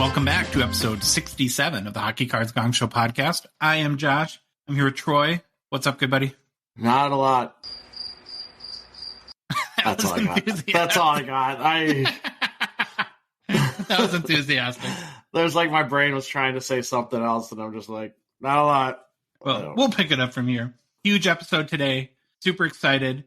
Welcome back to episode 67 of the Hockey Cards Gongshow podcast. I am Josh. I'm here with Troy. What's up, good buddy? Not a lot. That's all I got. That's all I got. That was enthusiastic. There's like my brain was trying to say something else, and I'm just like, not a lot. Well, we'll pick it up from here. Huge episode today. Super excited.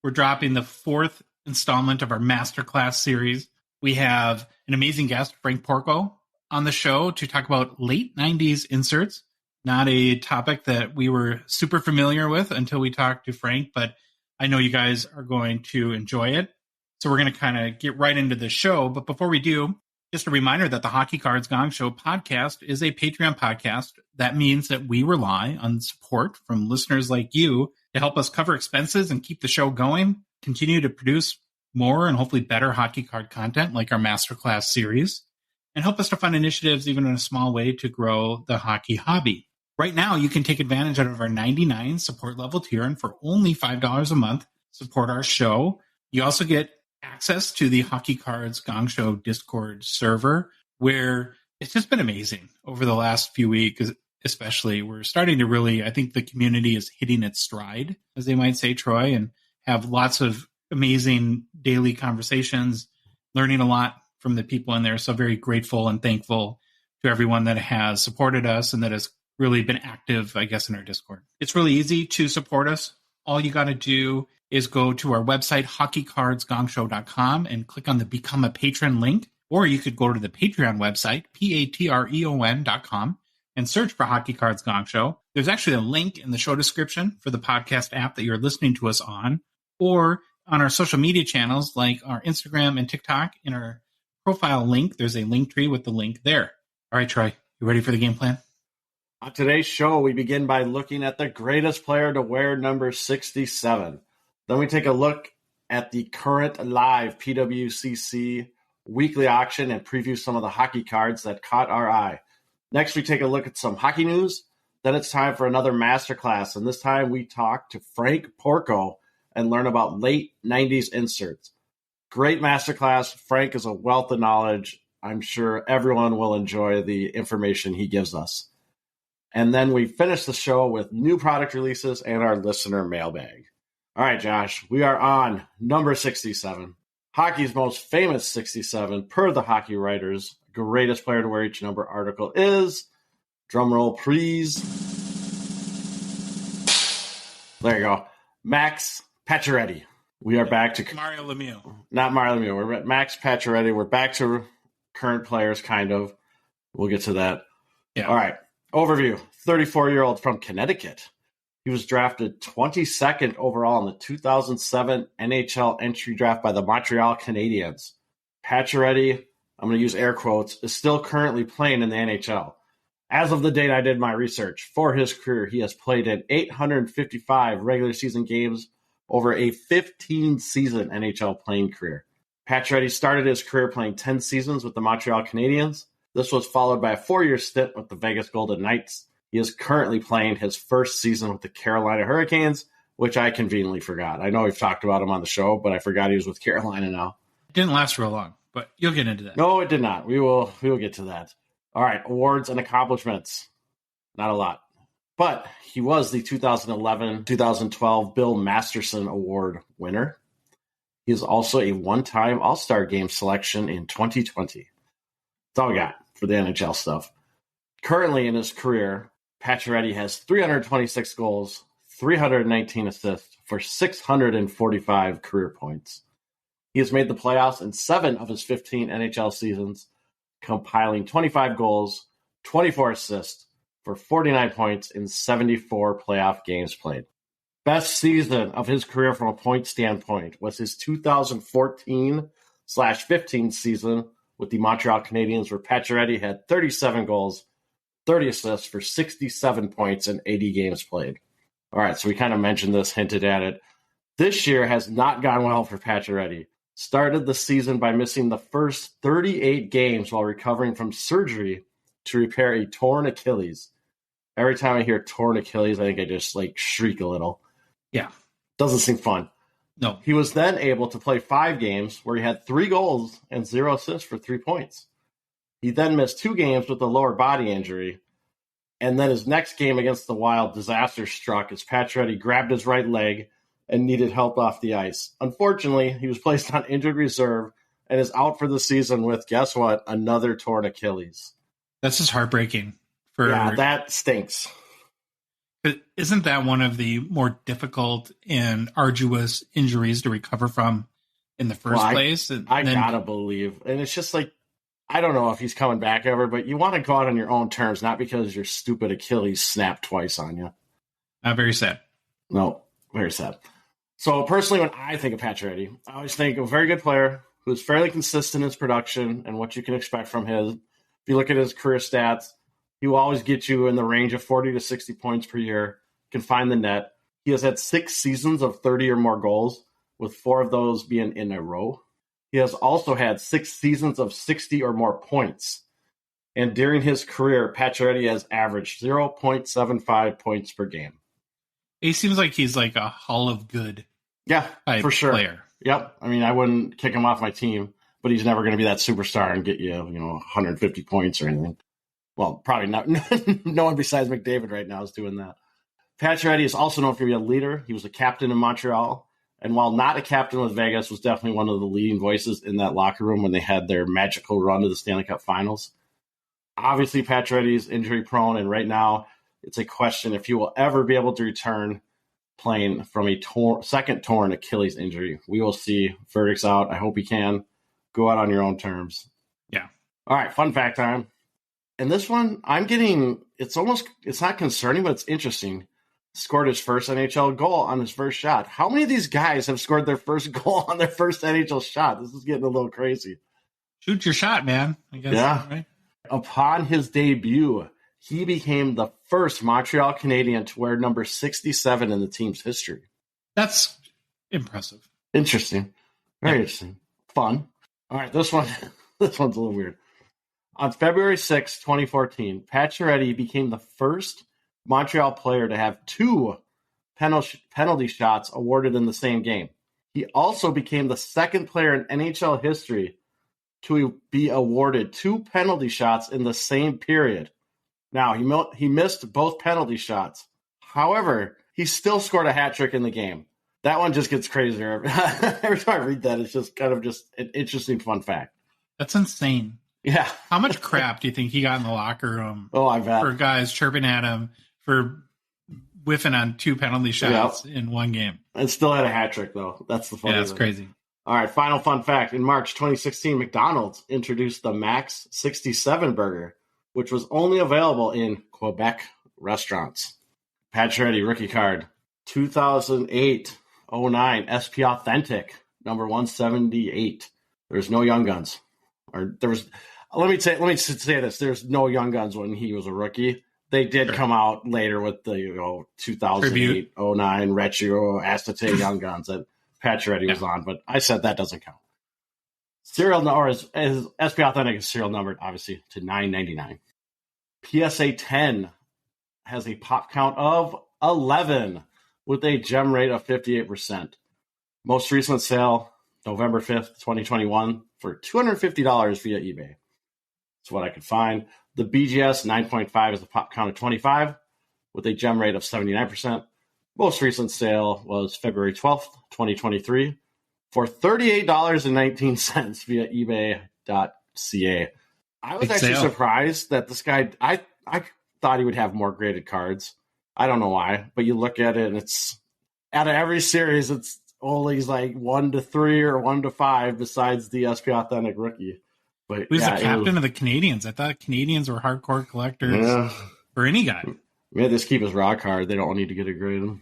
We're dropping the 4th installment of our masterclass series. We have an amazing guest, Frank Porco, on the show to talk about late 90s inserts. Not a topic that we were super familiar with until we talked to Frank, but I know you guys are going to enjoy it. So we're going to kind of get right into the show. But before we do, just a reminder that the Hockey Cards Gongshow podcast is a Patreon podcast. That means that we rely on support from listeners like you to help us cover expenses and keep the show going, continue to produce more and hopefully better hockey card content like our masterclass series, and help us to fund initiatives even in a small way to grow the hockey hobby. Right now, you can take advantage of our 99 support level tier, and for only $5 a month, support our show. You also get access to the Hockey Cards Gongshow Discord server, where it's just been amazing over the last few weeks, especially. We're starting to really, I think the community is hitting its stride, as they might say, Troy, and have lots of amazing daily conversations, learning a lot from the people in there. So very grateful and thankful to everyone that has supported us and that has really been active, I guess, in our Discord. It's really easy to support us. All you got to do is go to our website, hockeycardsgongshow.com, and click on the Become a Patron link. Or you could go to the Patreon website, patreon.com, and search for Hockey Cards Gong Show. There's actually a link in the show description for the podcast app that you're listening to us on, or on our social media channels like our Instagram and TikTok. In our profile link, there's a link tree with the link there. All right, Troy, you ready for the game plan? On today's show, we begin by looking at the greatest player to wear number 67. Then we take a look at the current live PWCC Weekly Auction and preview some of the hockey cards that caught our eye. Next, we take a look at some hockey news. Then it's time for another masterclass, and this time we talk to Frank Porco and learn about late 90s inserts. Great masterclass. Frank is a wealth of knowledge. I'm sure everyone will enjoy the information he gives us. And then we finish the show with new product releases and our listener mailbag. All right, Josh, we are on number 67. Hockey's most famous 67, per the hockey writers. Greatest player to wear each number article is, drumroll please. There you go. Max Pacioretty. We are back to Mario Lemieux. Not Mario Lemieux. We're at Max Pacioretty. We're back to current players, kind of. We'll get to that. Yeah. All right. Overview. 34-year-old from Connecticut. He was drafted 22nd overall in the 2007 NHL entry draft by the Montreal Canadiens. Pacioretty, I'm going to use air quotes, is still currently playing in the NHL. As of the date I did my research, for his career, he has played in 855 regular season games over a 15-season NHL playing career. Pacioretty started his career playing 10 seasons with the Montreal Canadiens. This was followed by a 4-year stint with the Vegas Golden Knights. He is currently playing his first season with the Carolina Hurricanes, which I conveniently forgot. I know we've talked about him on the show, but I forgot he was with Carolina now. It didn't last real long, but you'll get into that. No, it did not. We will get to that. All right, awards and accomplishments. Not a lot. But he was the 2011-2012 Bill Masterson Award winner. He is also a one-time All-Star Game selection in 2020. That's all we got for the NHL stuff. Currently in his career, Pacioretty has 326 goals, 319 assists for 645 career points. He has made the playoffs in 7 of his 15 NHL seasons, compiling 25 goals, 24 assists for 49 points in 74 playoff games played. Best season of his career from a point standpoint was his 2014/15 season with the Montreal Canadiens, where Pacioretty had 37 goals, 30 assists for 67 points in 80 games played. All right, so we kind of mentioned this, hinted at it. This year has not gone well for Pacioretty. Started the season by missing the first 38 games while recovering from surgery to repair a torn Achilles. Every time I hear torn Achilles, I think I just shriek a little. Yeah. Doesn't seem fun. No. He was then able to play 5 games where he had 3 goals and 0 assists for 3 points. He then missed 2 games with a lower body injury. And then his next game against the Wild, disaster struck as Pacioretty grabbed his right leg and needed help off the ice. Unfortunately, he was placed on injured reserve and is out for the season with, guess what, another torn Achilles. That's just heartbreaking. Yeah, that stinks. Isn't that one of the more difficult and arduous injuries to recover from in the first place? I gotta believe. And it's just like, I don't know if he's coming back ever, but you want to go out on your own terms, not because your stupid Achilles snapped twice on you. Very sad. No, very sad. So personally, when I think of Pacioretty, I always think of a very good player who's fairly consistent in his production and what you can expect from his. If you look at his career stats, he will always get you in the range of 40 to 60 points per year, can find the net. He has had 6 seasons of 30 or more goals, with 4 of those being in a row. He has also had 6 seasons of 60 or more points. And during his career, Pacioretty has averaged 0.75 points per game. He seems like he's like a Hall of Good for sure. player. Yep. I mean, I wouldn't kick him off my team, but he's never going to be that superstar and get you, 150 points or anything. Well, probably not. No one besides McDavid right now is doing that. Pacioretty is also known for being a leader. He was a captain in Montreal. And while not a captain with Vegas, was definitely one of the leading voices in that locker room when they had their magical run to the Stanley Cup Finals. Obviously, Pacioretty is injury prone, and right now it's a question if he will ever be able to return playing from a second torn Achilles injury. We will see. Verdict's out. I hope he can. Go out on your own terms. Yeah. All right, fun fact time. And this one, it's not concerning, but it's interesting. Scored his first NHL goal on his first shot. How many of these guys have scored their first goal on their first NHL shot? This is getting a little crazy. Shoot your shot, man. I guess. Yeah. Right? Upon his debut, he became the first Montreal Canadian to wear number 67 in the team's history. That's impressive. Interesting. Very interesting. Fun. All right, this one's a little weird. On February 6, 2014, Pacioretty became the first Montreal player to have 2 penalty shots awarded in the same game. He also became the second player in NHL history to be awarded 2 penalty shots in the same period. Now, he missed both penalty shots. However, he still scored a hat trick in the game. That one just gets crazier. Every time I read that, it's just kind of just an interesting fun fact. That's insane. Yeah. How much crap do you think he got in the locker room? Oh, I bet. For guys chirping at him for whiffing on 2 penalty shots in one game. And still had a hat trick, though. That's the funny thing. Yeah, that's crazy. All right, final fun fact. In March 2016, McDonald's introduced the Max 67 burger, which was only available in Quebec restaurants. Pacioretty rookie card, 2008-09 SP Authentic, number 178. There's no Young Guns. Let me say this. There's no Young Guns when he was a rookie. They did come out later with the 2008-09 retro acetate Young Guns that Pacioretty was on, but I said that doesn't count. Serial or his SP Authentic is serial numbered, obviously, to 999. PSA 10 has a pop count of 11 with a gem rate of 58%. Most recent sale, November 5th, 2021, for $250 via eBay. That's what I could find. The BGS 9.5 is a pop count of 25 with a gem rate of 79%. Most recent sale was February 12th, 2023 for $38.19 via ebay.ca. I was actually surprised that this guy, I thought he would have more graded cards. I don't know why, but you look at it and it's out of every series, it's only like 1 to 3 or 1 to 5 besides the SP Authentic rookie. But who's the captain of the Canadians? I thought Canadians were hardcore collectors for any guy. Maybe just keep his raw card. They don't need to get a grade.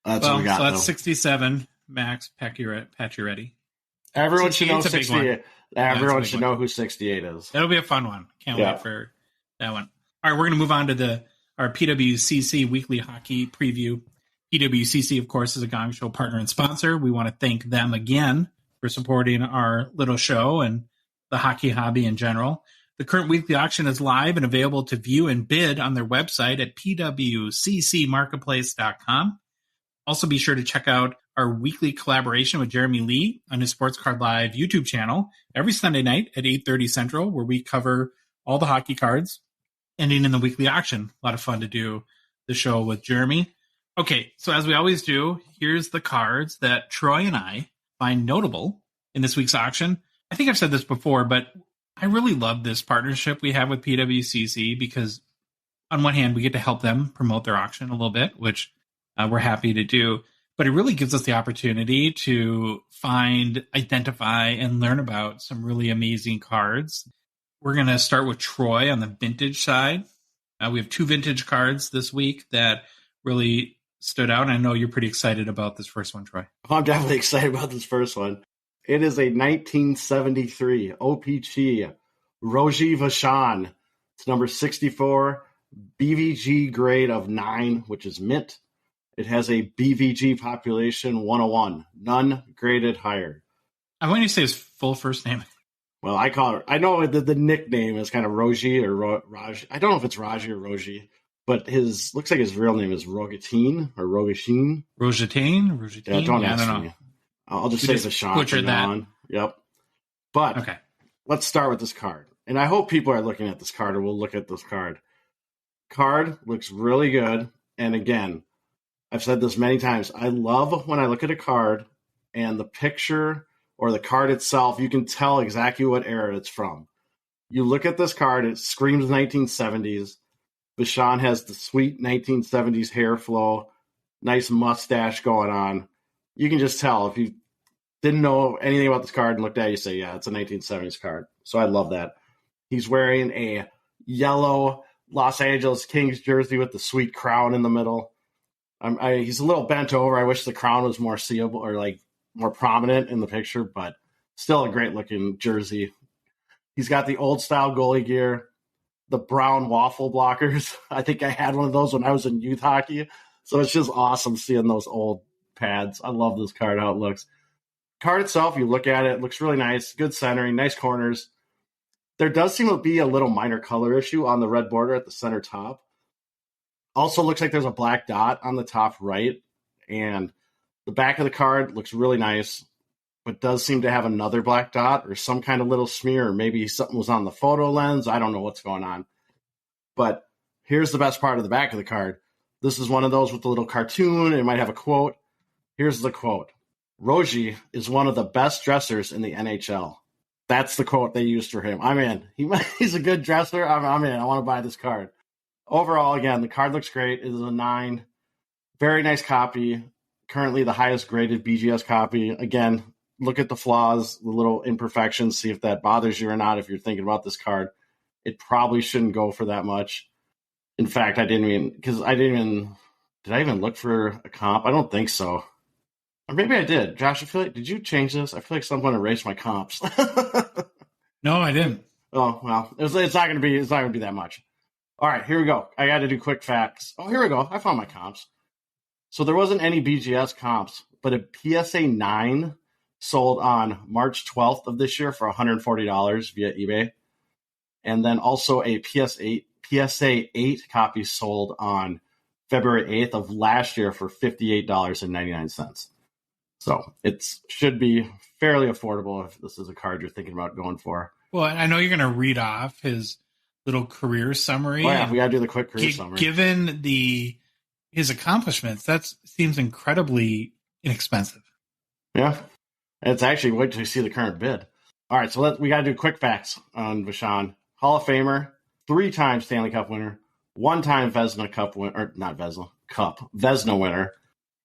That's what we got. So that's 67 Max Pacioretty. Everyone should know 68. Everyone should know who 68 is. That'll be a fun one. Can't wait for that one. All right, we're going to move on to our PWCC Weekly Hockey Preview. PWCC, of course, is a Gong Show partner and sponsor. We want to thank them again for supporting our little show and the hockey hobby in general. The current weekly auction is live and available to view and bid on their website at pwccmarketplace.com. Also, be sure to check out our weekly collaboration with Jeremy Lee on his Sports Card Live YouTube channel every Sunday night at 8:30 Central, where we cover all the hockey cards, ending in the weekly auction. A lot of fun to do the show with Jeremy. Okay, so as we always do, here's the cards that Troy and I find notable in this week's auction. I think I've said this before, but I really love this partnership we have with PWCC because on one hand, we get to help them promote their auction a little bit, which we're happy to do. But it really gives us the opportunity to find, identify, and learn about some really amazing cards. We're going to start with Troy on the vintage side. We have 2 vintage cards this week that really stood out. And I know you're pretty excited about this first one, Troy. I'm definitely excited about this first one. It is a 1973 OPC Roger Vachon. It's number 64, BVG grade of 9, which is mint. It has a BVG population 101, none graded higher. I want you to say his full first name. Well, I know the nickname is kind of Rogi or Raj. I don't know if it's Raji or Rogi, but looks like his real name is Rogatine or Rogatine. Rogatine? Yeah, don't ask me. I'll just say Vachon. Butcher that. On. Yep. But okay, let's start with this card. And I hope people are looking at this card or will look at this card. Card looks really good. And again, I've said this many times. I love when I look at a card and the picture or the card itself, you can tell exactly what era it's from. You look at this card, it screams 1970s. Vachon has the sweet 1970s hair flow, nice mustache going on. You can just tell if you didn't know anything about this card and looked at it, you say, yeah, it's a 1970s card. So I love that. He's wearing a yellow Los Angeles Kings jersey with the sweet crown in the middle. He's a little bent over. I wish the crown was more seeable or like more prominent in the picture, but still a great looking jersey. He's got the old style goalie gear, the brown waffle blockers. I think I had one of those when I was in youth hockey. So it's just awesome seeing those old pads. I love this card, how it looks. Card itself, you look at it, it looks really nice. Good centering, nice corners. There does seem to be a little minor color issue on the red border at the center top. Also looks like there's a black dot on the top right. And the back of the card looks really nice, but does seem to have another black dot or some kind of little smear, or maybe something was on the photo lens. I don't know what's going on. But here's the best part of the back of the card. This is one of those with a little cartoon. It might have a quote. Here's the quote. Rogi is one of the best dressers in the NHL. That's the quote they used for him. I'm in. He's a good dresser. I'm in. I want to buy this card. Overall, again, the card looks great. It is a 9. Very nice copy. Currently the highest graded BGS copy. Again, look at the flaws, the little imperfections, see if that bothers you or not if you're thinking about this card. It probably shouldn't go for that much. In fact, did I even look for a comp? I don't think so. Or maybe I did. Josh, I feel like, did you change this? I feel like someone erased my comps. No, I didn't. Oh, well, it's not going to be that much. All right, here we go. I got to do quick facts. Oh, here we go. I found my comps. So there wasn't any BGS comps, but a PSA 9 sold on March 12th of this year for $140 via eBay. And then also a PSA 8 copy sold on February 8th of last year for $58.99. So it should be fairly affordable if this is a card you're thinking about going for. Well, I know you're going to read off his little career summary. Oh, yeah, we got to do the quick career summary. Given his accomplishments, that seems incredibly inexpensive. Yeah. It's actually, wait till you see the current bid. All right, so we got to do quick facts on Vachon. Hall of Famer, 3-time Stanley Cup winner, 1-time Vezina Cup winner, or not Vezina, Vezina winner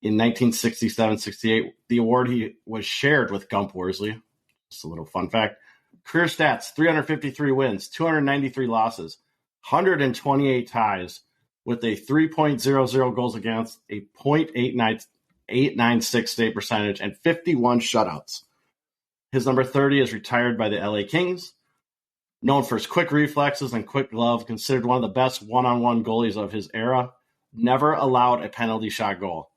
in 1967-68. The award he was shared with Gump Worsley. Just a little fun fact. Career stats, 353 wins, 293 losses, 128 ties, with a 3.00 goals against, a .896 save percentage, and 51 shutouts. His number 30 is retired by the LA Kings. Known for his quick reflexes and quick glove, considered one of the best one-on-one goalies of his era, never allowed a penalty shot goal.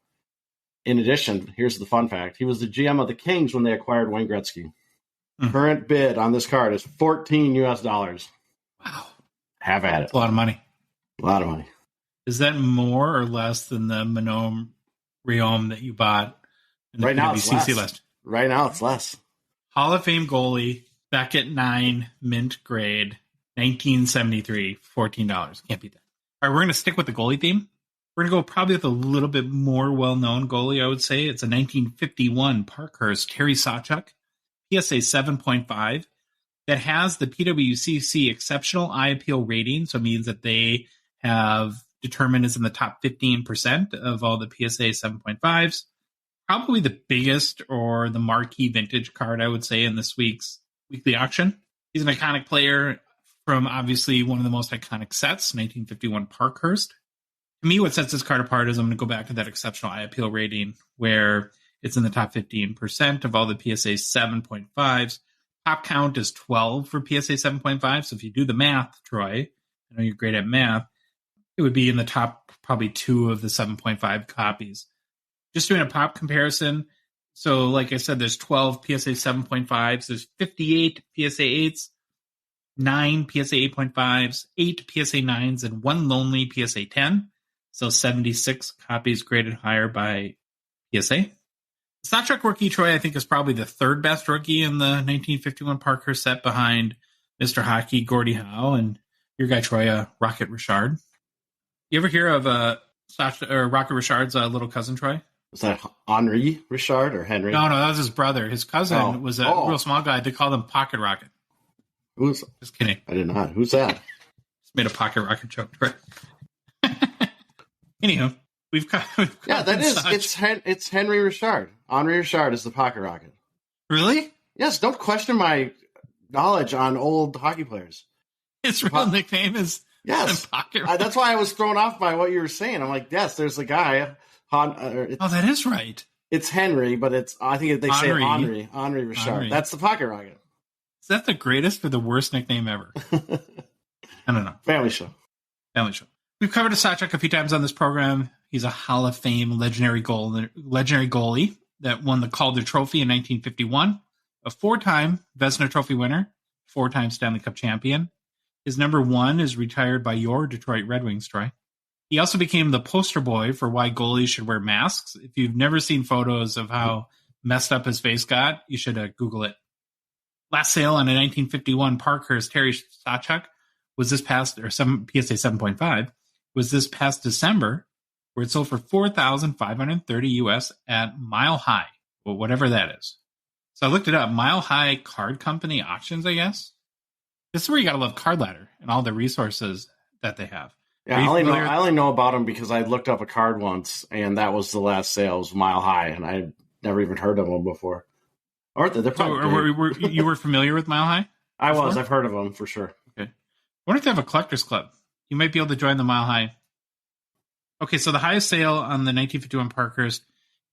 In addition, here's the fun fact. He was the GM of the Kings when they acquired Wayne Gretzky. Current bid on this card is $14 US. Wow. Have at it. That's a lot of money. A lot of money. Is that more or less than the Manon Riom that you bought in the Right now, it's PWCC less. list. Right now, it's less. Hall of Fame goalie, Beckett 9, mint grade, 1973, $14. Can't beat that. All right, we're going to stick with the goalie theme. We're going to go probably with a little bit more well-known goalie, I would say. It's a 1951 Parkhurst Terry Sawchuk, PSA 7.5, that has the PWCC exceptional eye appeal rating. So it means that they have determined it's in the top 15% of all the PSA 7.5s. Probably the biggest or the marquee vintage card, I would say, in this week's weekly auction. He's an iconic player from obviously one of the most iconic sets, 1951 Parkhurst. To me, what sets this card apart is I'm going to go back to that exceptional eye appeal rating where it's in the top 15% of all the PSA 7.5s. Top count is 12 for PSA 7.5. So if you do the math, Troy, I know you're great at math, it would be in the top probably 2 of the 7.5 copies. Just doing a pop comparison. So like I said, there's 12 PSA 7.5s. There's 58 PSA 8s, 9 PSA 8.5s, 8 PSA 9s, and 1 lonely PSA 10. So 76 copies graded higher by PSA. Sawchuk rookie, Troy, I think is probably the third best rookie in the 1951 Parkhurst set behind Mr. Hockey, Gordie Howe, and your guy, Troy, Rocket Richard. You ever hear of Rocket Richard's little cousin, Troy? Was that Henri Richard or Henry? No, that was his brother. His cousin was a real small guy. They called him Pocket Rocket. Who's? Just kidding. I did not. Who's that? Just made a Pocket Rocket joke, Troy. Anyhow, we've got that is. It's Henry Richard. Henri Richard is the Pocket Rocket. Really? Yes. Don't question my knowledge on old hockey players. His real nickname is Pocket Rocket. That's why I was thrown off by what you were saying. I'm like, yes, there's a guy. That is right. It's Henry, but I think they say Henri Richard. Henry. That's the Pocket Rocket. Is that the greatest or the worst nickname ever? I don't know. Family show. We've covered Sawchuk a few times on this program. He's a Hall of Fame legendary goalie that won the Calder Trophy in 1951, a 4-time Vezina Trophy winner, 4-time Stanley Cup champion. His number 1 is retired by your Detroit Red Wings, Troy. He also became the poster boy for why goalies should wear masks. If you've never seen photos of how messed up his face got, you should Google it. Last sale on a 1951 Parkhurst Terry Sawchuk was this past, or some PSA 7.5, was this past December, where it sold for $4,530 US at Mile High, well, whatever that is. So I looked it up. Mile High Card Company Auctions, I guess. This is where you got to love Card Ladder and all the resources that they have. Yeah, I only know about them because I looked up a card once, and that was the last sale. It was Mile High, and I never even heard of them before. Or they're probably you were familiar with Mile High? I was. I've heard of them for sure. Okay. I wonder if they have a collector's club. You might be able to join the Mile High. Okay, so the highest sale on the 1951 Parkhurst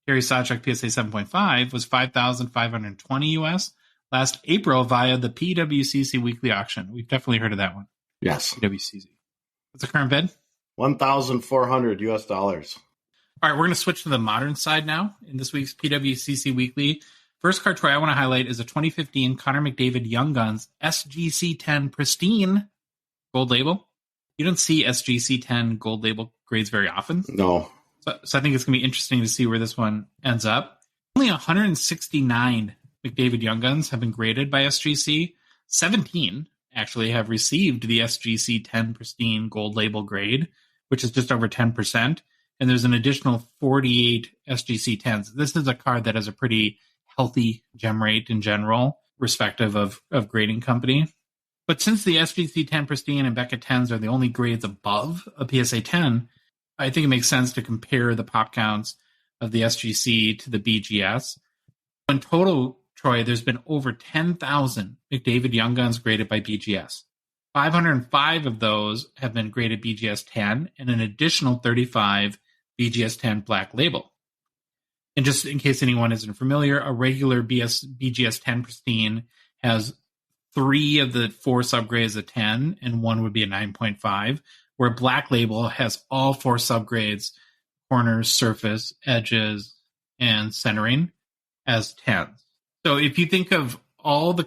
Terry Sawchuk PSA 7.5 was $5,520 US last April via the PWCC Weekly Auction. We've definitely heard of that one. Yes. PWCC. What's the current bid? $1,400 US. All right, we're going to switch to the modern side now in this week's PWCC Weekly. First card, Troy, I want to highlight is a 2015 Connor McDavid Young Guns SGC 10 Pristine Gold Label. You don't see SGC 10 Gold Label grades very often. No. So I think it's going to be interesting to see where this one ends up. Only 169 McDavid Young Guns have been graded by SGC. 17 actually have received the SGC 10 Pristine Gold Label grade, which is just over 10%. And there's an additional 48 SGC 10s. This is a card that has a pretty healthy gem rate in general, respective of grading company. But since the SGC 10 Pristine and Beckett 10s are the only grades above a PSA 10, I think it makes sense to compare the pop counts of the SGC to the BGS. In total, Troy, there's been over 10,000 McDavid Young Guns graded by BGS. 505 of those have been graded BGS 10 and an additional 35 BGS 10 Black Label. And just in case anyone isn't familiar, a regular BGS 10 Pristine has 3 of the 4 subgrades of 10 and 1 would be a 9.5, where Black Label has all 4 subgrades, corners, surface, edges, and centering as 10s. So if you think of all the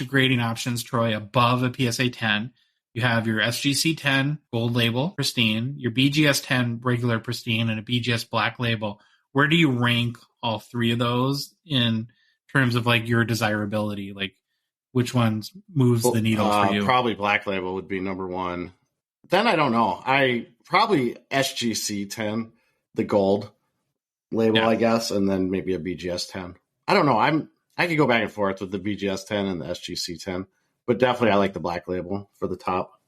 grading options, Troy, above a PSA 10, you have your SGC 10 Gold Label Pristine, your BGS 10 regular Pristine, and a BGS Black Label. Where do you rank all three of those in terms of like your desirability, like which ones moves the needle for you? Probably Black Label would be number one. Then I don't know. I probably SGC 10, the gold label, I guess, and then maybe a BGS 10. I don't know. I could go back and forth with the BGS 10 and the SGC 10, but definitely I like the Black Label for the top.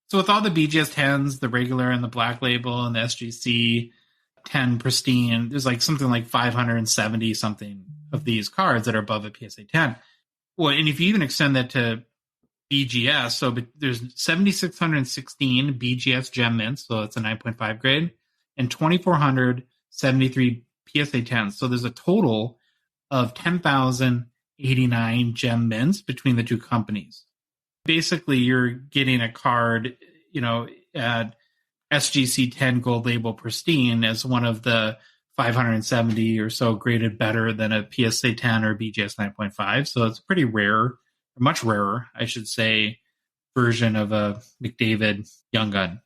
So with all the BGS 10s, the regular and the Black Label and the SGC 10 pristine, there's like something like 570 something of these cards that are above a PSA 10. Well, and if you even extend that to BGS, so there's 7,616 BGS gem mints, so it's a 9.5 grade, and 2,473 PSA 10s. So there's a total of 10,089 gem mints between the two companies. Basically, you're getting a card, at SGC 10 gold label pristine as one of the 570 or so graded better than a PSA 10 or BGS 9.5. So it's pretty rare, much rarer, I should say, version of a McDavid Young Gun.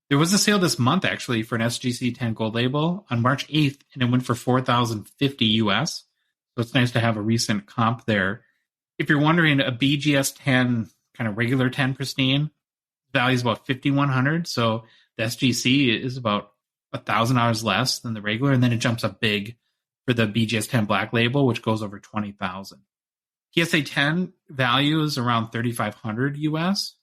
There was a sale this month, actually, for an SGC 10 gold label on March 8th, and it went for $4,050 US. So it's nice to have a recent comp there. If you're wondering, a BGS 10, kind of regular 10 pristine, value is about $5,100. So the SGC is about $1,000 less than the regular, and then it jumps up big for the BGS 10 Black Label, which goes over $20,000. PSA 10 value is around $3,500 US.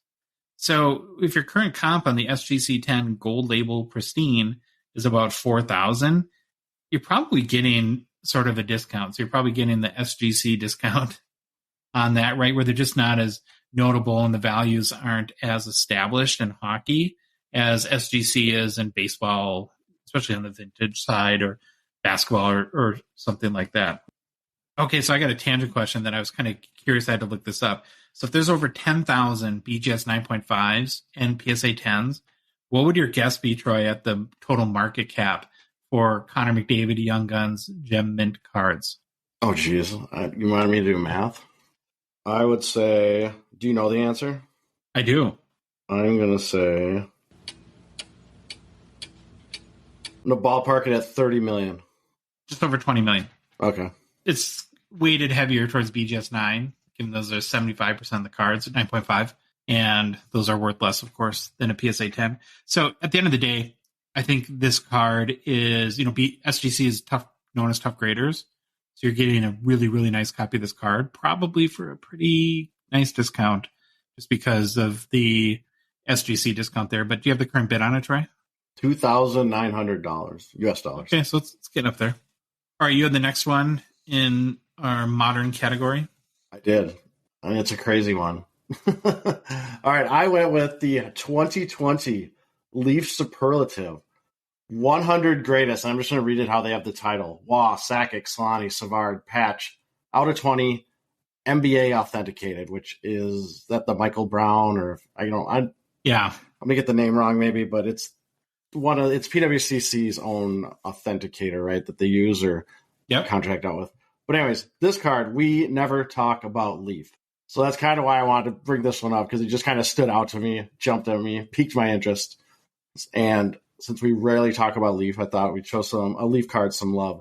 So if your current comp on the SGC 10 gold label pristine is about $4,000, you're probably getting sort of a discount. So you're probably getting the SGC discount on that, right? Where they're just not as notable and the values aren't as established in hockey as SGC is in baseball, especially on the vintage side, or basketball or something like that. Okay, so I got a tangent question that I was kind of curious. I had to look this up. So if there's over 10,000 BGS 9.5s and PSA 10s, what would your guess be, Troy, at the total market cap for Connor McDavid Young Guns Gem Mint cards? Oh, geez. You wanted me to do math? I would say, do you know the answer? I do. I'm going to say, I'm going to ballpark it at 30 million. Just over 20 million. Okay. It's weighted heavier towards BGS 9, given those are 75% of the cards at 9.5. And those are worth less, of course, than a PSA 10. So at the end of the day, I think this card is, SGC is known as tough graders. So you're getting a really, really nice copy of this card, probably for a pretty nice discount, just because of the SGC discount there. But do you have the current bid on it, Troy? $2,900 US dollars. Okay, so let's get up there. All right, you had the next one in our modern category. I did. I mean, it's a crazy one. All right, I went with the 2020 Leaf Superlative 100 Greatest. I'm just going to read it how they have the title. Waugh, Sakic, Solani, Savard, Patch, out of 20, NBA authenticated, which is that the Michael Brown or I'm going to get the name wrong maybe, but it's PWCC's own authenticator, right, that they use or contract out with. But anyways, this card, we never talk about Leaf. So that's kind of why I wanted to bring this one up, because it just kind of stood out to me, jumped at me, piqued my interest. And since we rarely talk about Leaf, I thought we'd show a Leaf card some love.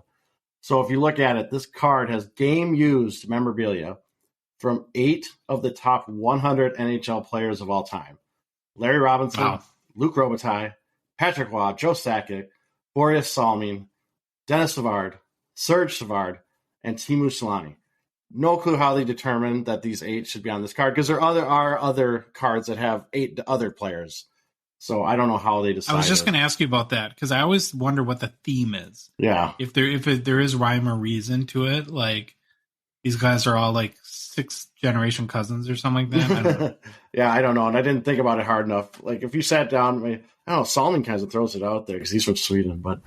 So if you look at it, this card has game-used memorabilia from 8 of the top 100 NHL players of all time. Larry Robinson, Luke Robitaille, Patrick Waugh, Joe Sakic, Boris Salming, Dennis Savard, Serge Savard, and Teemu Solani. No clue how they determined that these 8 should be on this card, because there are other cards that have 8 other players. So I don't know how they decided. I was just going to ask you about that, because I always wonder what the theme is. Yeah. If there is rhyme or reason to it, like these guys are all like 6th generation cousins or something like that. I don't know. Yeah, I don't know. And I didn't think about it hard enough. Like if you sat down, I don't know, Salming kind of throws it out there because he's from Sweden. But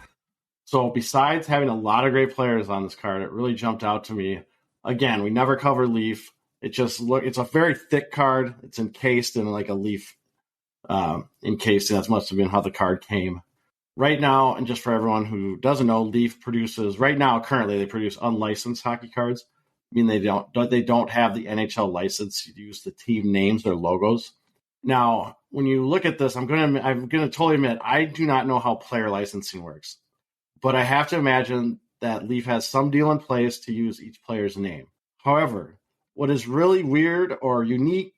so besides having a lot of great players on this card, it really jumped out to me. Again, we never cover Leaf. It's a very thick card. It's encased in like a Leaf encasing. That must have been how the card came. Right now, and just for everyone who doesn't know, Leaf produces currently they produce unlicensed hockey cards. I mean, they don't have the NHL license to use the team names or logos. Now, when you look at this, I'm gonna totally admit I do not know how player licensing works, but I have to imagine that Leaf has some deal in place to use each player's name. However, what is really weird or unique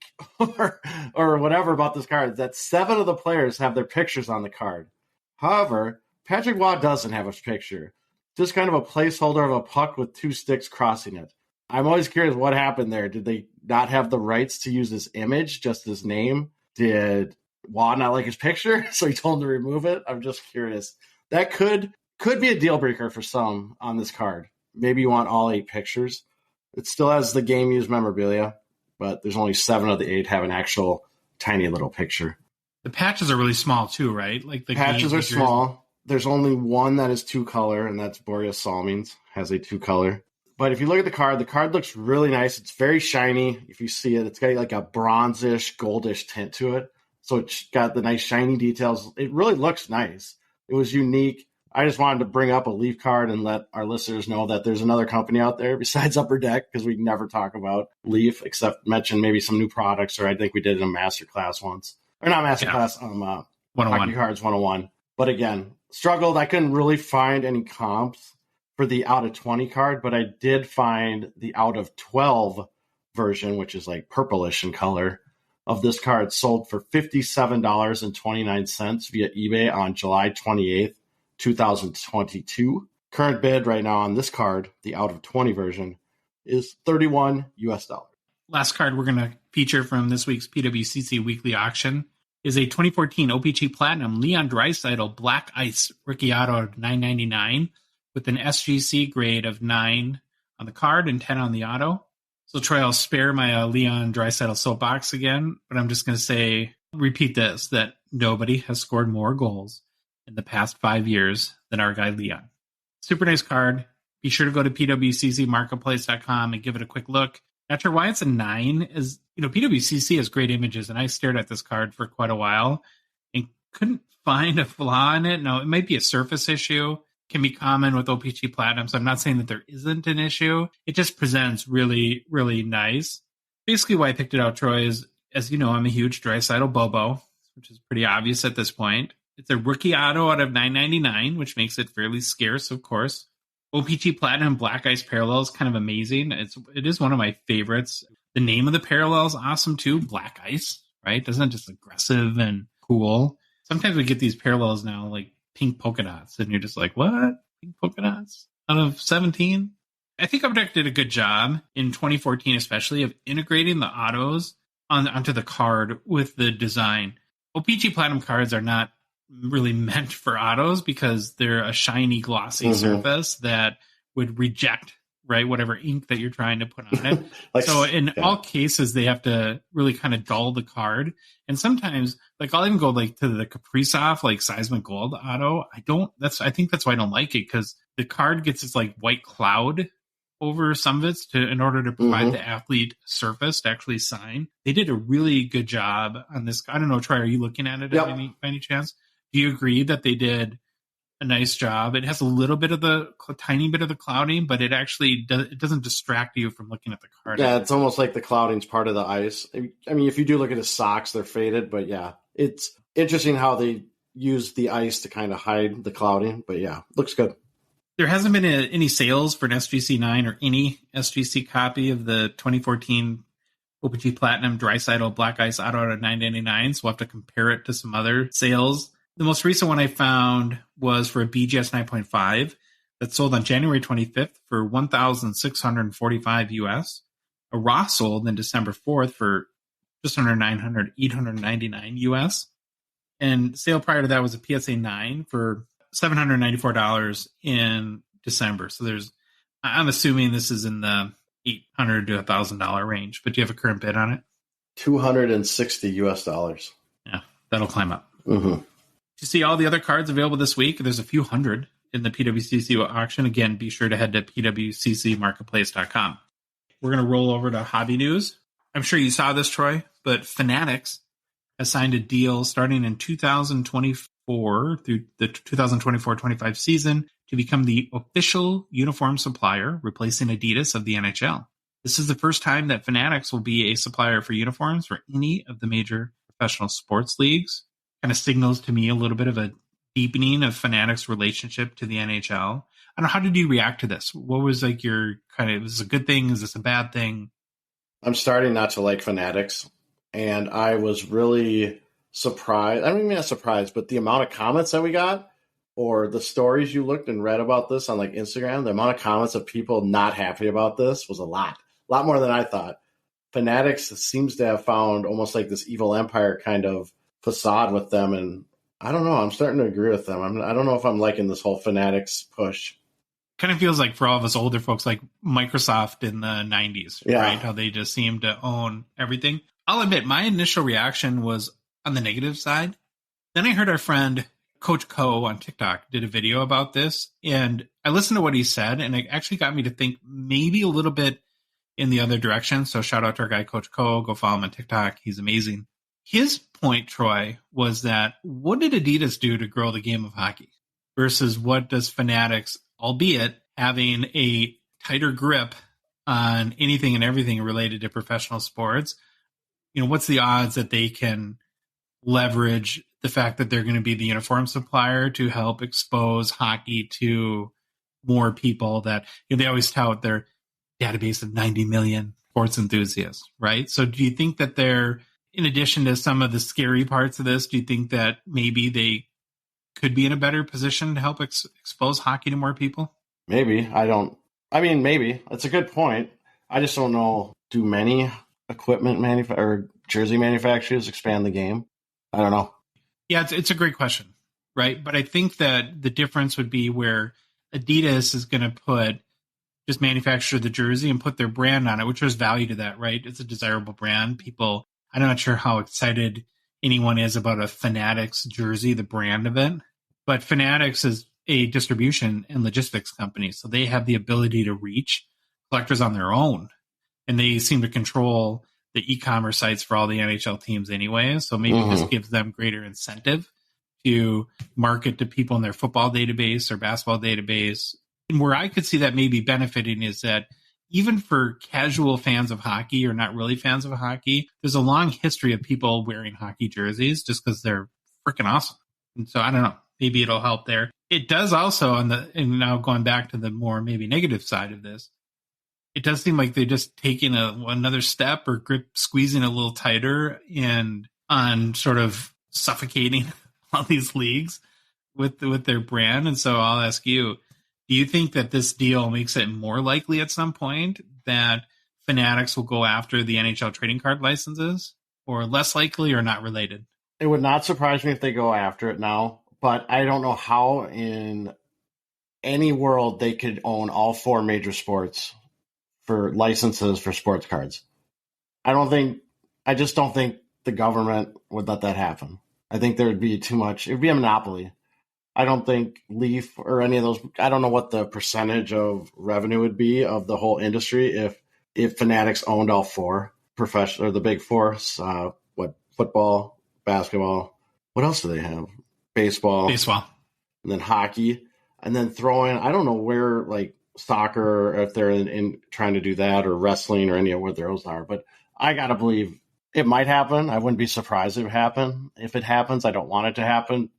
or whatever about this card is that 7 of the players have their pictures on the card. However, Patrick Waugh doesn't have a picture. Just kind of a placeholder of a puck with 2 sticks crossing it. I'm always curious what happened there. Did they not have the rights to use his image, just his name? Did Waugh not like his picture, so he told him to remove it? I'm just curious. That could be a deal breaker for some on this card. Maybe you want all 8 pictures. It still has the game used memorabilia, but there's only 7 of the 8 have an actual tiny little picture. The patches are really small too, right? Like the patches are small. There's only one that is 2-color, and that's Boreas Salmings, has a 2-color. But if you look at the card looks really nice. It's very shiny. If you see it, it's got like a bronzish, goldish tint to it. So it's got the nice shiny details. It really looks nice. It was unique. I just wanted to bring up a Leaf card and let our listeners know that there's another company out there besides Upper Deck, because we never talk about Leaf except mention maybe some new products, or I think we did it in a masterclass once. Or not masterclass, 101. Hockey Cards 101. But again, struggled. I couldn't really find any comps for the out of 20 card, but I did find the out of 12 version, which is like purplish in color, of this card sold for $57.29 via eBay on July 28th, 2022. Current bid right now on this card, the out of 20 version, is $31 US. Last card we're going to feature from this week's PWCC Weekly Auction is a 2014 OPC Platinum Leon Draisaitl Black Ice Rookie Auto $9.99 with an SGC grade of 9 on the card and 10 on the auto. So Troy, I'll spare my Leon Draisaitl soapbox again, but I'm just going to repeat this, that nobody has scored more goals in the past 5 years than our guy Leon. Super nice card. Be sure to go to pwccmarketplace.com and give it a quick look. Not sure why it's a 9. Is PWCC has great images, and I stared at this card for quite a while and couldn't find a flaw in it. No, it might be a surface issue. Can be common with OPC Platinum, so I'm not saying that there isn't an issue. It just presents really, really nice. Basically, why I picked it out, Troy, is, as you know, I'm a huge Draisaitl Bobo, which is pretty obvious at this point. It's a rookie auto out of $9.99, which makes it fairly scarce, of course. OPC Platinum Black Ice Parallel is kind of amazing. It is one of my favorites. The name of the parallel is awesome too, Black Ice, right? Doesn't it just aggressive and cool? Sometimes we get these parallels now, like pink polka dots, and you're just like, what? Pink polka dots out of 17? I think Upper Deck did a good job in 2014, especially, of integrating the autos onto the card with the design. OPC Platinum cards are not really meant for autos because they're a shiny, glossy surface that would reject, right, whatever ink that you're trying to put on it. So in all cases, they have to really kind of dull the card. And sometimes, like, I'll even go like to the Kaprizov, like Seismic Gold auto. I think that's why I don't like it, because the card gets this like white cloud over some of it in order to provide the athlete surface to actually sign. They did a really good job on this. I don't know, Troy, are you looking at it by any chance? Do you agree that they did a nice job? It has a little bit of tiny bit of the clouding, but it actually it doesn't distract you from looking at the card. Yeah, it's almost like the clouding's part of the ice. I mean, if you do look at his socks, they're faded, but yeah, it's interesting how they use the ice to kind of hide the clouding. But yeah, looks good. There hasn't been any sales for an SGC 9 or any SGC copy of the 2014 OPC Platinum Draisaitl Black Ice Auto at $9.99, so we'll have to compare it to some other sales. The most recent one I found was for a BGS 9.5 that sold on January 25th for $1,645 US. A raw sold on December 4th for just under $899 US. And sale prior to that was a PSA 9 for $794 in December. So I'm assuming this is in the $800 to $1,000 range, but do you have a current bid on it? $260 US. Yeah, that'll climb up. Mm-hmm. To see all the other cards available this week, there's a few hundred in the PWCC auction. Again, be sure to head to pwccmarketplace.com. We're going to roll over to hobby news. I'm sure you saw this, Troy, but Fanatics has signed a deal starting in 2024 through the 2024-25 season to become the official uniform supplier, replacing Adidas of the NHL. This is the first time that Fanatics will be a supplier for uniforms for any of the major professional sports leagues. Kind of signals to me a little bit of a deepening of Fanatics' relationship to the NHL. I don't know, how did you react to this? What was like your kind of, is this a good thing? Is this a bad thing? I'm starting not to like Fanatics, and I was really surprised. I don't even not surprised, but the amount of comments that we got, or the stories you looked and read about this on like Instagram, the amount of comments of people not happy about this was a lot more than I thought. Fanatics seems to have found almost like this evil empire kind of facade with them, and I don't know. I'm starting to agree with them. I don't know if I'm liking this whole Fanatics push. Kind of feels like for all of us older folks, like Microsoft in the 90s, right? How they just seem to own everything. I'll admit, my initial reaction was on the negative side. Then I heard our friend Coach Co on TikTok did a video about this, and I listened to what he said, and it actually got me to think maybe a little bit in the other direction. So shout out to our guy, Coach Co. Go follow him on TikTok. He's amazing. His point, Troy, was that what did Adidas do to grow the game of hockey versus what does Fanatics, albeit having a tighter grip on anything and everything related to professional sports, what's the odds that they can leverage the fact that they're going to be the uniform supplier to help expose hockey to more people that they always tout their database of 90 million sports enthusiasts, right? So do you think that they're, in addition to some of the scary parts of this, do you think that maybe they could be in a better position to help expose hockey to more people? Maybe. Maybe. That's a good point. I just don't know. Do many equipment or jersey manufacturers expand the game? I don't know. Yeah, it's a great question, right? But I think that the difference would be where Adidas is going to just manufacture the jersey and put their brand on it, which there's value to that, right? It's a desirable brand. People, I'm not sure how excited anyone is about a Fanatics jersey, the brand of it. But Fanatics is a distribution and logistics company, so they have the ability to reach collectors on their own. And they seem to control the e-commerce sites for all the NHL teams anyway. So maybe this gives them greater incentive to market to people in their football database or basketball database. And where I could see that maybe benefiting is that even for casual fans of hockey or not really fans of hockey, there's a long history of people wearing hockey jerseys just because they're freaking awesome. And so I don't know, maybe it'll help there. It does also, and now going back to the more maybe negative side of this, it does seem like they're just taking another step or squeezing a little tighter and on sort of suffocating all these leagues with their brand. And so I'll ask you, do you think that this deal makes it more likely at some point that Fanatics will go after the NHL trading card licenses, or less likely, or not related? It would not surprise me if they go after it now, but I don't know how in any world they could own all four major sports for licenses for sports cards. I just don't think the government would let that happen. I think there would be too much. It would be a monopoly. I don't think Leaf or any of those, I don't know what the percentage of revenue would be of the whole industry if Fanatics owned all four professional, or the big four, football, basketball, what else do they have? Baseball, and then hockey, and then throwing, I don't know where, like soccer, or if they're in trying to do that, or wrestling, or any of what those are, but I got to believe it might happen. I wouldn't be surprised if it happened. If it happens, I don't want it to happen,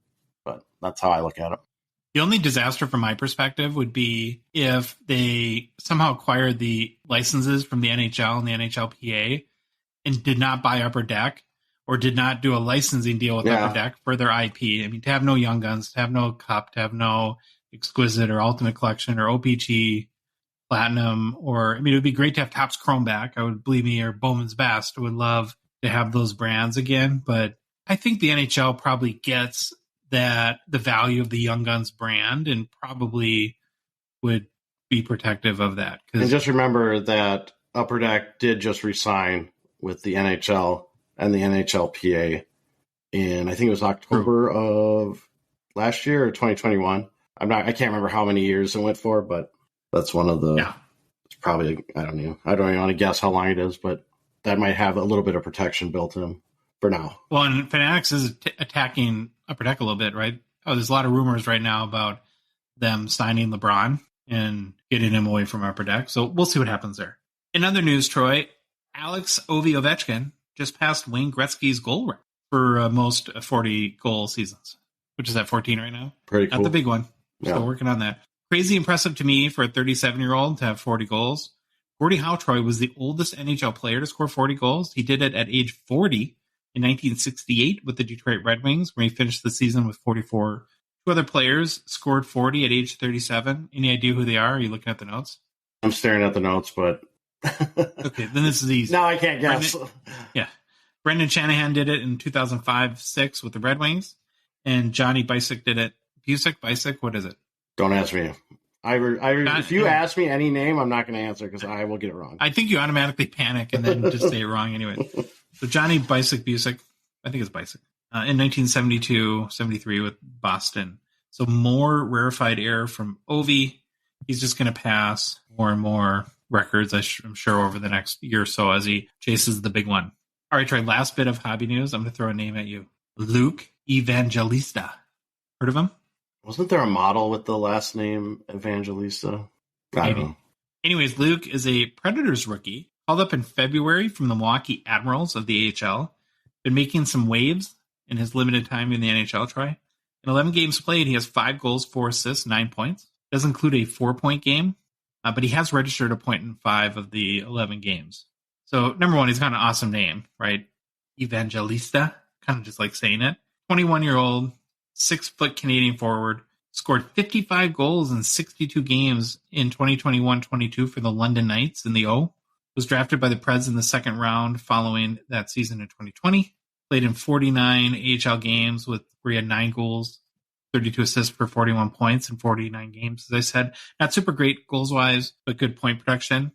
but that's how I look at it. The only disaster from my perspective would be if they somehow acquired the licenses from the NHL and the NHLPA and did not buy Upper Deck, or did not do a licensing deal with Upper Deck for their IP. I mean, to have no Young Guns, to have no Cup, to have no Exquisite or Ultimate Collection or OPG Platinum, or, I mean, it would be great to have Topps Chrome back. I would, believe me, or Bowman's Best. I would love to have those brands again, but I think the NHL probably gets that the value of the Young Guns brand and probably would be protective of that. And just remember that Upper Deck did just resign with the NHL and the NHLPA in, I think it was October of last year or 2021. I can't remember how many years it went for, but that's one of the, it's probably, I don't even want to guess how long it is, but that might have a little bit of protection built in for now. Well, and Fanatics is attacking Upper Deck a little bit, right? Oh, there's a lot of rumors right now about them signing LeBron and getting him away from Upper Deck. So we'll see what happens there. In other news, Troy, Alex Ovechkin just passed Wayne Gretzky's goal record for most 40 goal seasons, which is at 14 right now. Pretty cool. Not the big one. Still working on that. Crazy impressive to me for a 37-year-old to have 40 goals. Gordie Howe, Troy, was the oldest NHL player to score 40 goals. He did it at age 40 in 1968 with the Detroit Red Wings, where he finished the season with 44. Two other players scored 40 at age 37. Any idea who they are? Are you looking at the notes? I'm staring at the notes, but... Okay, then this is easy. No, I can't guess. Brendan Shanahan did it in 2005-06 with the Red Wings, and Johnny Bucyk did it. Bucyk, what is it? Don't ask me. If you ask me any name, I'm not going to answer because I will get it wrong. I think you automatically panic and then just say it wrong anyway. So Johnny Bucyk, I think it's Bucyk, in 1972-73 with Boston. So more rarefied air from Ovi. He's just going to pass more and more records, I'm sure, over the next year or so as he chases the big one. All right, Troy, last bit of hobby news. I'm going to throw a name at you. Luke Evangelista. Heard of him? Wasn't there a model with the last name Evangelista? I don't know. Anyways, Luke is a Predators rookie, called up in February from the Milwaukee Admirals of the AHL. Been making some waves in his limited time in the NHL, Troy. In 11 games played, he has 5 goals, 4 assists, 9 points. Does include a 4-point game, but he has registered a point in 5 of the 11 games. So, number one, he's got an awesome name, right? Evangelista, kind of just like saying it. 21-year-old, 6-foot Canadian forward, scored 55 goals in 62 games in 2021-22 for the London Knights in the O. Was drafted by the Preds in the second round following that season in 2020. Played in 49 AHL games where he had 9 goals, 32 assists for 41 points in 49 games. As I said, not super great goals-wise, but good point production.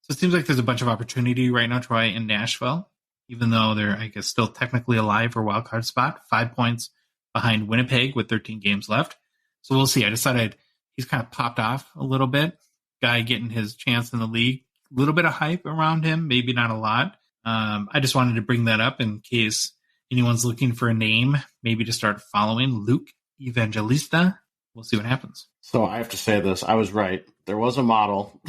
So it seems like there's a bunch of opportunity right now, Troy, in Nashville, even though they're, I guess, still technically alive for a wild card spot. 5 points behind Winnipeg with 13 games left. So we'll see. I decided he's kind of popped off a little bit. Guy getting his chance in the league. A little bit of hype around him, maybe not a lot. I just wanted to bring that up in case anyone's looking for a name, maybe to start following Luke Evangelista. We'll see what happens. So I have to say this. I was right. There was a model.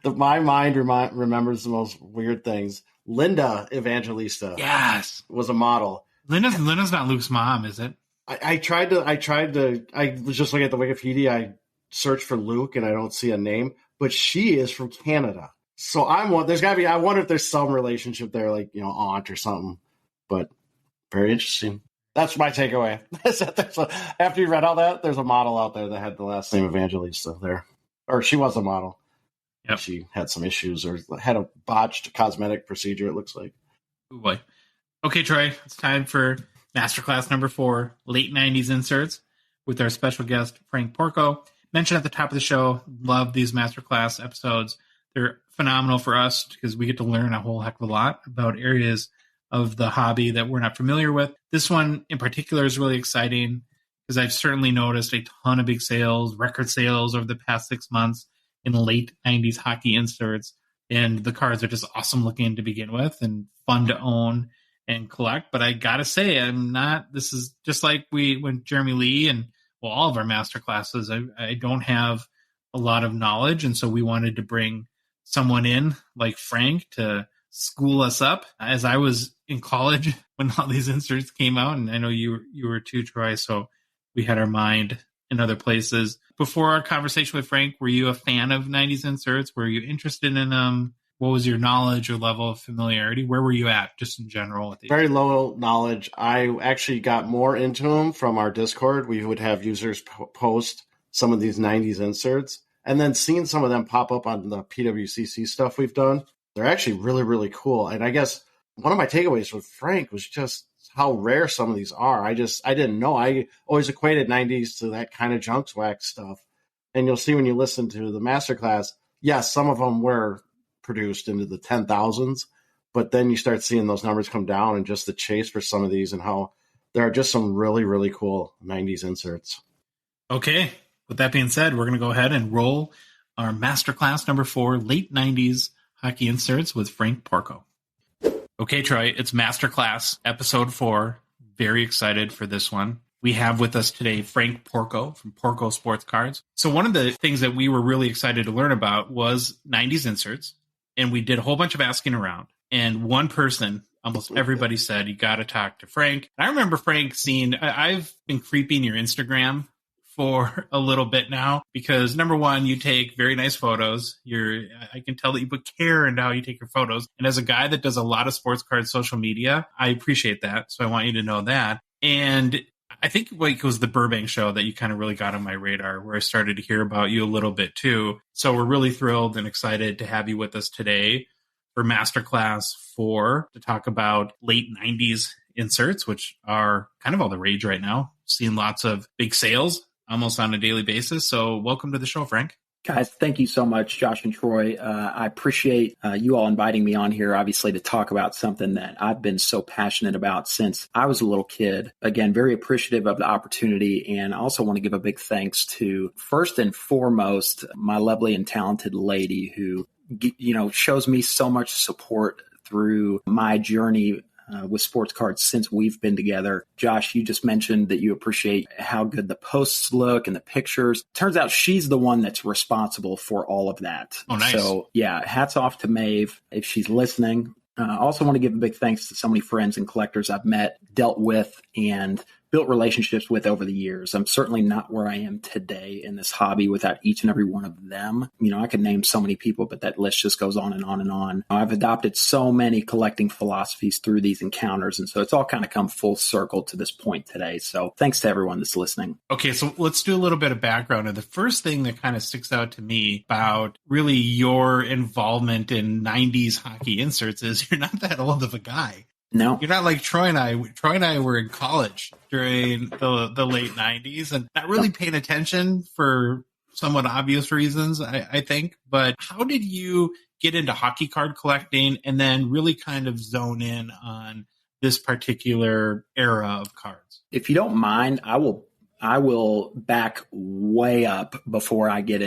My mind remembers the most weird things. Linda Evangelista. Yes. Was a model. Linda's not Luke's mom, is it? I was just looking at the Wikipedia. I searched for Luke and I don't see a name, but she is from Canada. So there's gotta be, I wonder if there's some relationship there, like, aunt or something, but very interesting. That's my takeaway. After you read all that, there's a model out there that had the last name Evangelista there, or she was a model. Yep. She had some issues or had a botched cosmetic procedure, it looks like. Oh boy. Okay, Troy, it's time for Masterclass number 4, late 90s inserts with our special guest, Frank Porco. Mentioned at the top of the show, love these Masterclass episodes. They're phenomenal for us because we get to learn a whole heck of a lot about areas of the hobby that we're not familiar with. This one in particular is really exciting because I've certainly noticed a ton of big sales, record sales over the past 6 months in late 90s hockey inserts. And the cards are just awesome looking to begin with and fun to own and collect. But I got to say, this is just like when Jeremy Lee and all of our master classes, I don't have a lot of knowledge. And so we wanted to bring someone in like Frank to school us up. As I was in college when all these inserts came out, and I know you were too, Troy, so we had our mind in other places. Before our conversation with Frank, were you a fan of 90s inserts? Were you interested in them? What was your knowledge or level of familiarity? Where were you at just in general? With these? Very low knowledge. I actually got more into them from our Discord. We would have users post some of these 90s inserts, and then seeing some of them pop up on the PWCC stuff we've done. They're actually really, really cool. And I guess one of my takeaways with Frank was just how rare some of these are. I didn't know. I always equated 90s to that kind of junk wax stuff. And you'll see when you listen to the masterclass, yes, some of them were produced into the 10,000s, but then you start seeing those numbers come down and just the chase for some of these and how there are just some really, really cool 90s inserts. Okay. With that being said, we're going to go ahead and roll our masterclass number 4, late 90s hockey inserts with Frank Porco. Okay, Troy, it's masterclass episode 4. Very excited for this one. We have with us today Frank Porco from Porco Sports Cards. So one of the things that we were really excited to learn about was 90s inserts. And we did a whole bunch of asking around. And one person, almost everybody said, you got to talk to Frank. And I remember Frank seeing, I've been creeping your Instagram for a little bit now because number one, you take very nice photos. I can tell that you put care into how you take your photos. And as a guy that does a lot of sports card social media, I appreciate that. So I want you to know that. And I think it was the Burbank show that you kind of really got on my radar where I started to hear about you a little bit too. So we're really thrilled and excited to have you with us today for Masterclass 4 to talk about late 90s inserts, which are kind of all the rage right now. Seeing lots of big sales almost on a daily basis. So welcome to the show, Frank. Guys, thank you so much, Josh and Troy. I appreciate you all inviting me on here, obviously, to talk about something that I've been so passionate about since I was a little kid. Again, very appreciative of the opportunity. And I also want to give a big thanks to, first and foremost, my lovely and talented lady who, shows me so much support through my journey with sports cards since we've been together. Josh, you just mentioned that you appreciate how good the posts look and the pictures. Turns out she's the one that's responsible for all of that. Oh, nice. So yeah, hats off to Maeve if she's listening. I also want to give a big thanks to so many friends and collectors I've met, dealt with, and built relationships with over the years. I'm certainly not where I am today in this hobby without each and every one of them. I could name so many people, but that list just goes on and on and on. I've adopted so many collecting philosophies through these encounters. And so it's all kind of come full circle to this point today. So thanks to everyone that's listening. Okay, so let's do a little bit of background. And the first thing that kind of sticks out to me about really your involvement in 90s hockey inserts is you're not that old of a guy. No, you're not like Troy and I. Troy and I were in college during the late 90s and not really paying attention for somewhat obvious reasons, I think. But how did you get into hockey card collecting and then really kind of zone in on this particular era of cards? If you don't mind, I will back way up before I got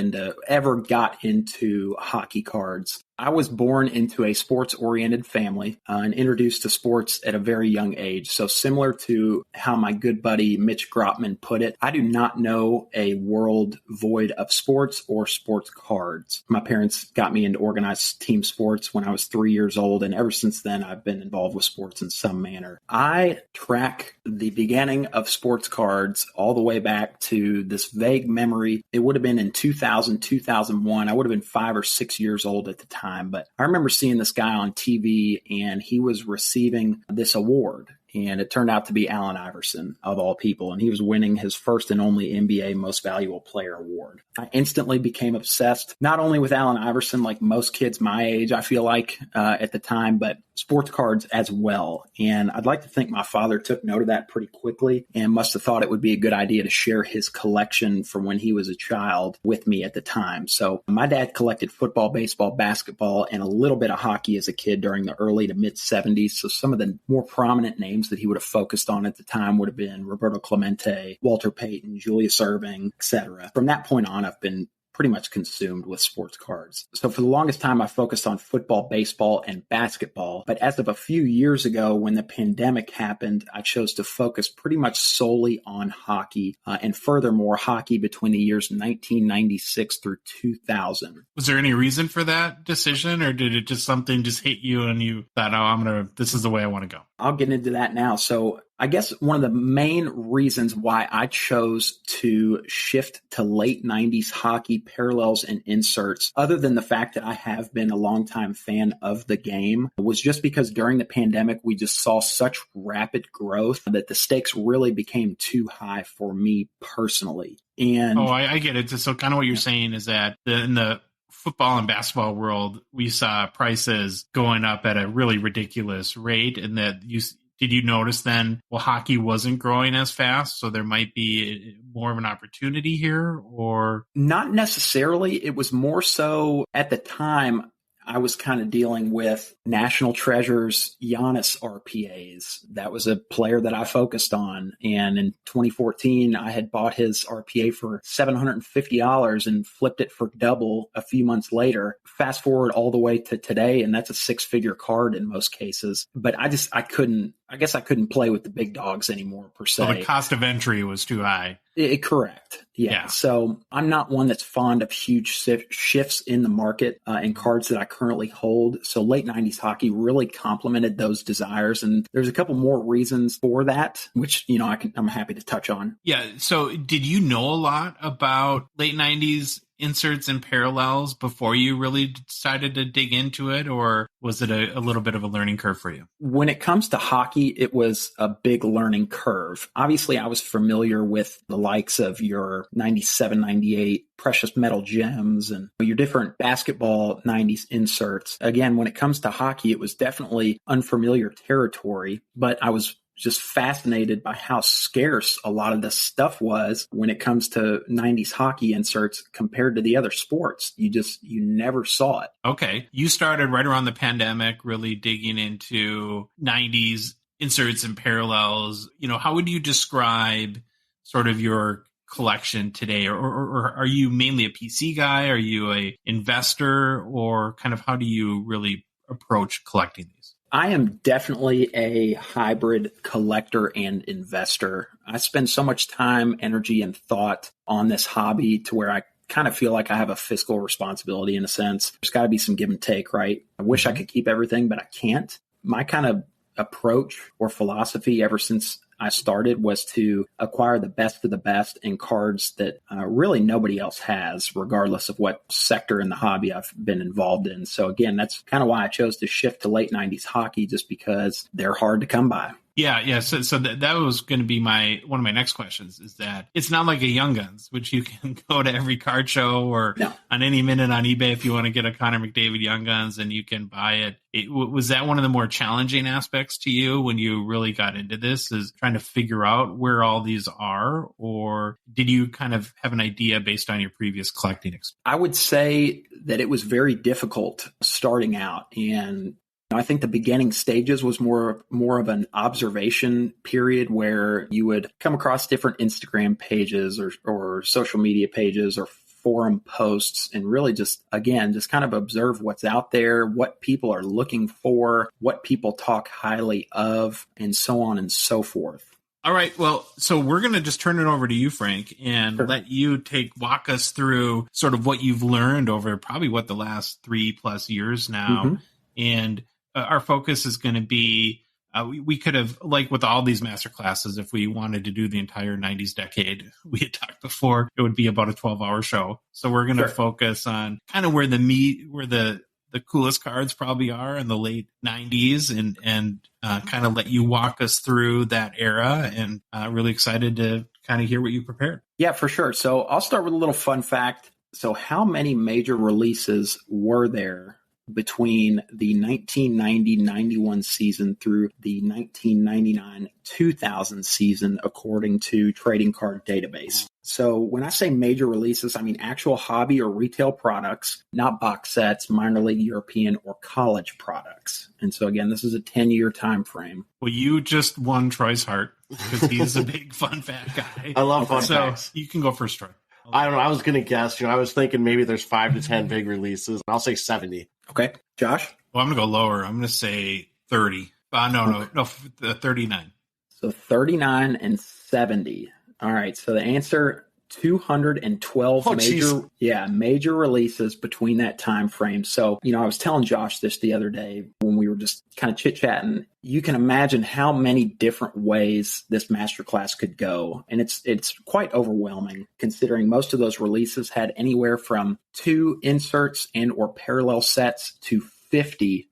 into hockey cards. I was born into a sports-oriented family and introduced to sports at a very young age. So similar to how my good buddy Mitch Grotman put it, I do not know a world void of sports or sports cards. My parents got me into organized team sports when I was 3 years old, and ever since then, I've been involved with sports in some manner. I track the beginning of sports cards all the way back to this vague memory. It would have been in 2000, 2001. I would have been 5 or 6 years old at the time. But I remember seeing this guy on TV and he was receiving this award. And it turned out to be Allen Iverson, of all people. And he was winning his first and only NBA Most Valuable Player award. I instantly became obsessed, not only with Allen Iverson, like most kids my age, I feel like, at the time, but sports cards as well. And I'd like to think my father took note of that pretty quickly and must have thought it would be a good idea to share his collection from when he was a child with me at the time. So my dad collected football, baseball, basketball, and a little bit of hockey as a kid during the early to mid 70s. So some of the more prominent names that he would have focused on at the time would have been Roberto Clemente, Walter Payton, Julius Erving, etc. From that point on, I've been pretty much consumed with sports cards. So for the longest time, I focused on football, baseball, and basketball. But as of a few years ago, when the pandemic happened, I chose to focus pretty much solely on hockey, and furthermore, hockey between the years 1996 through 2000. Was there any reason for that decision, or did it just something just hit you and you thought, this is the way I want to go? I'll get into that now. So I guess one of the main reasons why I chose to shift to late 90s hockey parallels and inserts, other than the fact that I have been a longtime fan of the game, was just because during the pandemic, we just saw such rapid growth that the stakes really became too high for me personally. And I get it. So kind of what you're saying is that in the football and basketball world, we saw prices going up at a really ridiculous rate, and that did you notice then, hockey wasn't growing as fast, so there might be more of an opportunity here, or? Not necessarily. It was more so at the time, I was kind of dealing with National Treasure's Giannis RPAs. That was a player that I focused on. And in 2014, I had bought his RPA for $750 and flipped it for double a few months later. Fast forward all the way to today, and that's a six-figure card in most cases. But I couldn't I guess I couldn't play with the big dogs anymore, per se. So the cost of entry was too high. Correct. Yeah. So I'm not one that's fond of huge shifts in the market in cards that I currently hold. So late 90s hockey really complemented those desires. And there's a couple more reasons for that, which, I'm happy to touch on. Yeah. So did you know a lot about late 90s inserts and parallels before you really decided to dig into it, or was it a little bit of a learning curve for you? When it comes to hockey, it was a big learning curve. Obviously, I was familiar with the likes of your 97, 98 precious metal gems and your different basketball 90s inserts. Again, when it comes to hockey, it was definitely unfamiliar territory, but I was just fascinated by how scarce a lot of this stuff was when it comes to 90s hockey inserts compared to the other sports. You never saw it. Okay. You started right around the pandemic, really digging into 90s inserts and parallels. How would you describe sort of your collection today? Or are you mainly a PC guy? Are you a investor? Or kind of how do you really approach collecting these? I am definitely a hybrid collector and investor. I spend so much time, energy, and thought on this hobby to where I kind of feel like I have a fiscal responsibility in a sense. There's got to be some give and take, right? I wish I could keep everything, but I can't. My kind of approach or philosophy ever since I started was to acquire the best of the best in cards that really nobody else has, regardless of what sector in the hobby I've been involved in. So again, that's kind of why I chose to shift to late 90s hockey, just because they're hard to come by. Yeah. So that was going to be one of my next questions, is that it's not like a Young Guns, which you can go to every card show or on any minute on eBay if you want to get a Connor McDavid Young Guns, and you can buy it. Was that one of the more challenging aspects to you when you really got into this, is trying to figure out where all these are? Or did you kind of have an idea based on your previous collecting experience? I would say that it was very difficult starting out, and I think the beginning stages was more of an observation period where you would come across different Instagram pages or social media pages or forum posts and really just kind of observe what's out there, what people are looking for, what people talk highly of, and so on and so forth. All right. Well, so we're going to just turn it over to you, Frank, and let you walk us through sort of what you've learned over probably the last 3+ years now. And our focus is going to be, we could have, like with all these master classes, if we wanted to do the entire 90s decade, we had talked before, it would be about a 12-hour show. So we're going to focus on kind of where the coolest cards probably are in the late 90s and kind of let you walk us through that era, and really excited to kind of hear what you prepared. Yeah, for sure. So I'll start with a little fun fact. So how many major releases were there between the 1990-91 season through the 1999-2000 season, according to Trading Card Database? So when I say major releases, I mean actual hobby or retail products, not box sets, minor league, European, or college products. And so again, this is a 10-year time frame. Well, you just won Troy's heart because he's a big fun fact guy. I love fun facts. So you can go first, Troy. I don't know. I was going to guess. I was thinking maybe there's 5 to 10 big releases. I'll say 70. Okay. Josh? Well, I'm going to go lower. I'm going to say 30. No, 39. So 39 and 70. All right. So the answer, 212 major releases between that time frame. So, I was telling Josh this the other day when we were just kind of chit-chatting. You can imagine how many different ways this masterclass could go. And it's quite overwhelming, considering most of those releases had anywhere from 2 inserts and or parallel sets to 50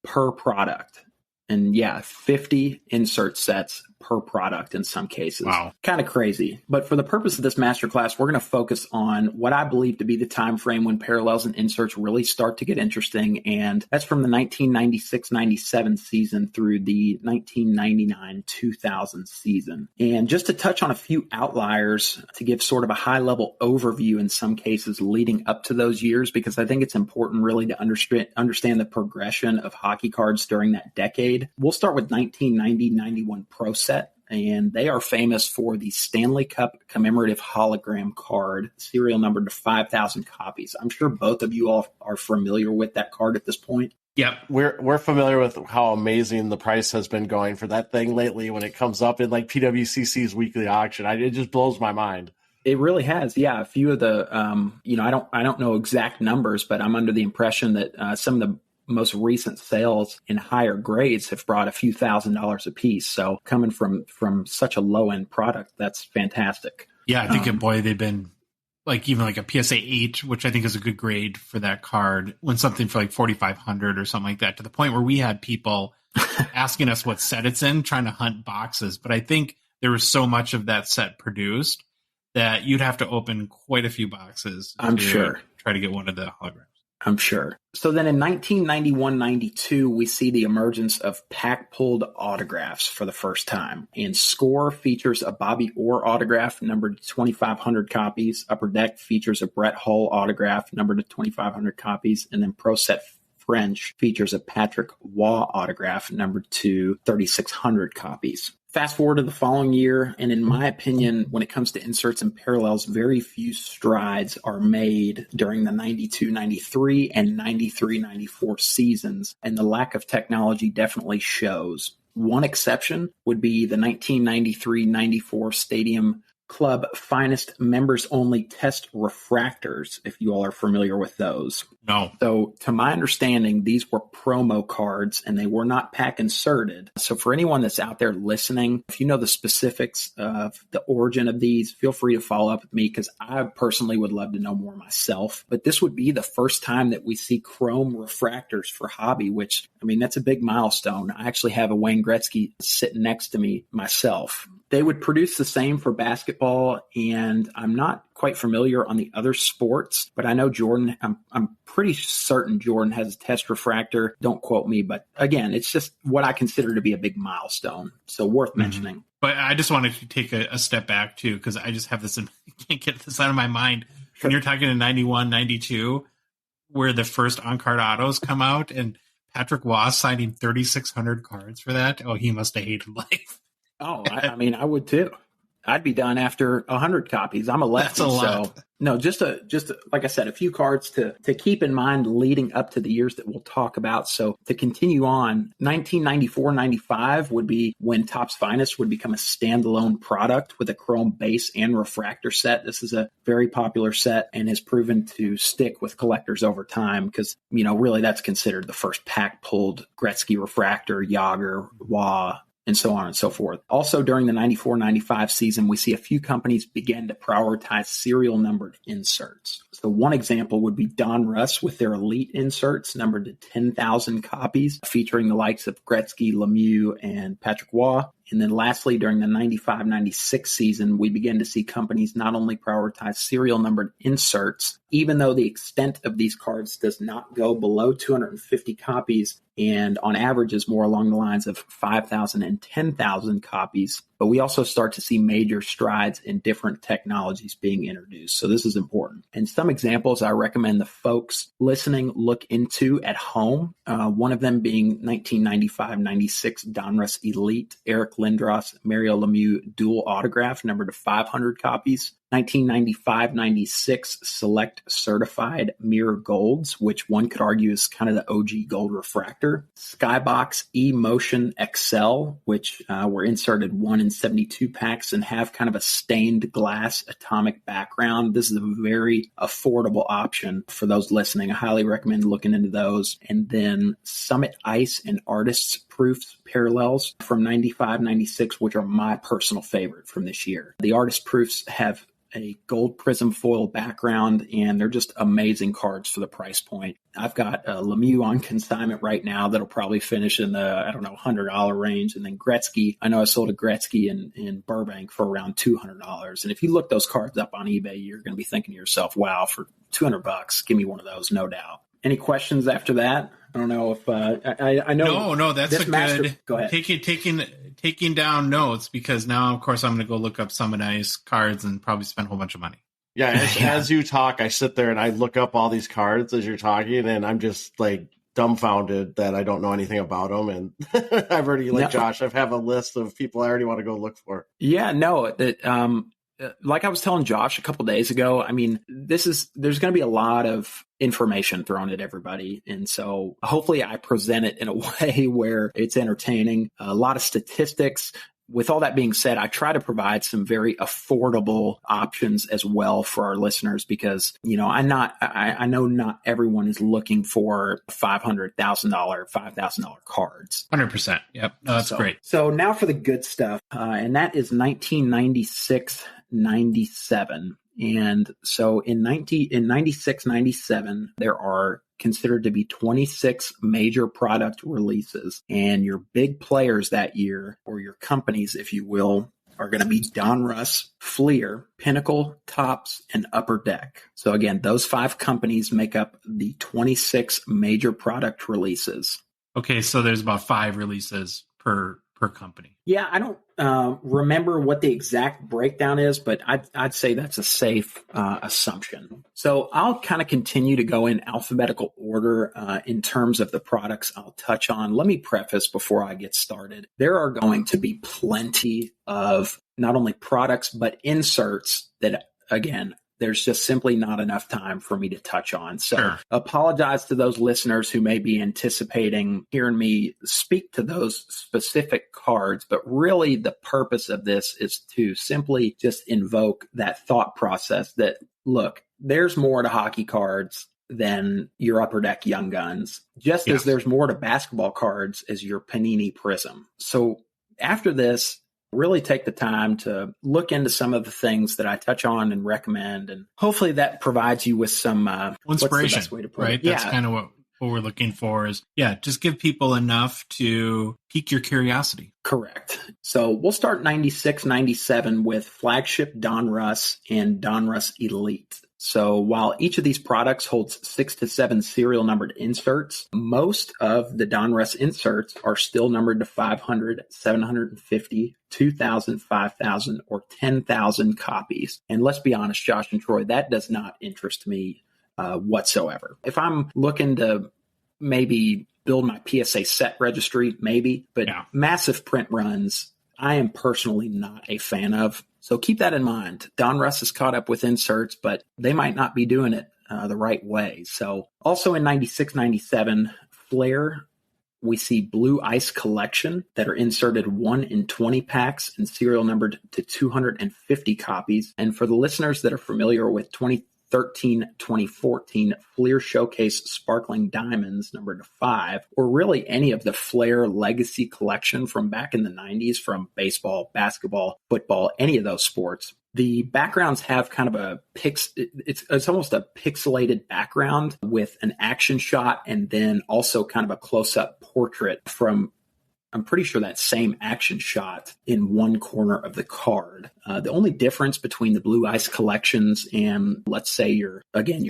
per product. And 50 insert sets per product in some cases. Wow. Kind of crazy. But for the purpose of this masterclass, we're going to focus on what I believe to be the time frame when parallels and inserts really start to get interesting. And that's from the 1996-97 season through the 1999-2000 season. And just to touch on a few outliers to give sort of a high-level overview in some cases leading up to those years, because I think it's important really to understand the progression of hockey cards during that decade. We'll start with 1990-91 Pro Set, and they are famous for the Stanley Cup commemorative hologram card, serial numbered to 5,000 copies. I'm sure both of you all are familiar with that card at this point. Yep. We're familiar with how amazing the price has been going for that thing lately when it comes up in like PWCC's weekly auction. It just blows my mind. It really has. Yeah. A few of the, I don't know exact numbers, but I'm under the impression that some of the most recent sales in higher grades have brought a few $1,000s a piece. So coming from such a low end product, that's fantastic. Yeah. I think, boy, they've been like even like a PSA 8, which I think is a good grade for that card, when something for like 4,500 or something like that, to the point where we had people asking us what set it's in, trying to hunt boxes. But I think there was so much of that set produced that you'd have to open quite a few boxes. I'm sure. Try to get one of the holograms. I'm sure. So then in 1991-92, we see the emergence of pack-pulled autographs for the first time. And Score features a Bobby Orr autograph numbered to 2,500 copies. Upper Deck features a Brett Hull autograph numbered to 2,500 copies. And then Pro Set French features a Patrick Waugh autograph numbered to 3,600 copies. Fast forward to the following year, and in my opinion, when it comes to inserts and parallels, very few strides are made during the 92-93 and 93-94 seasons, and the lack of technology definitely shows. One exception would be the 1993-94 Stadium Club Finest members-only test refractors, if you all are familiar with those. No. So to my understanding, these were promo cards and they were not pack inserted. So for anyone that's out there listening, if you know the specifics of the origin of these, feel free to follow up with me because I personally would love to know more myself. But this would be the first time that we see chrome refractors for hobby, which, I mean, that's a big milestone. I actually have a Wayne Gretzky sitting next to me myself. They would produce the same for basketball, and I'm not quite familiar on the other sports, but I know Jordan, I'm pretty certain Jordan has a test refractor. Don't quote me, but again, it's just what I consider to be a big milestone. So worth mentioning. But I just wanted to take a step back too, because I just have this, I can't get this out of my mind. When you're talking to 91, 92, where the first on-card autos come out and Patrick Waugh signing 3,600 cards for that. Oh, he must have hated life. Oh, I mean, I would too. I'd be done after 100 copies. I'm a lefty. That's a lot. So no, just like I said, a few cards to keep in mind leading up to the years that we'll talk about. So to continue on, 1994-95 would be when Topps Finest would become a standalone product with a chrome base and refractor set. This is a very popular set and has proven to stick with collectors over time because, you know, really that's considered the first pack pulled Gretzky refractor, Yager, Waugh, and so on and so forth. Also, during the 94-95 season, we see a few companies begin to prioritize serial numbered inserts. So one example would be Don Russ with their Elite inserts numbered to 10,000 copies, featuring the likes of Gretzky, Lemieux, and Patrick Waugh. And then lastly, during the 95-96 season, we begin to see companies not only prioritize serial numbered inserts, even though the extent of these cards does not go below 250 copies and on average is more along the lines of 5,000 and 10,000 copies. But we also start to see major strides in different technologies being introduced. So this is important. And some examples I recommend the folks listening look into at home. One of them being 1995-96 Donruss Elite, Eric Lindros, Mario Lemieux dual autograph numbered to 500 copies. 1995-96 Select Certified Mirror Golds, which one could argue is kind of the OG gold refractor. Skybox E-Motion XL, which were inserted 1 in 72 packs and have kind of a stained glass atomic background. This is a very affordable option for those listening. I highly recommend looking into those. And then Summit Ice and Artists Proofs parallels from 95-96, which are my personal favorite from this year. The Artist Proofs have a gold prism foil background, and they're just amazing cards for the price point. I've got a Lemieux on consignment right now that'll probably finish in the, $100 range. And then Gretzky, I know I sold a Gretzky in Burbank for around $200. And if you look those cards up on eBay, you're going to be thinking to yourself, wow, for $200, give me one of those, no doubt. Any questions after that? I don't know if I know. No, that's a good. Go ahead. Taking down notes because now, of course, I'm going to go look up some of nice cards and probably spend a whole bunch of money. Yeah, as you talk, I sit there and I look up all these cards as you're talking, and I'm just like dumbfounded that I don't know anything about them. And I've already, Josh, I have a list of people I already want to go look for. Yeah, no, that like I was telling Josh a couple days ago, I mean, there's going to be a lot of information thrown at everybody. And so hopefully I present it in a way where it's entertaining, a lot of statistics. With all that being said, I try to provide some very affordable options as well for our listeners because, I know not everyone is looking for $500,000, $5,000 cards. 100%. Yep. No, that's great. So now for the good stuff. And that is 1996-97. And so in 96-97, there are considered to be 26 major product releases. And your big players that year, or your companies, if you will, are going to be Donruss, Fleer, Pinnacle, Topps, and Upper Deck. So again, those 5 companies make up the 26 major product releases. Okay, so there's about 5 releases per company. Yeah, I don't remember what the exact breakdown is, but I'd say that's a safe assumption. So I'll kind of continue to go in alphabetical order in terms of the products I'll touch on. Let me preface before I get started. There are going to be plenty of not only products, but inserts that, again, there's just simply not enough time for me to touch on. So Apologize to those listeners who may be anticipating hearing me speak to those specific cards. But really the purpose of this is to simply just invoke that thought process that, look, there's more to hockey cards than your Upper Deck Young Guns, just as there's more to basketball cards as your Panini Prism. So after this, really take the time to look into some of the things that I touch on and recommend. And hopefully that provides you with some inspiration, what's the best way to put right? it? That's kind of what we're looking for is, just give people enough to pique your curiosity. Correct. So we'll start 96-97 with flagship Donruss and Donruss Elite. So while each of these products holds 6 to 7 serial numbered inserts, most of the Donruss inserts are still numbered to 500, 750, 2,000, 5,000, or 10,000 copies. And let's be honest, Josh and Troy, that does not interest me whatsoever. If I'm looking to maybe build my PSA set registry, maybe, but massive print runs, I am personally not a fan of. So keep that in mind. Donruss is caught up with inserts, but they might not be doing it the right way. So also in 96-97, Flair, we see Blue Ice Collection that are inserted 1 in 20 packs and serial numbered to 250 copies. And for the listeners that are familiar with 2013-2014 Fleer Showcase Sparkling Diamonds numbered to 5, or really any of the Flair Legacy collection from back in the 90s, from baseball, basketball, football, any of those sports. The backgrounds have kind of it's almost a pixelated background with an action shot and then also kind of a close-up portrait from, I'm pretty sure, that same action shot in one corner of the card. The only difference between the Blue Ice collections and, let's say, your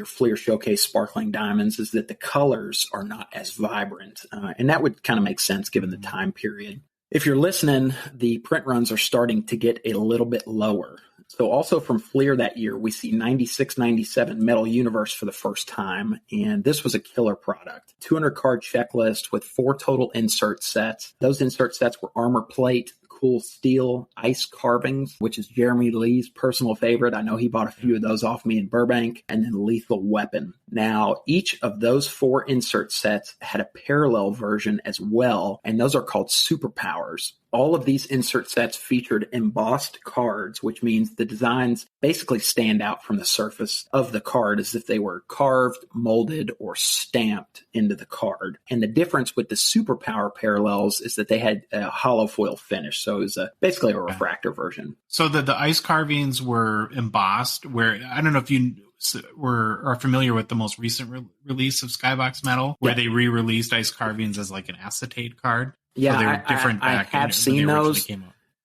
Fleer Showcase Sparkling Diamonds is that the colors are not as vibrant. And that would kind of make sense given the time period. If you're listening, the print runs are starting to get a little bit lower. So also from Fleer that year, we see 96-97 Metal Universe for the first time, and this was a killer product. 200-card checklist with 4 total insert sets. Those insert sets were armor plate, cool steel, ice carvings, which is Jeremy Lee's personal favorite. I know he bought a few of those off me in Burbank, and then Lethal Weapon. Now, each of those 4 insert sets had a parallel version as well, and those are called Superpowers. All of these insert sets featured embossed cards, which means the designs basically stand out from the surface of the card as if they were carved, molded, or stamped into the card. And the difference with the Superpower parallels is that they had a hollow foil finish. So it was basically a refractor version. So the ice carvings were embossed, where I don't know if you are familiar with the most recent release of Skybox Metal, where they re-released ice carvings as like an acetate card. Yeah, so they were different I have seen those.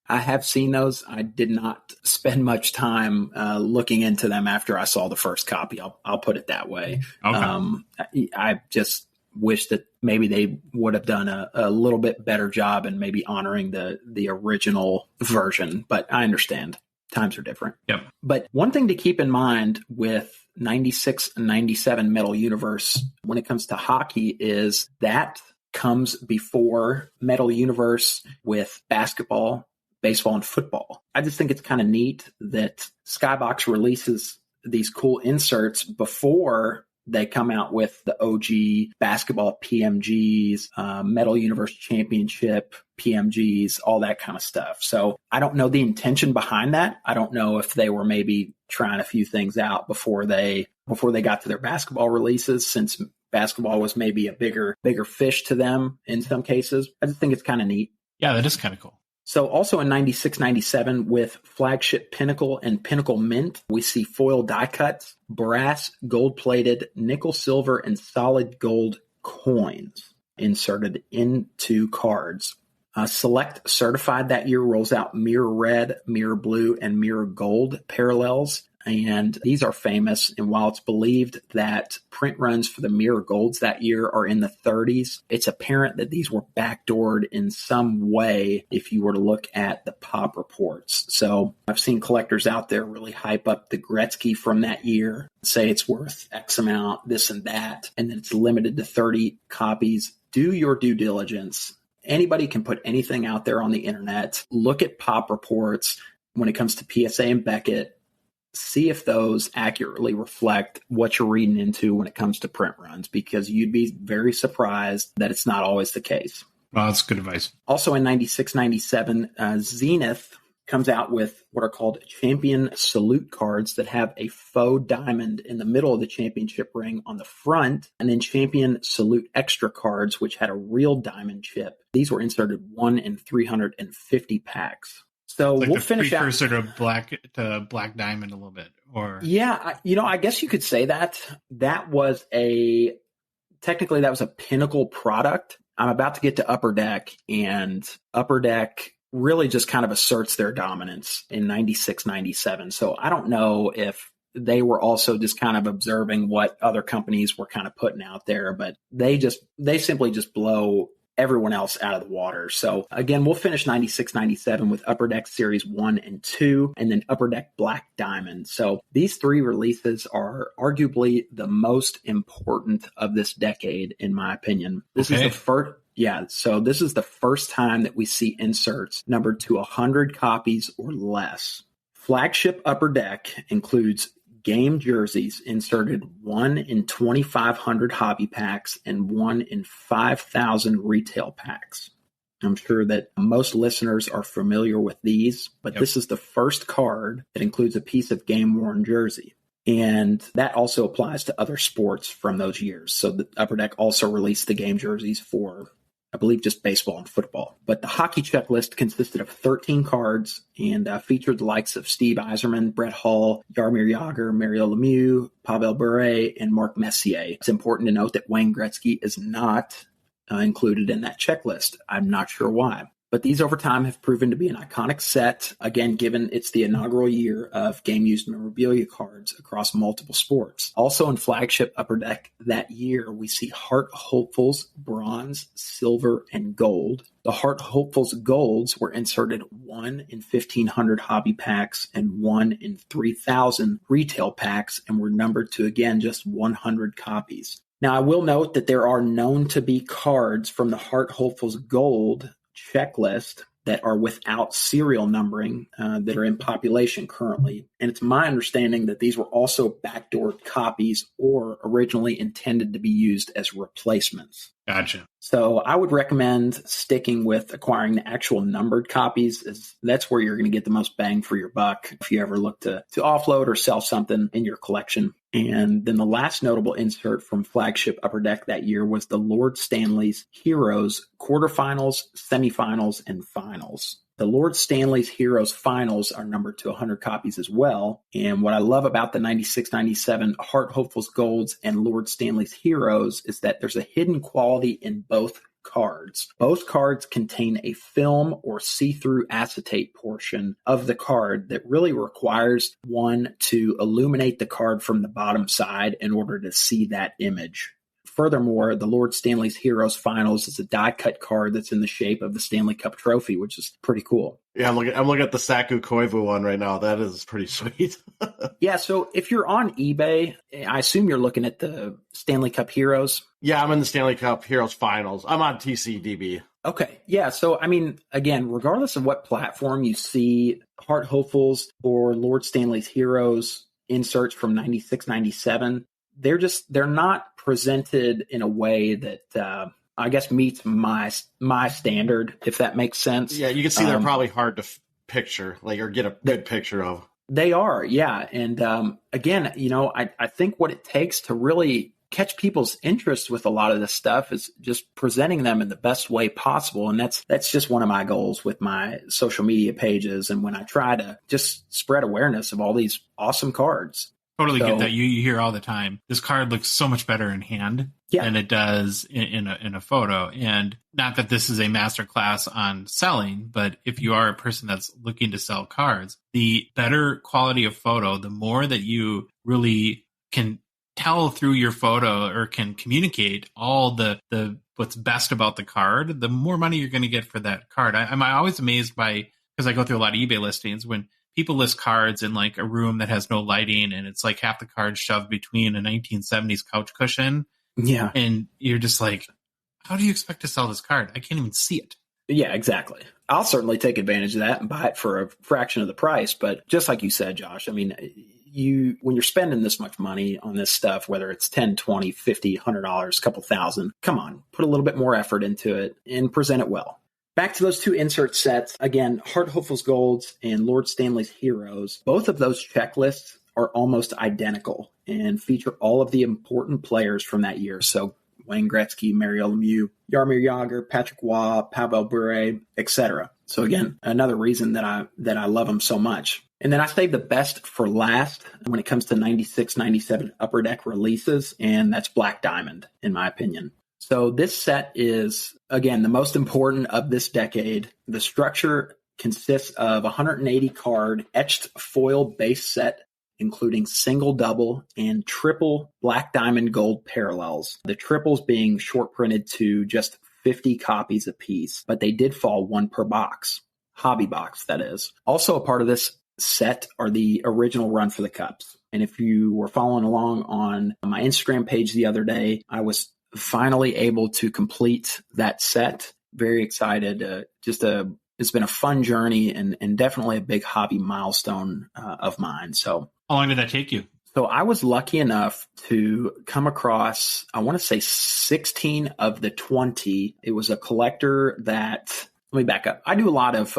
I have seen those. I did not spend much time looking into them after I saw the first copy. I'll put it that way. Okay. I just wish that maybe they would have done a little bit better job in maybe honoring the original version. But I understand. Times are different. Yep. But one thing to keep in mind with 96 and 97 Metal Universe when it comes to hockey is that comes before Metal Universe with basketball, baseball and football. I just think it's kind of neat that Skybox releases these cool inserts before they come out with the OG basketball PMGs, Metal Universe Championship PMGs, all that kind of stuff. So I don't know the intention behind that. I don't know if they were maybe trying a few things out before they got to their basketball releases, since basketball was maybe a bigger fish to them in some cases. I just think it's kind of neat. Yeah, that is kind of cool. So also in 96, 97 with Flagship Pinnacle and Pinnacle Mint, we see foil die cuts, brass, gold-plated, nickel, silver, and solid gold coins inserted into cards. Select Certified that year rolls out Mirror Red, Mirror Blue, and Mirror Gold parallels. And these are famous. And while it's believed that print runs for the Mirror Golds that year are in the 30s, it's apparent that these were backdoored in some way if you were to look at the pop reports. So I've seen collectors out there really hype up the Gretzky from that year, say it's worth X amount, this and that, and then it's limited to 30 copies. Do your due diligence. Anybody can put anything out there on the internet. Look at pop reports when it comes to PSA and Beckett. See if those accurately reflect what you're reading into when it comes to print runs, because you'd be very surprised that it's not always the case. Well, that's good advice. Also in 96, 97, Zenith comes out with what are called Champion Salute cards that have a faux diamond in the middle of the championship ring on the front, and then Champion Salute Extra cards, which had a real diamond chip. These were inserted 1 in 350 packs. So like we'll finish out precursor to Black Diamond a little bit, or yeah, I guess you could say that was technically that was a Pinnacle product. I'm about to get to Upper Deck, and Upper Deck really just kind of asserts their dominance in 96, 97. So I don't know if they were also just kind of observing what other companies were kind of putting out there, but they simply just blow everyone else out of the water. So again, we'll finish 96, 97 with Upper Deck Series 1 and 2, and then Upper Deck Black Diamond. So these three releases are arguably the most important of this decade, in my opinion. This is the first. Yeah, so this is the first time that we see inserts numbered to 100 copies or less. Flagship Upper Deck includes game jerseys inserted 1 in 2,500 hobby packs and 1 in 5,000 retail packs. I'm sure that most listeners are familiar with these, but This is the first card that includes a piece of game-worn jersey. And that also applies to other sports from those years. So the Upper Deck also released the game jerseys for, I believe, just baseball and football. But the hockey checklist consisted of 13 cards and featured the likes of Steve Yzerman, Brett Hull, Jaromir Jagr, Mario Lemieux, Pavel Bure, and Mark Messier. It's important to note that Wayne Gretzky is not included in that checklist. I'm not sure why. But these over time have proven to be an iconic set, again, given it's the inaugural year of game-used memorabilia cards across multiple sports. Also in Flagship Upper Deck that year, we see Hart Hopefuls, bronze, silver, and gold. The Hart Hopefuls golds were inserted 1 in 1,500 hobby packs and 1 in 3,000 retail packs, and were numbered to, again, just 100 copies. Now, I will note that there are known to be cards from the Hart Hopefuls gold checklist that are without serial numbering that are in population currently. And it's my understanding that these were also backdoored copies or originally intended to be used as replacements. Gotcha. So I would recommend sticking with acquiring the actual numbered copies, as that's where you're going to get the most bang for your buck if you ever look to offload or sell something in your collection. And then the last notable insert from Flagship Upper Deck that year was the Lord Stanley's Heroes quarterfinals, semifinals, and finals. The Lord Stanley's Heroes finals are numbered to 100 copies as well. And what I love about the 96-97 Hart Hopefuls Golds and Lord Stanley's Heroes is that there's a hidden quality in both cards. Both cards contain a film or see-through acetate portion of the card that really requires one to illuminate the card from the bottom side in order to see that image. Furthermore, the Lord Stanley's Heroes Finals is a die-cut card that's in the shape of the Stanley Cup trophy, which is pretty cool. Yeah, I'm looking at the Saku Koivu one right now. That is pretty sweet. Yeah, so if you're on eBay, I assume you're looking at the Stanley Cup Heroes. Yeah, I'm in the Stanley Cup Heroes Finals. I'm on TCDB. Okay. Yeah. So, I mean, again, regardless of what platform you see Hart Hopefuls or Lord Stanley's Heroes inserts from 96, 97, they're not presented in a way that, I guess meets my standard, if that makes sense. Yeah, you can see they're probably hard to picture, like, or get a good picture of. They are, yeah. And again, I think what it takes to really catch people's interest with a lot of this stuff is just presenting them in the best way possible. And that's just one of my goals with my social media pages. And when I try to just spread awareness of all these awesome cards. Totally get that. You hear all the time, this card looks so much better in hand than it does in a photo. And not that this is a masterclass on selling, but if you are a person that's looking to sell cards, the better quality of photo, the more that you really can tell through your photo or can communicate all the what's best about the card, the more money you're going to get for that card. I'm always amazed by, because I go through a lot of eBay listings, when people list cards in like a room that has no lighting and it's like half the cards shoved between a 1970s couch cushion. Yeah. And you're just like, how do you expect to sell this card? I can't even see it. Yeah, exactly. I'll certainly take advantage of that and buy it for a fraction of the price. But just like you said, Josh, I mean, when you're spending this much money on this stuff, whether it's $10, $20, $50, $100, a couple thousand, come on, put a little bit more effort into it and present it well. Back to those two insert sets. Again, Hart Hopefuls Golds and Lord Stanley's Heroes. Both of those checklists are almost identical and feature all of the important players from that year. So Wayne Gretzky, Mario Lemieux, Jaromir Jagr, Patrick Waugh, Pavel Bure, etc. So again, another reason that I love them so much. And then I saved the best for last when it comes to 96, 97 Upper Deck releases, and that's Black Diamond, in my opinion. So this set is, again, the most important of this decade. The structure consists of 180 card etched foil base set, including single, double, and triple Black Diamond gold parallels. The triples being short printed to just 50 copies apiece, but they did fall one per box. Hobby box, that is. Also a part of this set are the original Run for the Cups. And if you were following along on my Instagram page the other day, I was finally able to complete that set. Very excited. It's been a fun journey and definitely a big hobby milestone of mine. So how long did that take you? So I was lucky enough to come across, I want to say 16 of the 20. It was a collector that, let me back up. I do a lot of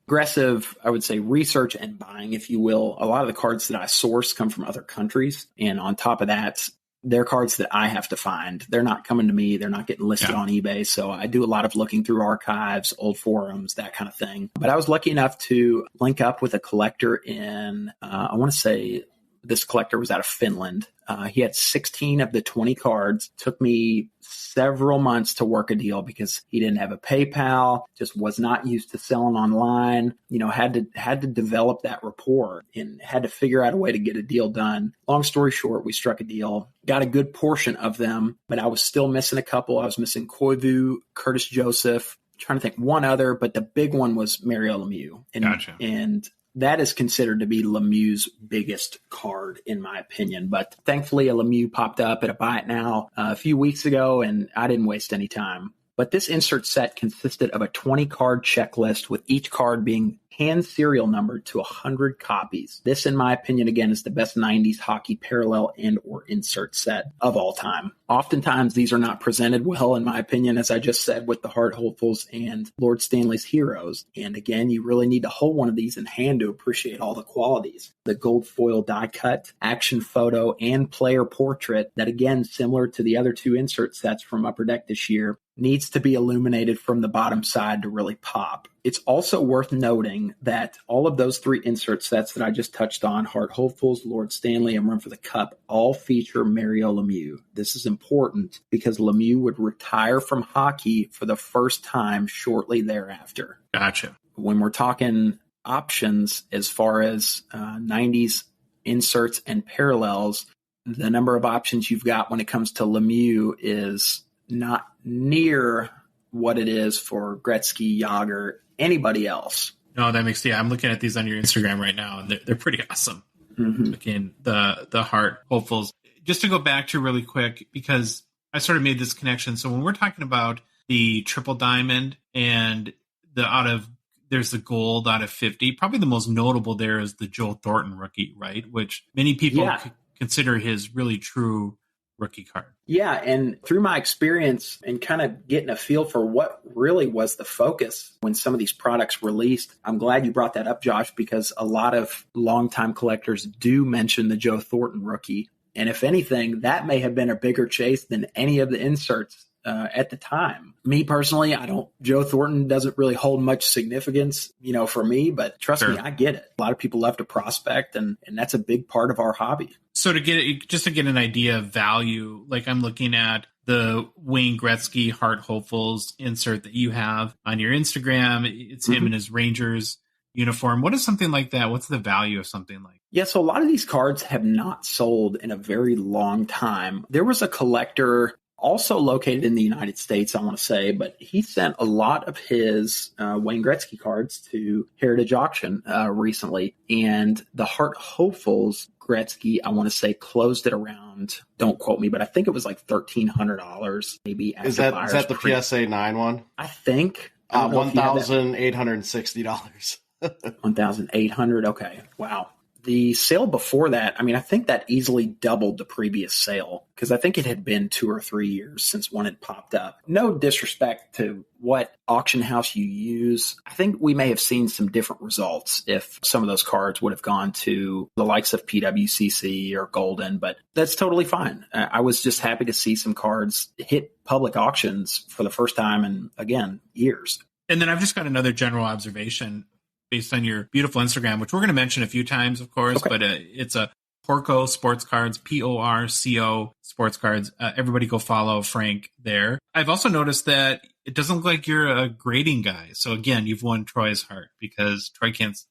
aggressive, I would say, research and buying, if you will. A lot of the cards that I source come from other countries. And on top of that, they're cards that I have to find. They're not coming to me. They're not getting listed on eBay. So I do a lot of looking through archives, old forums, that kind of thing. But I was lucky enough to link up with a collector in, I want to say this collector was out of Finland. He had 16 of the 20 cards. Took me several months to work a deal because he didn't have a PayPal, just was not used to selling online, had to develop that rapport and had to figure out a way to get a deal done. Long story short, we struck a deal, got a good portion of them, but I was still missing a couple. I was missing Koivu, Curtis Joseph, trying to think one other, but the big one was Mario Lemieux. Gotcha. And that is considered to be Lemieux's biggest card, in my opinion. But thankfully, a Lemieux popped up at a Buy It Now a few weeks ago, and I didn't waste any time. But this insert set consisted of a 20-card checklist, with each card being hand serial numbered to 100 copies. This, in my opinion, again, is the best 90s hockey parallel and or insert set of all time. Oftentimes, these are not presented well, in my opinion, as I just said, with the Hart Hopefuls and Lord Stanley's Heroes. And again, you really need to hold one of these in hand to appreciate all the qualities. The gold foil die cut, action photo, and player portrait that, again, similar to the other two insert sets from Upper Deck this year, needs to be illuminated from the bottom side to really pop. It's also worth noting that all of those three insert sets that I just touched on, Hart Hopefuls, Lord Stanley, and Run for the Cup, all feature Mario Lemieux. This is important because Lemieux would retire from hockey for the first time shortly thereafter. Gotcha. When we're talking options as far as 90s inserts and parallels, the number of options you've got when it comes to Lemieux is not near what it is for Gretzky, Jagr, anybody else. No, that makes, I'm looking at these on your Instagram right now, and they're pretty awesome. Mm-hmm. Looking the Hart Hopefuls. Just to go back to really quick, because I sort of made this connection. So when we're talking about the triple diamond and there's the gold out of 50. Probably the most notable there is the Joe Thornton rookie, right? Which many people consider his really true rookie card. Yeah, and through my experience and kind of getting a feel for what really was the focus when some of these products released, I'm glad you brought that up, Josh, because a lot of longtime collectors do mention the Joe Thornton rookie. And if anything, that may have been a bigger chase than any of the inserts at the time. Me personally, Joe Thornton doesn't really hold much significance, for me, but trust me, I get it. A lot of people love to prospect, and that's a big part of our hobby. So to get an idea of value, like I'm looking at the Wayne Gretzky Heart Hopefuls insert that you have on your Instagram. It's him in his Rangers uniform. What is something like that? What's the value of something like that? Yeah, so a lot of these cards have not sold in a very long time. There was a collector also located in the United States, I want to say, but he sent a lot of his Wayne Gretzky cards to Heritage Auction recently. And the Heart Hopefuls Gretzky, I want to say, closed it around, don't quote me, but I think it was like $1,300 maybe. Is that the PSA 9 one? I think. $1,860. $1,800. Okay. Wow. The sale before that, I think that easily doubled the previous sale because I think it had been 2 or 3 years since one had popped up. No disrespect to what auction house you use. I think we may have seen some different results if some of those cards would have gone to the likes of PWCC or Golden, but that's totally fine. I was just happy to see some cards hit public auctions for the first time in, again, years. And then I've just got another general observation based on your beautiful Instagram, which we're going to mention a few times, of course, but it's a Porco Sports Cards, Porco Sports Cards. Everybody go follow Frank there. I've also noticed that it doesn't look like you're a grading guy. So again, you've won Troy's heart because Troy's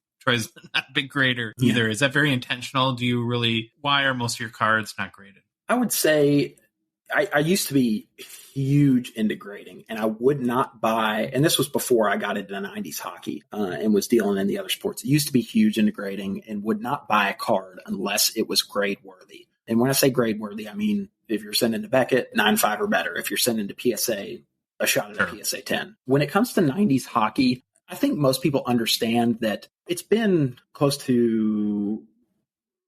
not a big grader either. Yeah. Is that very intentional? Why are most of your cards not graded? I would say I used to be huge into grading, and I would not buy, and this was before I got into 90's hockey and was dealing in the other sports. I used to be huge into grading and would not buy a card unless it was grade worthy. And when I say grade worthy, I mean, if you're sending to Beckett, 9.5 or better. If you're sending to PSA, a shot at a PSA 10. When it comes to 90's hockey, I think most people understand that it's been close to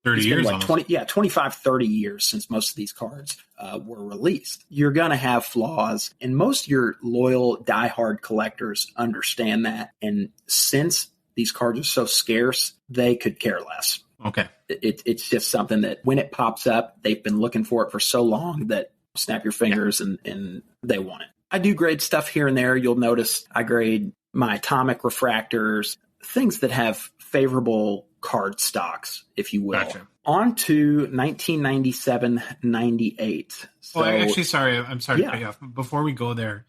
30 years, like 25, 30 years since most of these cards were released. You're going to have flaws, and most of your loyal, diehard collectors understand that. And since these cards are so scarce, they could care less. Okay. It's just something that when it pops up, they've been looking for it for so long that snap your fingers and they want it. I do grade stuff here and there. You'll notice I grade my atomic refractors, things that have favorable card stocks, if you will. Gotcha. On to 1997-98. So, I'm sorry to cut you off. Before we go there,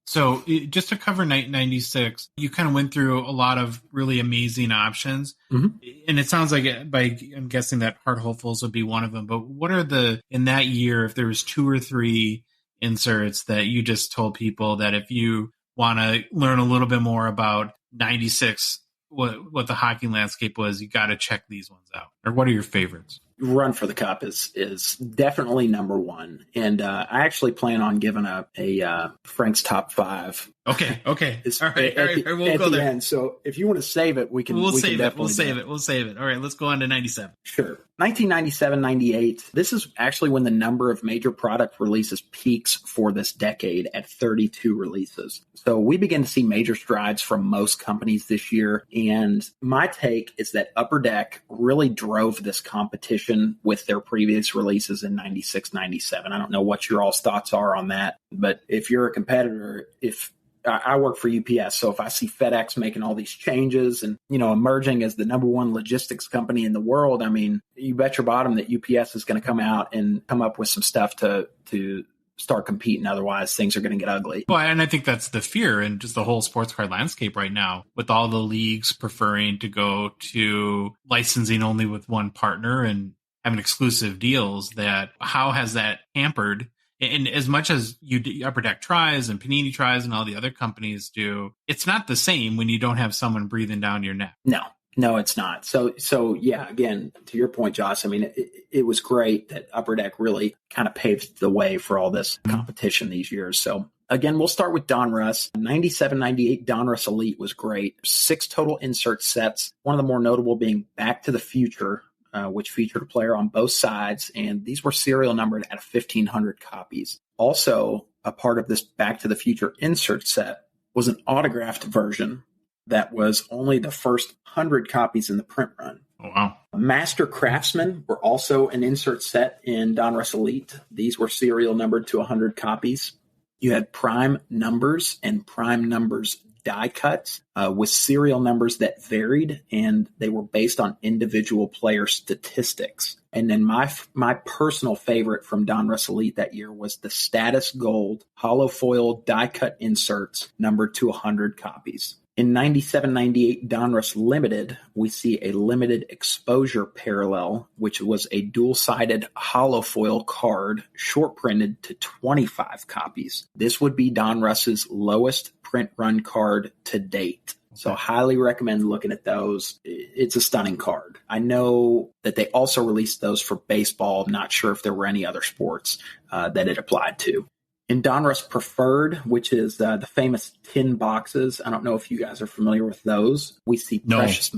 so just to cover 96, you kind of went through a lot of really amazing options. Mm-hmm. And it sounds like I'm guessing that Heart Hopefuls would be one of them. But what are in that year, if there was 2 or 3 inserts that you just told people that if you want to learn a little bit more about 96, what the hockey landscape was, you got to check these ones out? Or what are your favorites? Run for the Cup is definitely number one. And I actually plan on giving a Frank's top 5. Okay. All right. We'll go there. End. So if you want to save it, We'll save it. All right, let's go on to 97. Sure. 1997-98. This is actually when the number of major product releases peaks for this decade at 32 releases. So we begin to see major strides from most companies this year. And my take is that Upper Deck really drove this competition with their previous releases in 96, 97. I don't know what your all's thoughts are on that, but if you're a competitor, I work for UPS, so if I see FedEx making all these changes and, emerging as the number one logistics company in the world, you bet your bottom that UPS is going to come out and come up with some stuff to start competing. Otherwise, things are going to get ugly. Well, and I think that's the fear in just the whole sports card landscape right now, with all the leagues preferring to go to licensing only with one partner and having exclusive deals. That how has that hampered? And as much as Upper Deck tries and Panini tries and all the other companies do, it's not the same when you don't have someone breathing down your neck. No, it's not. So yeah, again, to your point, Josh, it was great that Upper Deck really kind of paved the way for all this competition these years. So Again, we'll start with Donruss. 97-98 Donruss Elite was great. 6 total insert sets, one of the more notable being Back to the Future, which featured a player on both sides, and these were serial numbered at 1,500 copies. Also, a part of this Back to the Future insert set was an autographed version that was only the first 100 copies in the print run. Oh, wow. Master Craftsmen were also an insert set in Donruss Elite. These were serial numbered to 100 copies. You had Prime Numbers and Prime Numbers die cuts with serial numbers that varied, and they were based on individual player statistics. And then my personal favorite from Donruss Elite that year was the Status Gold hollow foil die cut inserts numbered to 100 copies. In 97-98 Donruss Limited, we see a limited exposure parallel, which was a dual-sided hollow foil card, short printed to 25 copies. This would be Donruss's lowest print run card to date. So highly recommend looking at those. It's a stunning card. I know that they also released those for baseball. I'm not sure if there were any other sports that it applied to. In Donruss Preferred, which is the famous tin boxes, I don't know if you guys are familiar with those. We see Precious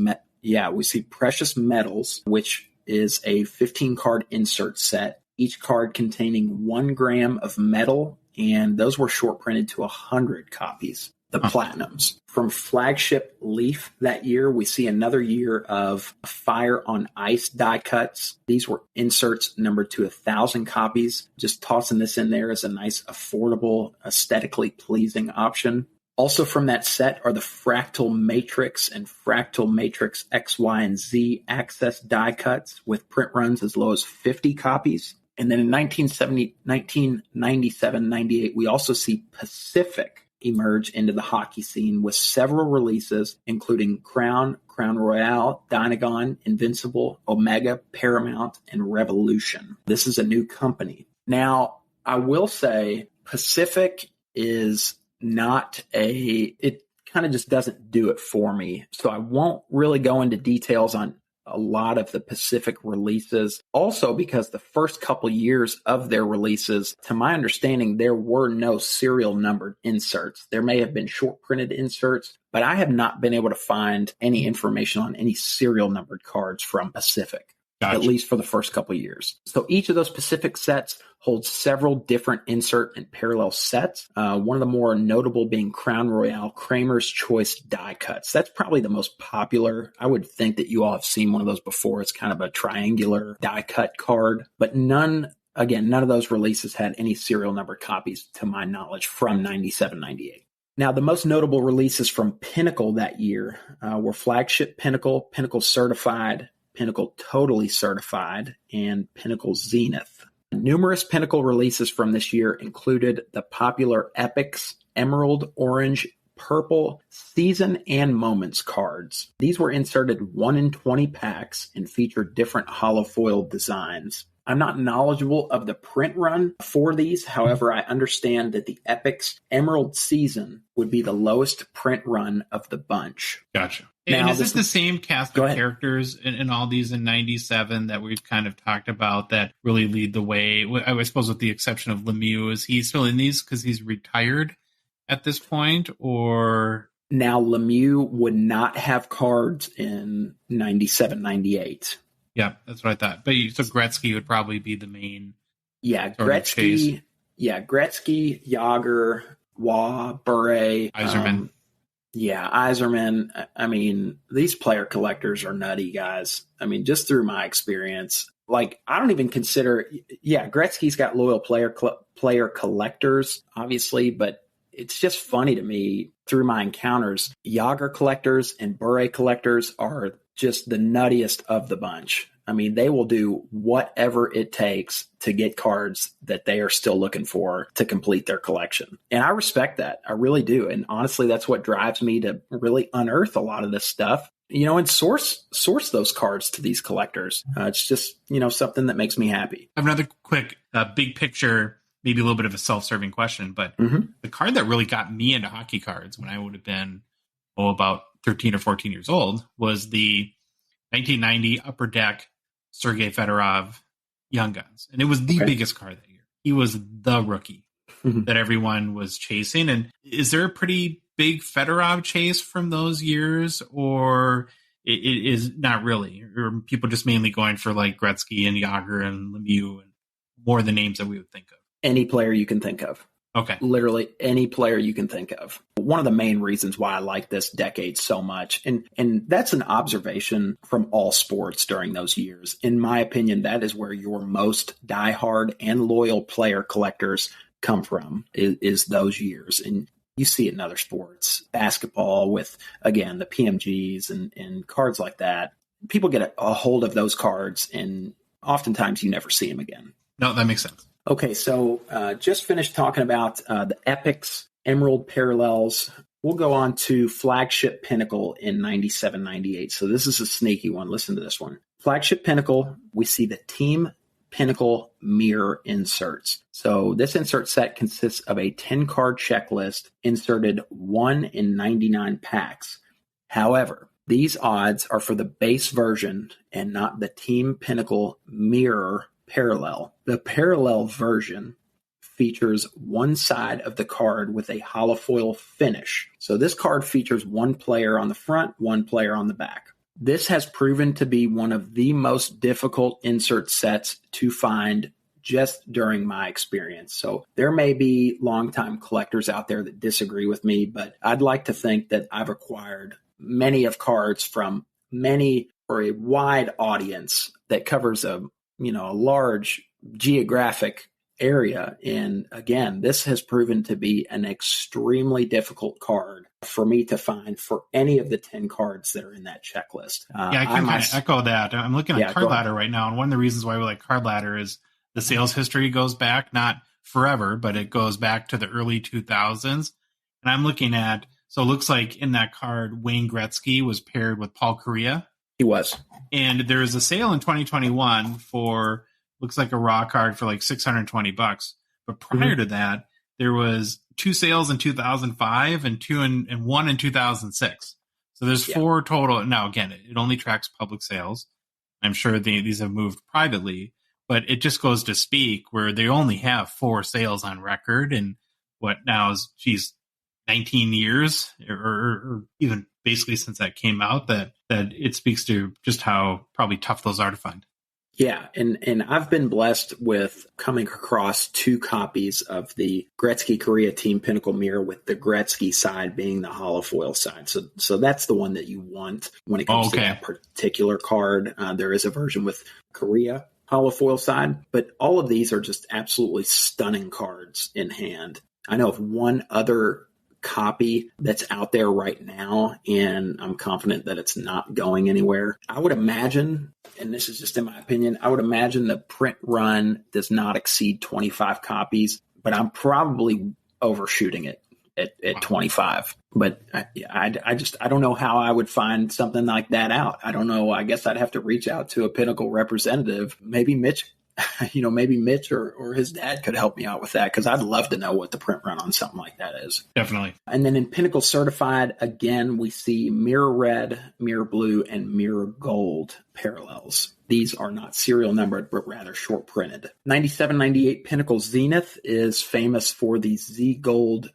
Metals, which is a 15-card insert set, each card containing 1 gram of metal, and those were short printed to 100 copies. The Platinums. From Flagship Leaf that year, we see another year of Fire on Ice die cuts. These were inserts numbered to 1,000 copies. Just tossing this in there as a nice, affordable, aesthetically pleasing option. Also from that set are the Fractal Matrix and Fractal Matrix X, Y, and Z access die cuts with print runs as low as 50 copies. And then in 1997-98, we also see Pacific emerge into the hockey scene with several releases, including Crown, Crown Royale, Dynagon, Invincible, Omega, Paramount, and Revolution. This is a new company. Now, I will say Pacific is not it kind of just doesn't do it for me. So I won't really go into details on a lot of the Pacific releases. Also, because the first couple years of their releases, to my understanding, there were no serial numbered inserts. There may have been short printed inserts, but I have not been able to find any information on any serial numbered cards from Pacific. Gotcha. At least for the first couple of years. So each of those Pacific sets holds several different insert and parallel sets. One of the more notable being Crown Royale Kramer's Choice die cuts. That's probably the most popular. I would think that you all have seen one of those before. It's kind of a triangular die cut card, but none of those releases had any serial number copies to my knowledge from 97-98. Now, the most notable releases from Pinnacle that year were Flagship Pinnacle, Pinnacle Certified, Pinnacle Totally Certified, and Pinnacle Zenith. Numerous Pinnacle releases from this year included the popular Epics, Emerald, Orange, Purple, Season, and Moments cards. These were inserted 1 in 20 packs and featured different hollow foil designs. I'm not knowledgeable of the print run for these. However, I understand that the Epics Emerald Season would be the lowest print run of the bunch. Gotcha. And is this the same cast of characters in all these in 97 that we've kind of talked about that really lead the way? I suppose with the exception of Lemieux, is he still in these because he's retired at this point? Or now Lemieux would not have cards in 97-98. Yeah, that's what I thought. But so Gretzky would probably be the main. Yeah, Gretzky. Yeah, Gretzky, Yager, Waugh, Bure, Yzerman. Yzerman. I mean, these player collectors are nutty, guys. I mean, just through my experience, like I don't even consider. Yeah, Gretzky's got loyal player collectors, obviously, but it's just funny to me through my encounters. Yager collectors and Bure collectors are just the nuttiest of the bunch. I mean, they will do whatever it takes to get cards that they are still looking for to complete their collection. And I respect that. I really do. And honestly, that's what drives me to really unearth a lot of this stuff, and source those cards to these collectors. It's just, something that makes me happy. I have another quick big picture, maybe a little bit of a self-serving question, but the card that really got me into hockey cards when I would have been, about 13 or 14 years old was the 1990 Upper Deck Sergei Fedorov Young Guns. And it was the biggest card that year. He was the rookie. that everyone was chasing. And is there a pretty big Fedorov chase from those years, or it is not really? Or are people just mainly going for like Gretzky and Yager and Lemieux and more the names that we would think of? Any player you can think of. Okay. Literally any player you can think of. One of the main reasons why I like this decade so much, and that's an observation from all sports during those years. In my opinion, that is where your most diehard and loyal player collectors come from, is those years. And you see it in other sports, basketball with, again, the PMGs and cards like that. People get a hold of those cards, and oftentimes you never see them again. No, that makes sense. Okay, so just finished talking about the Epics, Emerald Parallels. We'll go on to Flagship Pinnacle in 97-98. So this is a sneaky one. Listen to this one. Flagship Pinnacle, we see the Team Pinnacle mirror inserts. So this insert set consists of a 10-card checklist inserted 1 in 99 packs. However, these odds are for the base version and not the Team Pinnacle mirror parallel. The parallel version features one side of the card with a holofoil finish. So this card features one player on the front, one player on the back. This has proven to be one of the most difficult insert sets to find just during my experience. So there may be longtime collectors out there that disagree with me, but I'd like to think that I've acquired many of cards from many or a wide audience that covers a large geographic area. And again, this has proven to be an extremely difficult card for me to find for any of the 10 cards that are in that checklist. I can kind of echo that. I'm looking at Card Ladder right now, and one of the reasons why we like Card Ladder is the sales history goes back, not forever, but it goes back to the early 2000s. And I'm looking at, so it looks like in that card, Wayne Gretzky was paired with Paul Kariya. He was. And there was a sale in 2021 for, looks like a raw card for like $620. But prior to that, there was 2 sales in 2005 and one in 2006. So there's 4 total. Now, again, it only tracks public sales. I'm sure these have moved privately, but it just goes to speak where they only have 4 sales on record. And what now is, 19 years or even basically since that came out, that it speaks to just how probably tough those are to find. Yeah, and I've been blessed with coming across 2 copies of the Gretzky Korea Team Pinnacle mirror, with the Gretzky side being the holofoil side. So that's the one that you want when it comes to that particular card. There is a version with Korea holofoil side, but all of these are just absolutely stunning cards in hand. I know of one other copy that's out there right now, and I'm confident that it's not going anywhere. I would imagine, and this is just in my opinion, I would imagine the print run does not exceed 25 copies, but I'm probably overshooting it at 25. But I don't know how I would find something like that out. I don't know. I guess I'd have to reach out to a Pinnacle representative, maybe Mitch. Maybe Mitch or his dad could help me out with that, because I'd love to know what the print run on something like that is. Definitely. And then in Pinnacle Certified, again, we see Mirror Red, Mirror Blue, and Mirror Gold parallels. These are not serial numbered, but rather short printed. 97-98 Pinnacle Zenith is famous for the Z Gold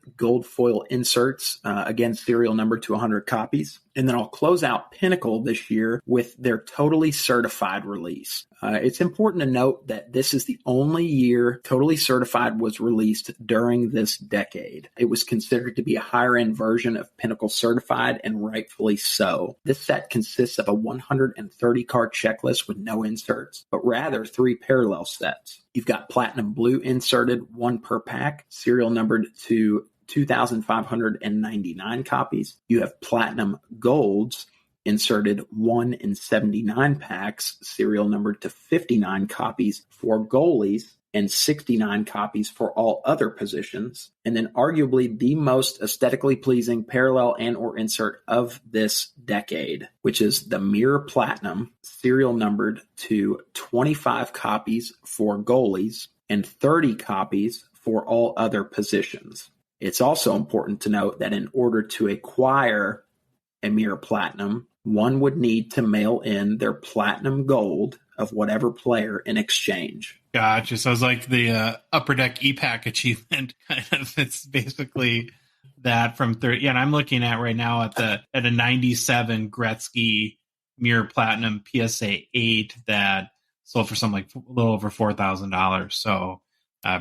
foil inserts, again, serial numbered to 100 copies. And then I'll close out Pinnacle this year with their Totally Certified release. It's important to note that this is the only year Totally Certified was released during this decade. It was considered to be a higher-end version of Pinnacle Certified, and rightfully so. This set consists of a 130-card checklist with no inserts, but rather 3 parallel sets. You've got Platinum Blue inserted, 1 per pack, serial numbered to 2,599 copies. You have Platinum Golds inserted 1 in 79 packs, serial numbered to 59 copies for goalies and 69 copies for all other positions. And then arguably the most aesthetically pleasing parallel and or insert of this decade, which is the Mirror Platinum, serial numbered to 25 copies for goalies and 30 copies for all other positions. It's also important to note that in order to acquire a Mirror Platinum, one would need to mail in their Platinum Gold of whatever player in exchange. Gotcha. So it's like the Upper Deck EPAC achievement kind of. It's basically that from 30. Yeah, and I'm looking at right now at a 97 Gretzky Mirror Platinum PSA 8 that sold for something like a little over $4,000. So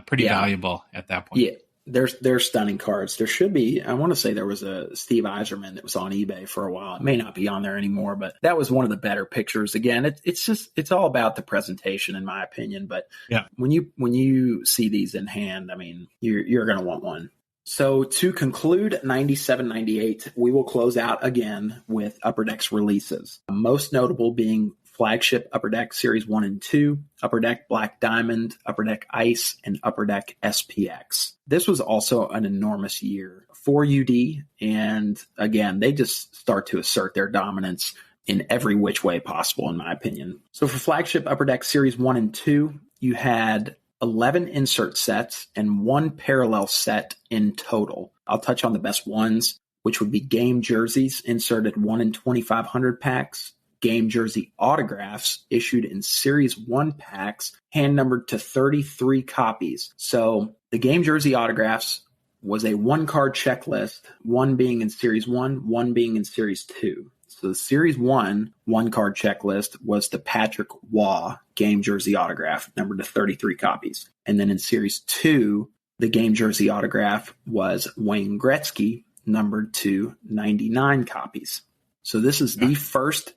pretty valuable at that point. Yeah. They're stunning cards. There should be, I want to say there was a Steve Yzerman that was on eBay for a while. It may not be on there anymore, but that was one of the better pictures. Again, it's all about the presentation, in my opinion. But when you see these in hand, I mean, you're going to want one. So to conclude 97-98, we will close out again with Upper Deck's releases. Most notable being flagship Upper Deck Series 1 and 2, Upper Deck Black Diamond, Upper Deck Ice, and Upper Deck SPX. This was also an enormous year for UD, and again, they just start to assert their dominance in every which way possible, in my opinion. So for flagship Upper Deck Series 1 and 2, you had 11 insert sets and 1 parallel set in total. I'll touch on the best ones, which would be game jerseys inserted 1 in 2,500 packs, game jersey autographs issued in Series 1 packs, hand numbered to 33 copies. So the game jersey autographs was a 1-card checklist, 1 being in Series 1, 1 being in Series 2. So the Series 1 1-card checklist was the Patrick Waugh game jersey autograph, numbered to 33 copies. And then in Series 2, the game jersey autograph was Wayne Gretzky, numbered to 99 copies. So this is the first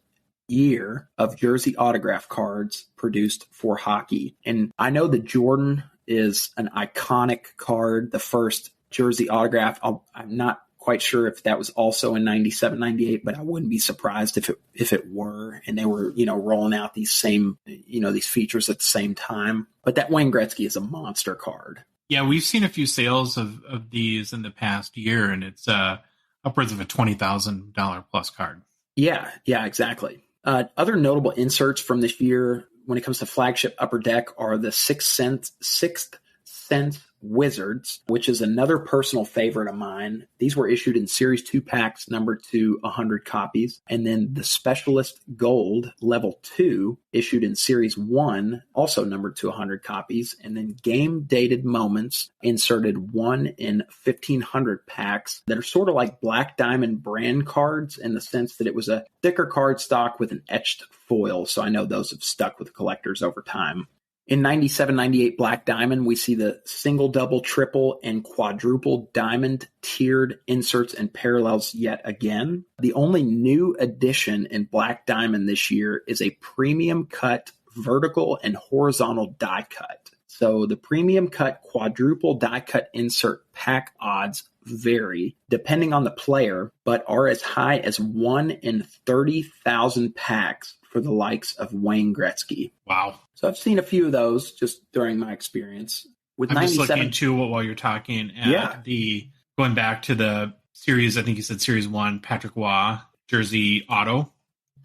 year of jersey autograph cards produced for hockey. And I know the Jordan is an iconic card, the first jersey autograph. I'm not quite sure if that was also in 97-98, but I wouldn't be surprised if it were, and they were, rolling out these same, these features at the same time. But that Wayne Gretzky is a monster card. Yeah, we've seen a few sales of these in the past year, and it's upwards of a $20,000 plus card. Yeah, exactly. Other notable inserts from this year when it comes to flagship Upper Deck are the Sixth Sense Wizards, which is another personal favorite of mine. These were issued in Series 2 packs numbered to 100 copies. And then the Specialist Gold Level 2 issued in Series 1, also numbered to 100 copies. And then Game Dated Moments inserted 1 in 1,500 packs that are sort of like Black Diamond brand cards in the sense that it was a thicker card stock with an etched foil. So I know those have stuck with collectors over time. In 97-98 Black Diamond, we see the single, double, triple, and quadruple diamond tiered inserts and parallels yet again. The only new addition in Black Diamond this year is a premium cut vertical and horizontal die cut. So the premium cut quadruple die cut insert pack odds vary depending on the player, but are as high as 1 in 30,000 packs for the likes of Wayne Gretzky. Wow. So I've seen a few of those just during my experience. With I'm just looking too while you're talking at going back to the series, I think you said Series 1, Patrick Waugh, Jersey Auto,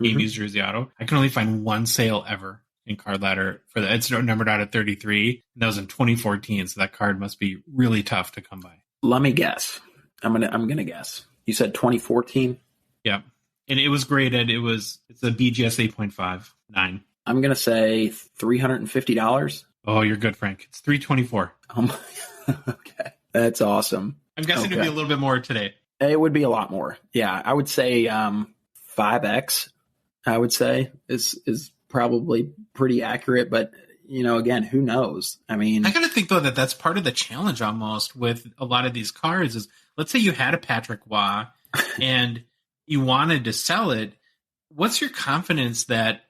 game used Jersey Auto. I can only find one sale ever in Card Ladder for that. It's numbered out at 33. And that was in 2014, so that card must be really tough to come by. Let me guess. I'm gonna guess. You said 2014? Yep. And it was graded. It's a BGS 8.59. I'm going to say $350. Oh, you're good, Frank. It's $324. Okay. That's awesome. I'm guessing it'd be a little bit more today. It would be a lot more. Yeah. I would say 5X, I would say, is probably pretty accurate. But, again, who knows? I mean, I got to think, though, that's part of the challenge almost with a lot of these cards is, let's say you had a Patrick Waugh and you wanted to sell it. What's your confidence that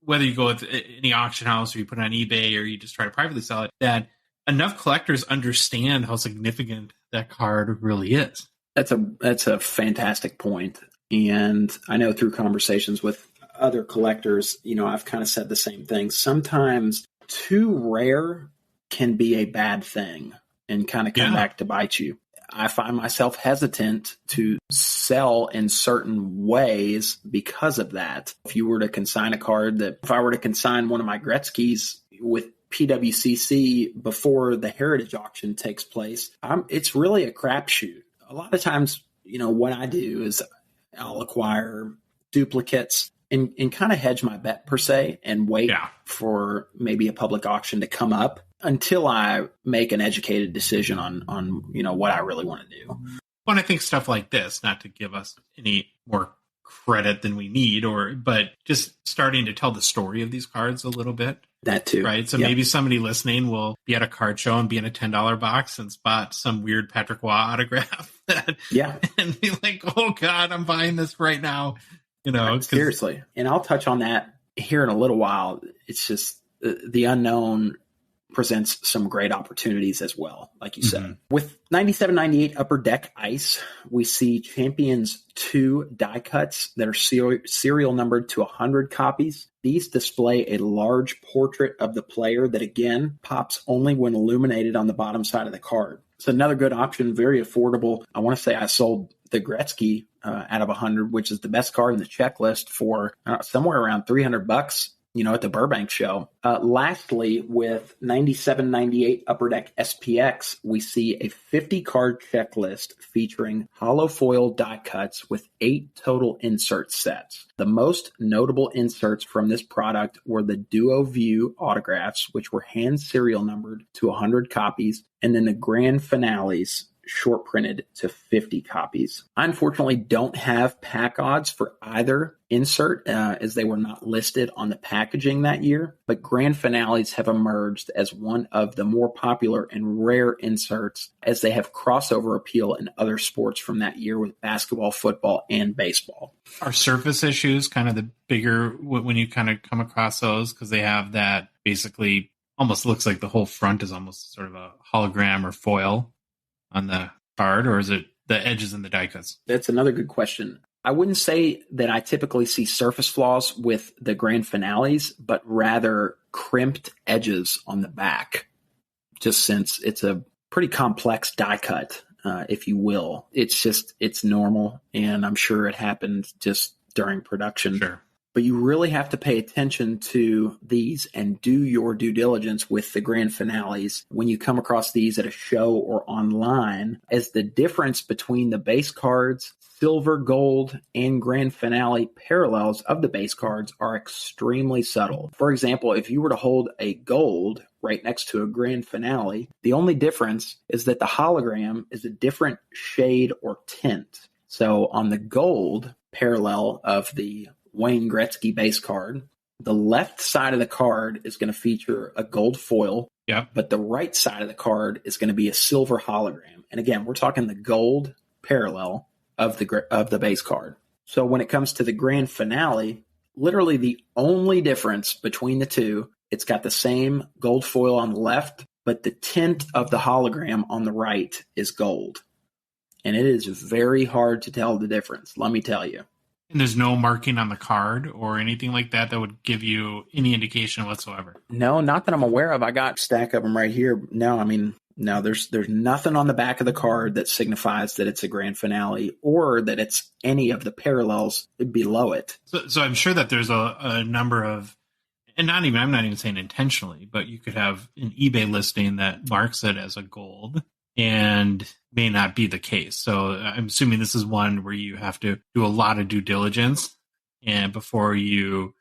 whether you go with any auction house or you put it on eBay or you just try to privately sell it, that enough collectors understand how significant that card really is? That's a fantastic point. And I know through conversations with other collectors, I've kind of said the same thing. Sometimes too rare can be a bad thing and kind of come back to bite you. I find myself hesitant to sell in certain ways because of that. If you were to consign a card if I were to consign one of my Gretzky's with PWCC before the Heritage Auction takes place, it's really a crapshoot. A lot of times, what I do is I'll acquire duplicates and kind of hedge my bet per se and wait for maybe a public auction to come up until I make an educated decision on what I really want to do. Well, and I think stuff like this, not to give us any more credit than we need, but just starting to tell the story of these cards a little bit. That too. Right. So maybe somebody listening will be at a card show and be in a $10 box and spot some weird Patrick Waugh autograph and be like, oh God, I'm buying this right now. Seriously. And I'll touch on that here in a little while. It's just the unknown presents some great opportunities as well, like you said. With 97-98 Upper Deck Ice, we see Champions 2 die cuts that are serial numbered to 100 copies. These display a large portrait of the player that, again, pops only when illuminated on the bottom side of the card. It's another good option, very affordable. I want to say I sold the Gretzky out of 100, which is the best card in the checklist, for somewhere around $300. At the Burbank show. Lastly, with 97-98 Upper Deck SPX, we see a 50-card checklist featuring hollow foil die cuts with 8 total insert sets. The most notable inserts from this product were the Duo View autographs, which were hand serial numbered to 100 copies, and then the Grand Finales, short printed to 50 copies. I unfortunately don't have pack odds for either insert as they were not listed on the packaging that year, but Grand Finales have emerged as one of the more popular and rare inserts as they have crossover appeal in other sports from that year with basketball, football, and baseball. Are surface issues kind of the bigger when you kind of come across those, because they have that basically almost looks like the whole front is almost sort of a hologram or foil on the card, or is it the edges and the die cuts? That's another good question. I wouldn't say that I typically see surface flaws with the Grand Finales, but rather crimped edges on the back, just since it's a pretty complex die cut, if you will. It's normal, and I'm sure it happened just during production. Sure. But you really have to pay attention to these and do your due diligence with the Grand Finales when you come across these at a show or online, as the difference between the base cards, silver, gold, and Grand Finale parallels of the base cards are extremely subtle. For example, if you were to hold a gold right next to a Grand Finale, the only difference is that the hologram is a different shade or tint. So on the gold parallel of the Wayne Gretzky base card, the left side of the card is going to feature a gold foil, but the right side of the card is going to be a silver hologram. And again, we're talking the gold parallel of the base card. So when it comes to the Grand Finale, literally the only difference between the two, it's got the same gold foil on the left, but the tint of the hologram on the right is gold. And it is very hard to tell the difference, let me tell you. And there's no marking on the card or anything like that would give you any indication whatsoever? No, not that I'm aware of. I got a stack of them right here. No, there's nothing on the back of the card that signifies that it's a Grand Finale or that it's any of the parallels below it. So I'm sure that there's a number of, and I'm not even saying intentionally, but you could have an eBay listing that marks it as a gold and may not be the case. So I'm assuming this is one where you have to do a lot of due diligence and before you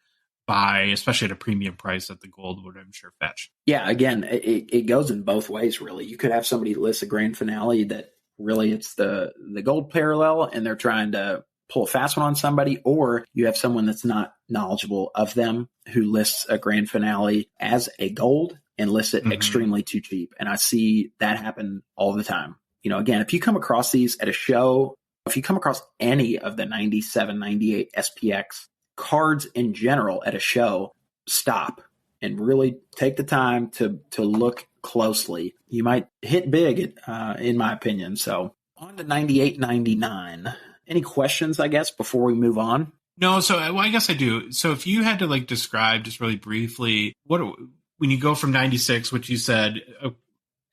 buy, especially at a premium price that the gold would, I'm sure, fetch. Yeah, again, it goes in both ways, really. You could have somebody list a Grand Finale that really it's the gold parallel and they're trying to pull a fast one on somebody, or you have someone that's not knowledgeable of them who lists a Grand Finale as a gold and lists it extremely too cheap. And I see that happen all the time. Again, if you come across these at a show, if you come across any of the 97, 98 SPX cards in general at a show, stop and really take the time to look closely. You might hit big, in my opinion. So on to 98, 99. Any questions, I guess, before we move on? No, I guess I do. So if you had to describe just really briefly, when you go from 96, which you said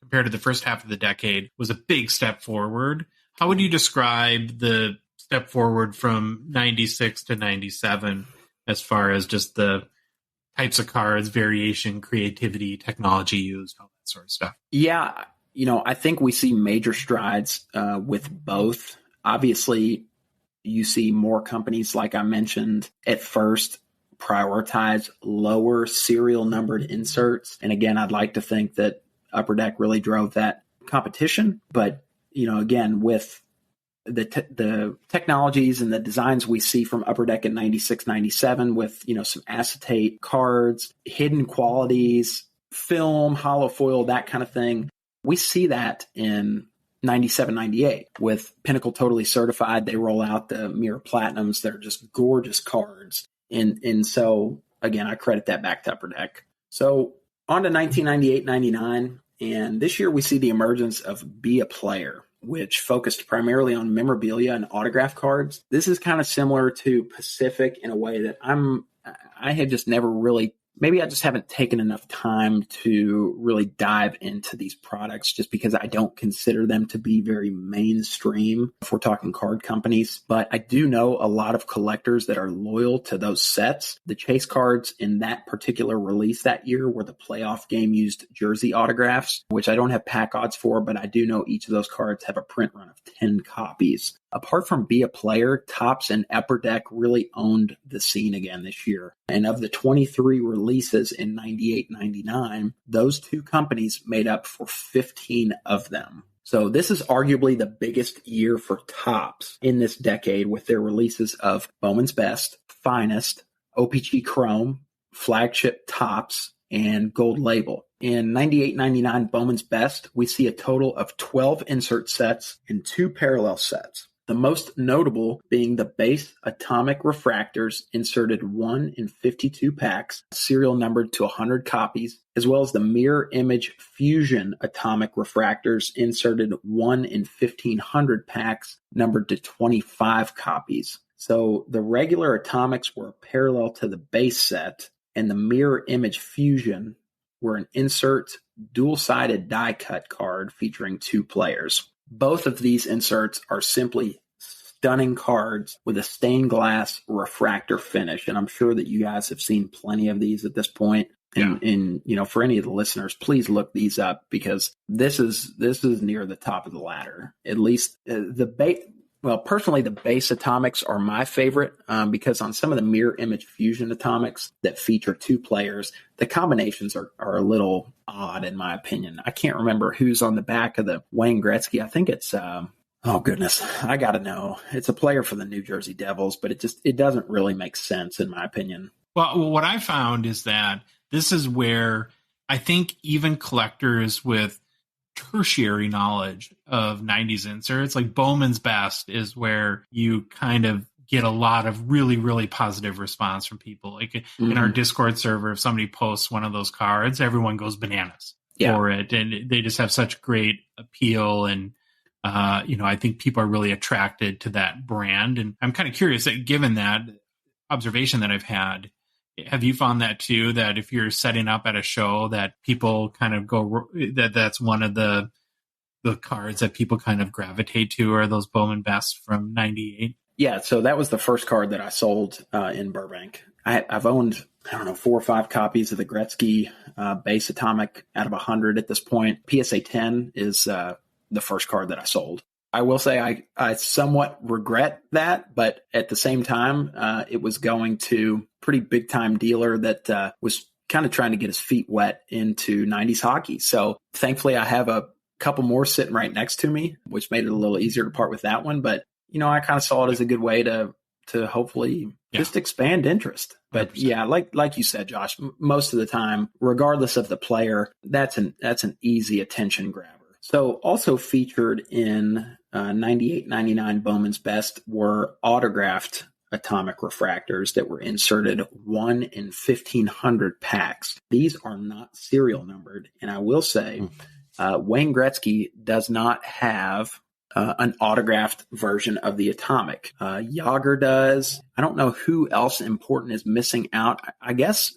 compared to the first half of the decade was a big step forward, how would you describe the step forward from 96 to 97 as far as just the types of cards, variation, creativity, technology used, all that sort of stuff? Yeah, I think we see major strides with both. Obviously, you see more companies, like I mentioned at first, prioritize lower serial numbered inserts. And again, I'd like to think that Upper Deck really drove that competition. But, again, with the technologies and the designs we see from Upper Deck in 96, 97 with, some acetate cards, hidden qualities, film, hollow foil, that kind of thing, we see that in 97, 98 with Pinnacle Totally Certified. They roll out the Mirror Platinums. They're just gorgeous cards. And so, again, I credit that back to Upper Deck. So on to 1998, 99. And this year we see the emergence of Be a Player, which focused primarily on memorabilia and autograph cards. This is kind of similar to Pacific in a way that I had just never really, maybe I just haven't taken enough time to really dive into these products just because I don't consider them to be very mainstream if we're talking card companies. But I do know a lot of collectors that are loyal to those sets. The chase cards in that particular release that year were the playoff game used jersey autographs, which I don't have pack odds for, but I do know each of those cards have a print run of 10 copies. Apart from Be a Player, Topps and Upper Deck really owned the scene again this year. And of the 23 releases in 98, 99, those two companies made up for 15 of them. So this is arguably the biggest year for Topps in this decade with their releases of Bowman's Best, Finest, OPC Chrome, Flagship Topps, and Gold Label. In 98-99 Bowman's Best, we see a total of 12 insert sets and 2 parallel sets. The most notable being the base atomic refractors inserted 1 in 52 packs, serial numbered to 100 copies, as well as the mirror image fusion atomic refractors inserted 1 in 1,500 packs, numbered to 25 copies. So the regular atomics were parallel to the base set, and the mirror image fusion were an insert dual-sided die-cut card featuring 2 players. Both of these inserts are simply stunning cards with a stained glass refractor finish. And I'm sure that you guys have seen plenty of these at this point. Yeah. And for any of the listeners, please look these up because this is near the top of the ladder. At least personally, the base atomics are my favorite because on some of the mirror image fusion atomics that feature 2 players, the combinations are a little odd in my opinion. I can't remember who's on the back of the Wayne Gretzky. I think it's, oh goodness, I got to know. It's a player for the New Jersey Devils, but it doesn't really make sense in my opinion. Well, what I found is that this is where I think even collectors with tertiary knowledge of 90s inserts, like Bowman's Best, is where you kind of get a lot of really, really positive response from people. Like in our Discord server, if somebody posts one of those cards, everyone goes bananas for it. And they just have such great appeal. And, I think people are really attracted to that brand. And I'm kind of curious that given that observation that I've had, have you found that too, that if you're setting up at a show that people kind of that's one of the cards that people kind of gravitate to are those Bowman Best from 98? Yeah. So that was the first card that I sold in Burbank. I've owned, 4 or 5 copies of the Gretzky base atomic out of 100 at this point. PSA 10 is the first card that I sold. I will say I somewhat regret that, but at the same time, it was going to pretty big time dealer that was kind of trying to get his feet wet into 90s hockey. So thankfully I have a couple more sitting right next to me, which made it a little easier to part with that one. But, I kind of saw it as a good way to hopefully just expand interest. But 100%. Yeah, like you said, Josh, most of the time, regardless of the player, that's an easy attention grabber. So also featured in 98-99 Bowman's Best were autographed atomic refractors that were inserted 1 in 1,500 packs. These are not serial numbered. And I will say, Wayne Gretzky does not have an autographed version of the atomic. Yager does. I don't know who else important is missing out. I guess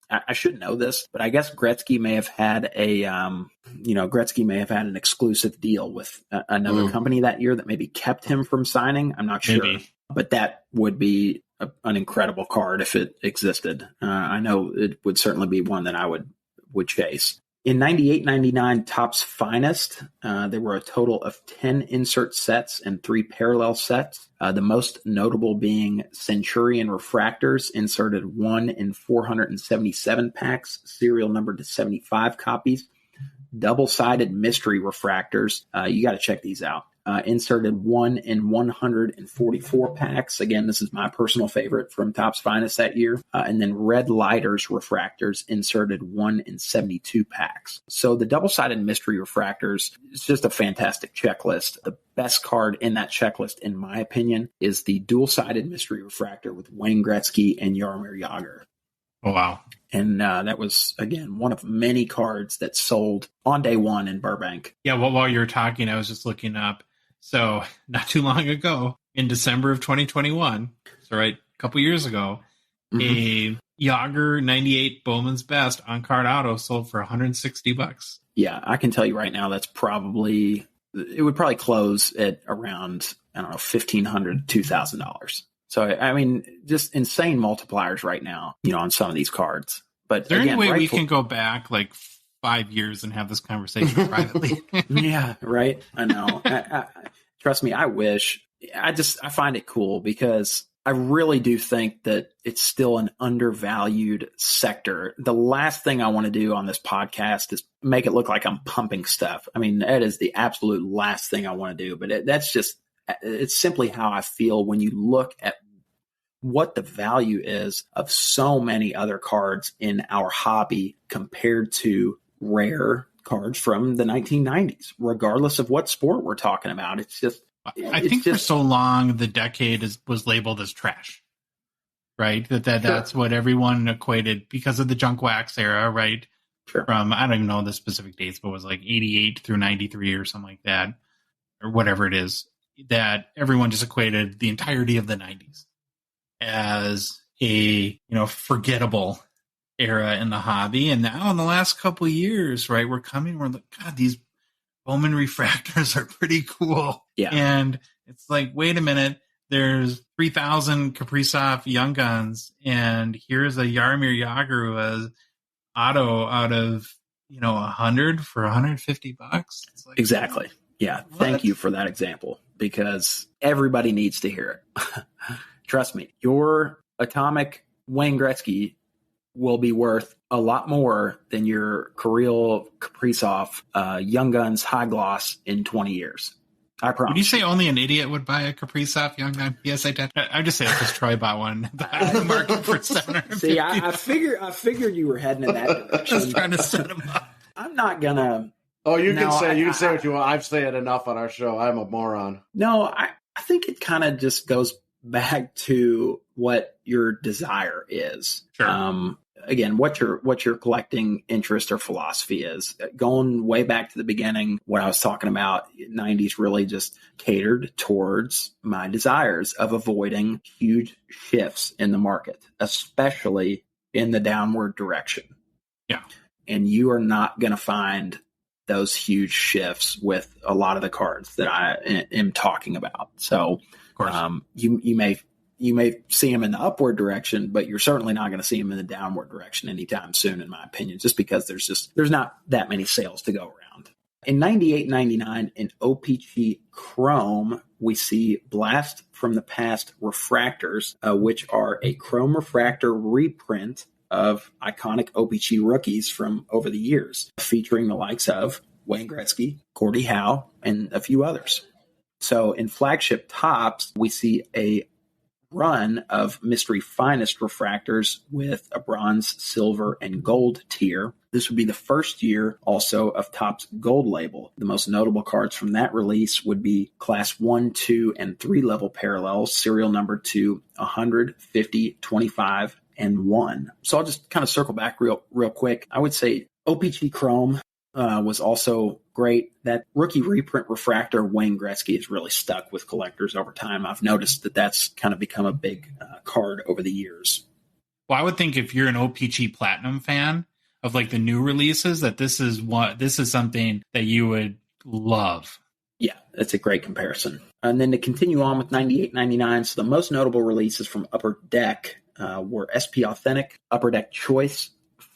I should know this, but I guess Gretzky may have had an exclusive deal with another company that year that maybe kept him from signing. I'm not sure, but that would be an incredible card if it existed. I know it would certainly be one that I would chase. In 98-99 Topps Finest, there were a total of 10 insert sets and 3 parallel sets. The most notable being Centurion Refractors, inserted 1 in 477 packs, serial numbered to 75 copies. Double-sided Mystery Refractors, you got to check these out. Inserted 1 in 144 packs. Again, this is my personal favorite from Topps Finest that year. And then Red Lighters Refractors, inserted 1 in 72 packs. So the double-sided Mystery Refractors is just a fantastic checklist. The best card in that checklist, in my opinion, is the dual-sided Mystery Refractor with Wayne Gretzky and Jaromir Jagr. Oh, wow. And that was, again, one of many cards that sold on day one in Burbank. Yeah, well, while you were talking, I was just looking up. So not too long ago, in December of 2021, so right, a couple years ago, a Jagr 98 Bowman's Best on-card auto sold for $160. Yeah, I can tell you right now it would probably close at around, I don't know, $1,500 to $2,000. So, I mean, just insane multipliers right now, on some of these cards. But is there any way we can go back like 5 years and have this conversation privately? Yeah, right. I know. Trust me, I wish. I find it cool because I really do think that it's still an undervalued sector. The last thing I want to do on this podcast is make it look like I'm pumping stuff. I mean, that is the absolute last thing I want to do. But it's simply how I feel when you look at what the value is of so many other cards in our hobby compared to rare cards from the 1990s, regardless of what sport we're talking about. It's just, I think for so long, the decade was labeled as trash, right? That's what everyone equated because of the junk wax era, right? Sure. From, I don't even know the specific dates, but it was like 88 through 93 or something like that, or whatever it is, that everyone just equated the entirety of the 90s as a, forgettable era in the hobby. And now in the last couple of years, right, we're like, God, these Bowman refractors are pretty cool. Yeah. And it's like, wait a minute, there's 3,000 Kaprizov Young Guns, and here's a Jaromir Jagr who has auto out of, 100 for $150. It's like, exactly. Yeah. What? Thank you for that example, because everybody needs to hear it. Trust me, your atomic Wayne Gretzky will be worth a lot more than your Kirill Kaprizov Young Guns High Gloss in 20 years. I promise. Would you say only an idiot would buy a Kaprizov Young Gun PSA 10? I just say it because Troy bought one on the market for $750. See, I figured you were heading in that direction. Just trying to set him up. I'm not gonna. Oh, you can say what you want. I've said it enough on our show. I'm a moron. No, I think it kind of just goes back to what your desire is. Sure. Again, what your collecting interest or philosophy is. Going way back to the beginning, what I was talking about, 90s really just catered towards my desires of avoiding huge shifts in the market, especially in the downward direction. Yeah. And you are not going to find those huge shifts with a lot of the cards that I am talking about. So, of course, you may see them in the upward direction, but you're certainly not going to see them in the downward direction anytime soon, in my opinion, just because there's not that many sales to go around. In 98-99 in OPC Chrome, we see Blast from the Past Refractors, which are a chrome refractor reprint of iconic OPC rookies from over the years, featuring the likes of Wayne Gretzky, Gordie Howe, and a few others. So in flagship Topps, we see a run of Mystery Finest refractors with a bronze, silver, and gold tier. This would be the first year also of Topps Gold label. The most notable cards from that release would be Class 1, 2, and 3 level parallels, serial number to 100, 50, 25, and 1. So I'll just kind of circle back real quick. I would say OPC Chrome was also great. That rookie reprint refractor Wayne Gretzky has really stuck with collectors over time. I've noticed that that's kind of become a big card over the years. Well, I would think if you're an OPC Platinum fan of like the new releases, that this is something that you would love. Yeah, that's a great comparison. And then to continue on with 98-99, so the most notable releases from Upper Deck were SP Authentic, Upper Deck Choice,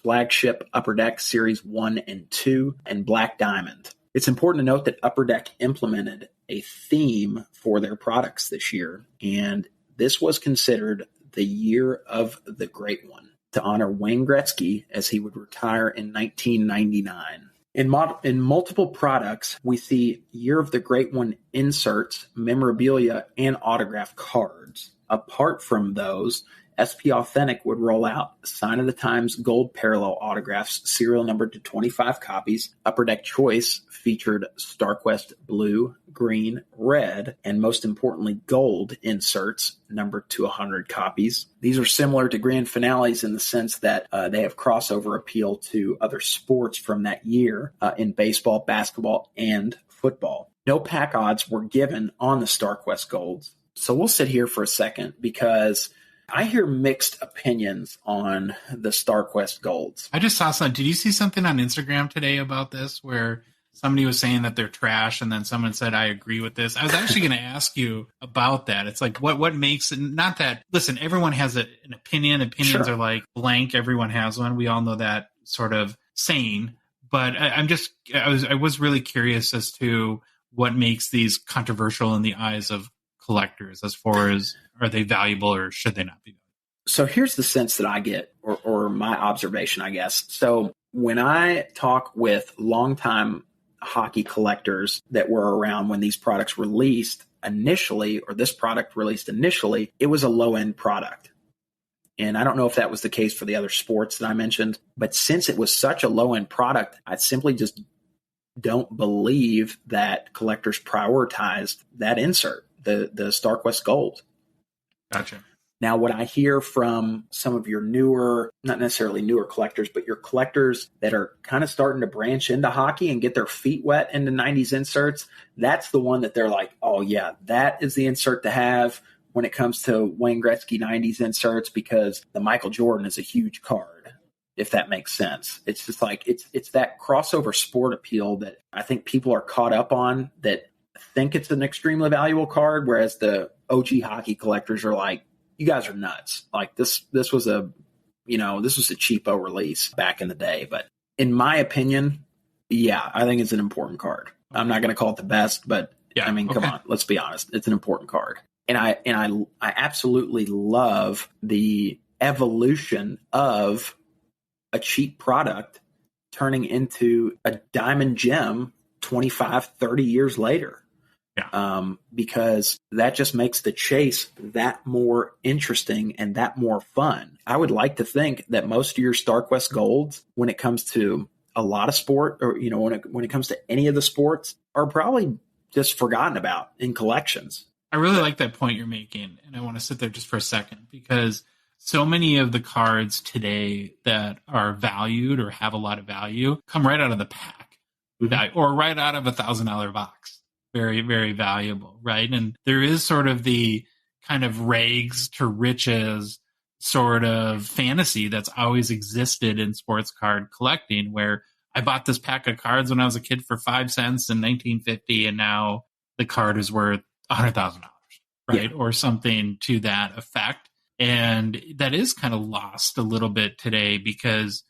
Flagship Upper Deck Series 1 and 2, and Black Diamond. It's important to note that Upper Deck implemented a theme for their products this year, and this was considered the year of the Great One to honor Wayne Gretzky as he would retire in 1999. In multiple products, we see Year of the Great One inserts, memorabilia, and autograph cards. Apart from those, SP Authentic would roll out Sign of the Times gold parallel autographs, serial numbered to 25 copies. Upper Deck Choice featured StarQuest blue, green, red, and most importantly, gold inserts numbered to 100 copies. These are similar to grand finales in the sense that they have crossover appeal to other sports from that year in baseball, basketball, and football. No pack odds were given on the StarQuest golds. So we'll sit here for a second because I hear mixed opinions on the StarQuest golds. I just saw something. Did you see something on Instagram today about this where somebody was saying that they're trash and then someone said, I agree with this? I was actually going to ask you about that. It's like, what makes it, not that, listen, everyone has an opinion. Opinions Sure. are like blank. Everyone has one. We all know that sort of saying. But I was really curious as to what makes these controversial in the eyes of collectors as far as, are they valuable or should they not be valuable? So here's the sense that I get, or my observation, I guess. So when I talk with longtime hockey collectors that were around when these products released initially, or this product released initially, it was a low-end product. And I don't know if that was the case for the other sports that I mentioned, but since it was such a low-end product, I simply just don't believe that collectors prioritized that insert, the StarQuest Gold. Gotcha. Now, what I hear from some of your newer, not necessarily newer collectors, but your collectors that are kind of starting to branch into hockey and get their feet wet into 90s inserts, that's the one that they're like, oh yeah, that is the insert to have when it comes to Wayne Gretzky 90s inserts, because the Michael Jordan is a huge card, if that makes sense. It's just like, it's that crossover sport appeal that I think people are caught up on, that think it's an extremely valuable card, whereas the OG hockey collectors are like, you guys are nuts. Like this was a cheapo release back in the day. But in my opinion, yeah, I think it's an important card. I'm not going to call it the best, but yeah, I mean, come on, let's be honest. It's an important card. And I absolutely love the evolution of a cheap product turning into a diamond gem 25, 30 years later. Yeah. Because that just makes the chase that more interesting and that more fun. I would like to think that most of your StarQuest golds, when it comes to a lot of sport, or when it comes to any of the sports, are probably just forgotten about in collections. I really like that point you're making, and I want to sit there just for a second, because so many of the cards today that are valued or have a lot of value come right out of the pack, or right out of $1,000 box. Very, very valuable, right? And there is sort of the kind of rags to riches sort of fantasy that's always existed in sports card collecting, where I bought this pack of cards when I was a kid for 5 cents in 1950, and now the card is worth $100,000, right? Yeah. Or something to that effect. And that is kind of lost a little bit today because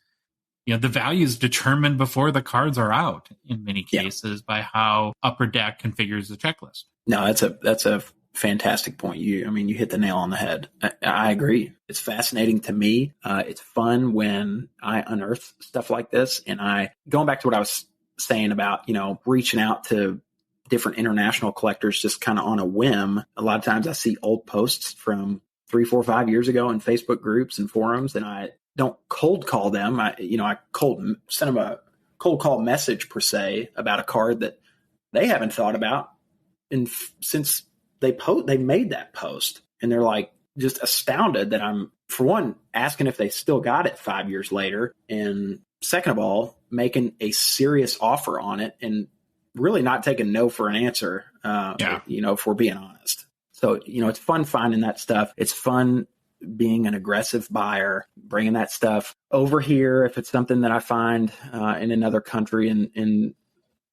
the value is determined before the cards are out in many cases by how Upper Deck configures the checklist. No, that's a fantastic point. You hit the nail on the head. I agree. It's fascinating to me. It's fun when I unearth stuff like this. And going back to what I was saying about, reaching out to different international collectors just kind of on a whim. A lot of times I see old posts from 3, 4, 5 years ago in Facebook groups and forums, and I don't cold call them. I send them a cold call message per se about a card that they haven't thought about, and since they made that post, and they're like just astounded that I'm, for one, asking if they still got it 5 years later, and second of all, making a serious offer on it and really not taking no for an answer. If we're being honest. So it's fun finding that stuff. It's fun being an aggressive buyer, bringing that stuff over here if it's something that I find in another country, and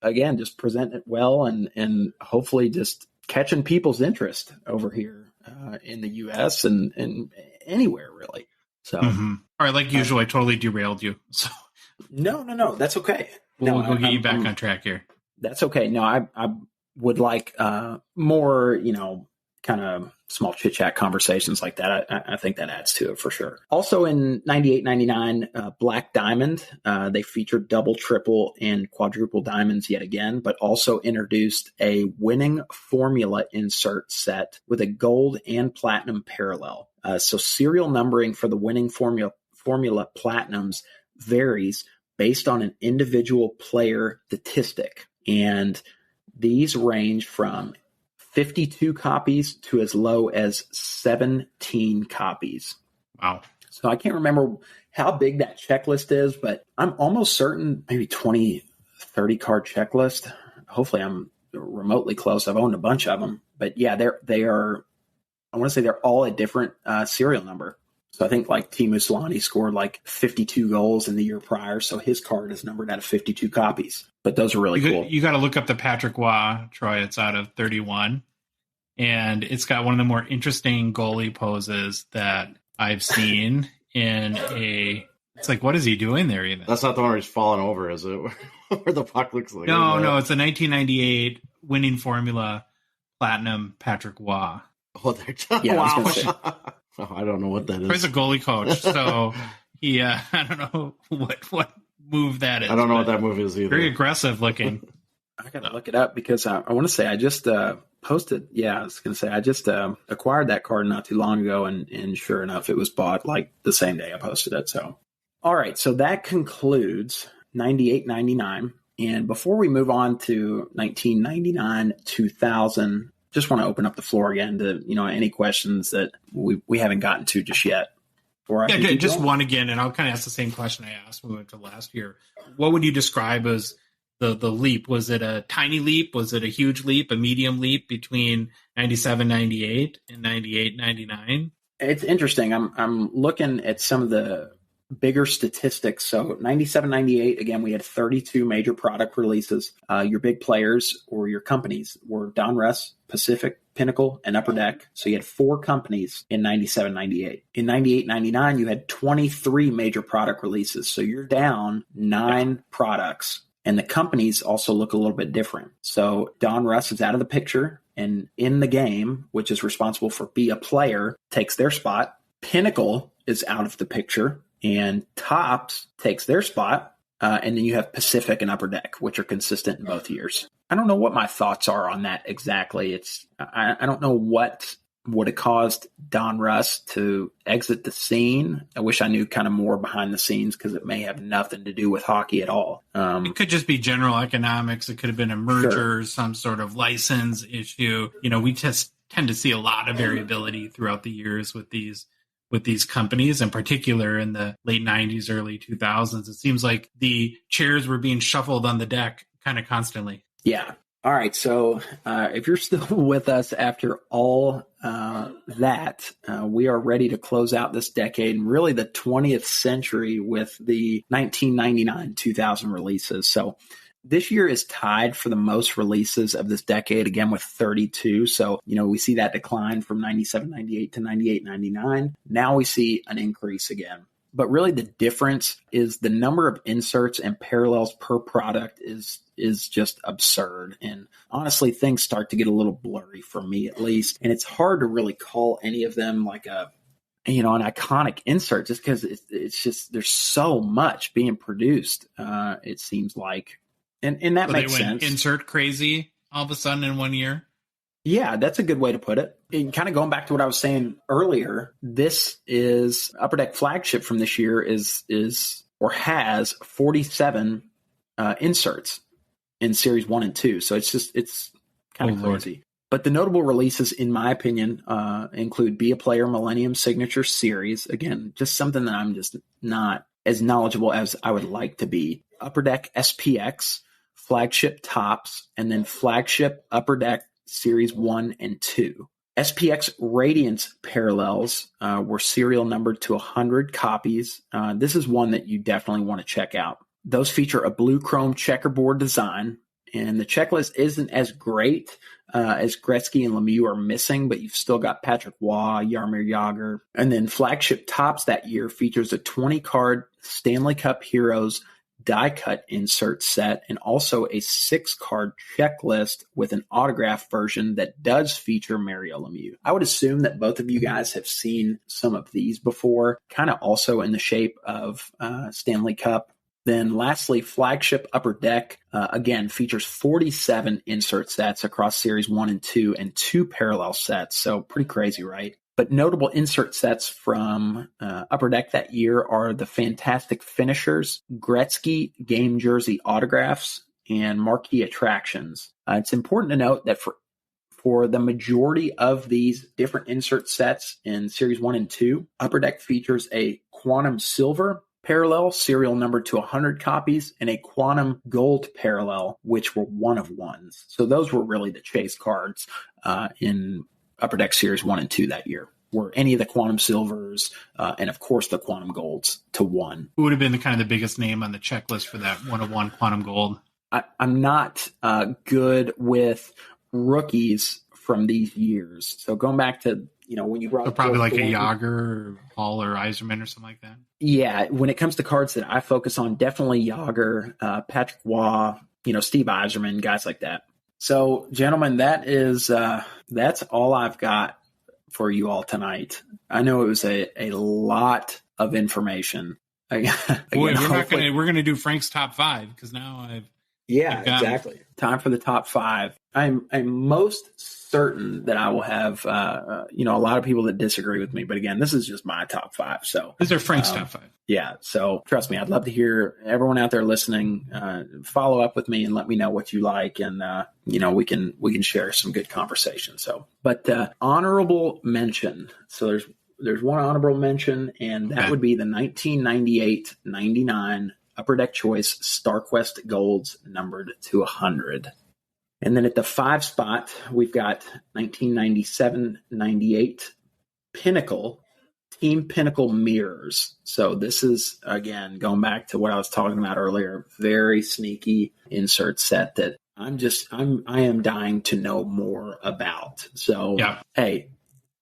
again, just present it well and hopefully just catching people's interest over here in the U.S. and anywhere really. So, All right, like usual, I totally derailed you. So no, that's okay. we'll go get you back on track here. That's okay. No, I would like more, kind of small chit chat conversations like that. I think that adds to it for sure. Also in 98, 99, Black Diamond, they featured double, triple, and quadruple diamonds yet again, but also introduced a winning formula insert set with a gold and platinum parallel. So serial numbering for the winning formula platinums varies based on an individual player statistic. And these range from 52 copies to as low as 17 copies. Wow. So I can't remember how big that checklist is, but I'm almost certain maybe 20, 30 card checklist. Hopefully I'm remotely close. I've owned a bunch of them. But yeah, they are, I want to say they're all a different serial number. So I think like Teemu Selanne scored like 52 goals in the year prior. So his card is numbered out of 52 copies. But those are really cool. You got to look up the Patrick Waugh, Troy. It's out of 31. And it's got one of the more interesting goalie poses that I've seen in a... It's like, what is he doing there even? That's not the one where he's falling over, is it? Where the puck looks like... No, it's a 1998 winning formula platinum Patrick Waugh. Oh, they're yeah, wow. Oh, I don't know what that is. He's a goalie coach, so he, I don't know what move that is. I don't know what that move is either. Very aggressive looking. I got to look it up because I want to say I just posted. Yeah, I was going to say I just acquired that card not too long ago, and sure enough, it was bought like the same day I posted it. So, all right, so that concludes 98, 99. And before we move on to 1999, 2000, just want to open up the floor again to, any questions that we haven't gotten to just yet. Yeah, just one again, and I'll kind of ask the same question I asked when we went to last year. What would you describe as the leap? Was it a tiny leap? Was it a huge leap, a medium leap between 97, 98 and 98, 99? It's interesting. I'm looking at some of the bigger statistics. So 97, 98, again, we had 32 major product releases. Your big players or your companies were Donruss, Pacific, Pinnacle, and Upper Deck. So you had 4 companies in 97, 98. In 98, 99, you had 23 major product releases. So you're down 9 products. And the companies also look a little bit different. So Donruss is out of the picture, and In the Game, which is responsible for Be a Player, takes their spot. Pinnacle is out of the picture, and Topps takes their spot. And then you have Pacific and Upper Deck, which are consistent in both years. I don't know what my thoughts are on that exactly. I don't know what would have caused Donruss to exit the scene. I wish I knew kind of more behind the scenes because it may have nothing to do with hockey at all. It could just be general economics. It could have been a merger, Sure. Some sort of license issue. We just tend to see a lot of variability throughout the years with these companies, in particular in the late 90s, early 2000s. It seems like the chairs were being shuffled on the deck kind of constantly. Yeah. All right. So if you're still with us after all that, we are ready to close out this decade and really the 20th century with the 1999-2000 releases. So this year is tied for the most releases of this decade, again, with 32. So, we see that decline from 97, 98 to 98, 99. Now we see an increase again. But really the difference is the number of inserts and parallels per product is just absurd. And honestly, things start to get a little blurry for me at least. And it's hard to really call any of them like an iconic insert just because it's just there's so much being produced, it seems like. And that makes sense. Insert crazy all of a sudden in one year. Yeah, that's a good way to put it. And kind of going back to what I was saying earlier, this is Upper Deck flagship from this year is or has 47 inserts in series 1 and 2. So it's kind of crazy. Lord. But the notable releases, in my opinion, include Be a Player Millennium Signature Series. Again, just something that I'm just not as knowledgeable as I would like to be. Upper Deck SPX, flagship Topps, and then flagship Upper Deck Series 1 and 2. SPX Radiance parallels were serial numbered to 100 copies. This is one that you definitely want to check out. Those feature a blue chrome checkerboard design, And the checklist isn't as great as Gretzky and Lemieux are missing, but you've still got Patrick Waugh, Jaromir Jagr. And then Flagship Tops that year features a 20-card Stanley Cup Heroes die-cut insert set and also a 6-card checklist with an autograph version that does feature Mario Lemieux. I would assume that both of you guys have seen some of these before, kind of also in the shape of Stanley Cup. Then lastly, Flagship Upper Deck, again, features 47 insert sets across Series 1 and 2 and 2 parallel sets. So pretty crazy, right? But notable insert sets from Upper Deck that year are the Fantastic Finishers, Gretzky Game Jersey Autographs, and Marquee Attractions. It's important to note that for the majority of these different insert sets in Series 1 and 2, Upper Deck features a Quantum Silver parallel, serial numbered to 100 copies, and a Quantum Gold parallel, which were one of ones. So those were really the chase cards in Upper Deck Series 1 and 2 that year, were any of the Quantum Silvers and, of course, the Quantum Golds to 1. Who would have been the kind of the biggest name on the checklist for that 101 Quantum Gold? I'm not good with rookies from these years. So going back to, when you brought so probably like a Jagr or Hall or Yzerman or something like that. Yeah, when it comes to cards that I focus on, definitely Jagr, Patrick Waugh, Steve Yzerman, guys like that. So, gentlemen, that's all I've got for you all tonight. I know it was a lot of information. Again, we're going to do Frank's top 5 because now I've exactly. Time for the top 5. I'm most certain that I will have a lot of people that disagree with me, but again, this is just my top 5. So these are Frank's top 5. Yeah. So trust me, I'd love to hear everyone out there listening follow up with me and let me know what you like, and we can share some good conversation. So, but honorable mention. So there's one honorable mention, and that would be the 1998-99 Upper Deck Choice StarQuest Golds numbered to 100. And then at the 5 spot, we've got 1997-98 Pinnacle, Team Pinnacle Mirrors. So this is, again, going back to what I was talking about earlier, very sneaky insert set that I am dying to know more about. So, Hey,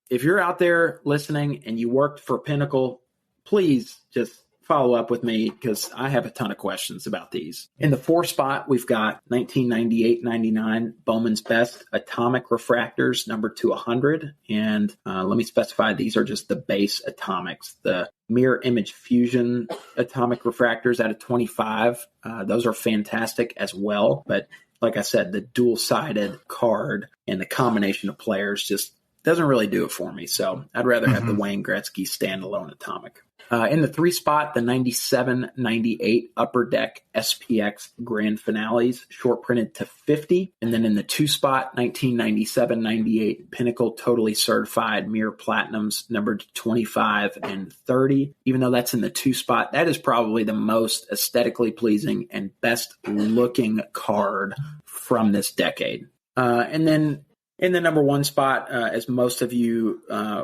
if you're out there listening and you worked for Pinnacle, please just follow up with me because I have a ton of questions about these. In the 4 spot, we've got 1998-99 Bowman's Best Atomic Refractors numbered to 100. And let me specify, these are just the base atomics. The Mirror Image Fusion Atomic Refractors out of 25. Those are fantastic as well. But like I said, the dual-sided card and the combination of players just doesn't really do it for me. So I'd rather have the Wayne Gretzky standalone atomic. In the 3 spot, the 97-98 Upper Deck SPX Grand Finales, short printed to 50. And then in the 2 spot, 1997-98 Pinnacle Totally Certified Mirror Platinums, numbered to 25 and 30. Even though that's in the 2 spot, that is probably the most aesthetically pleasing and best looking card from this decade. And then in the number 1 spot, as most of you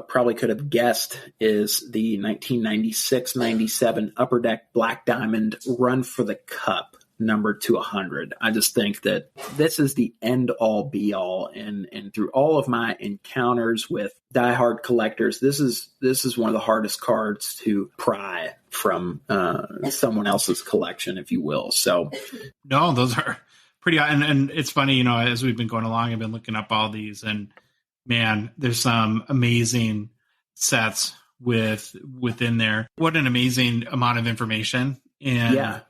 probably could have guessed, is the 1996-97 Upper Deck Black Diamond Run for the Cup, numbered to 100. I just think that this is the end-all, be-all, and through all of my encounters with diehard collectors, this is one of the hardest cards to pry from someone else's collection, if you will. So, no, those are pretty, and it's funny, as we've been going along, I've been looking up all these, and man, there's some amazing sets within there. What an amazing amount of information. And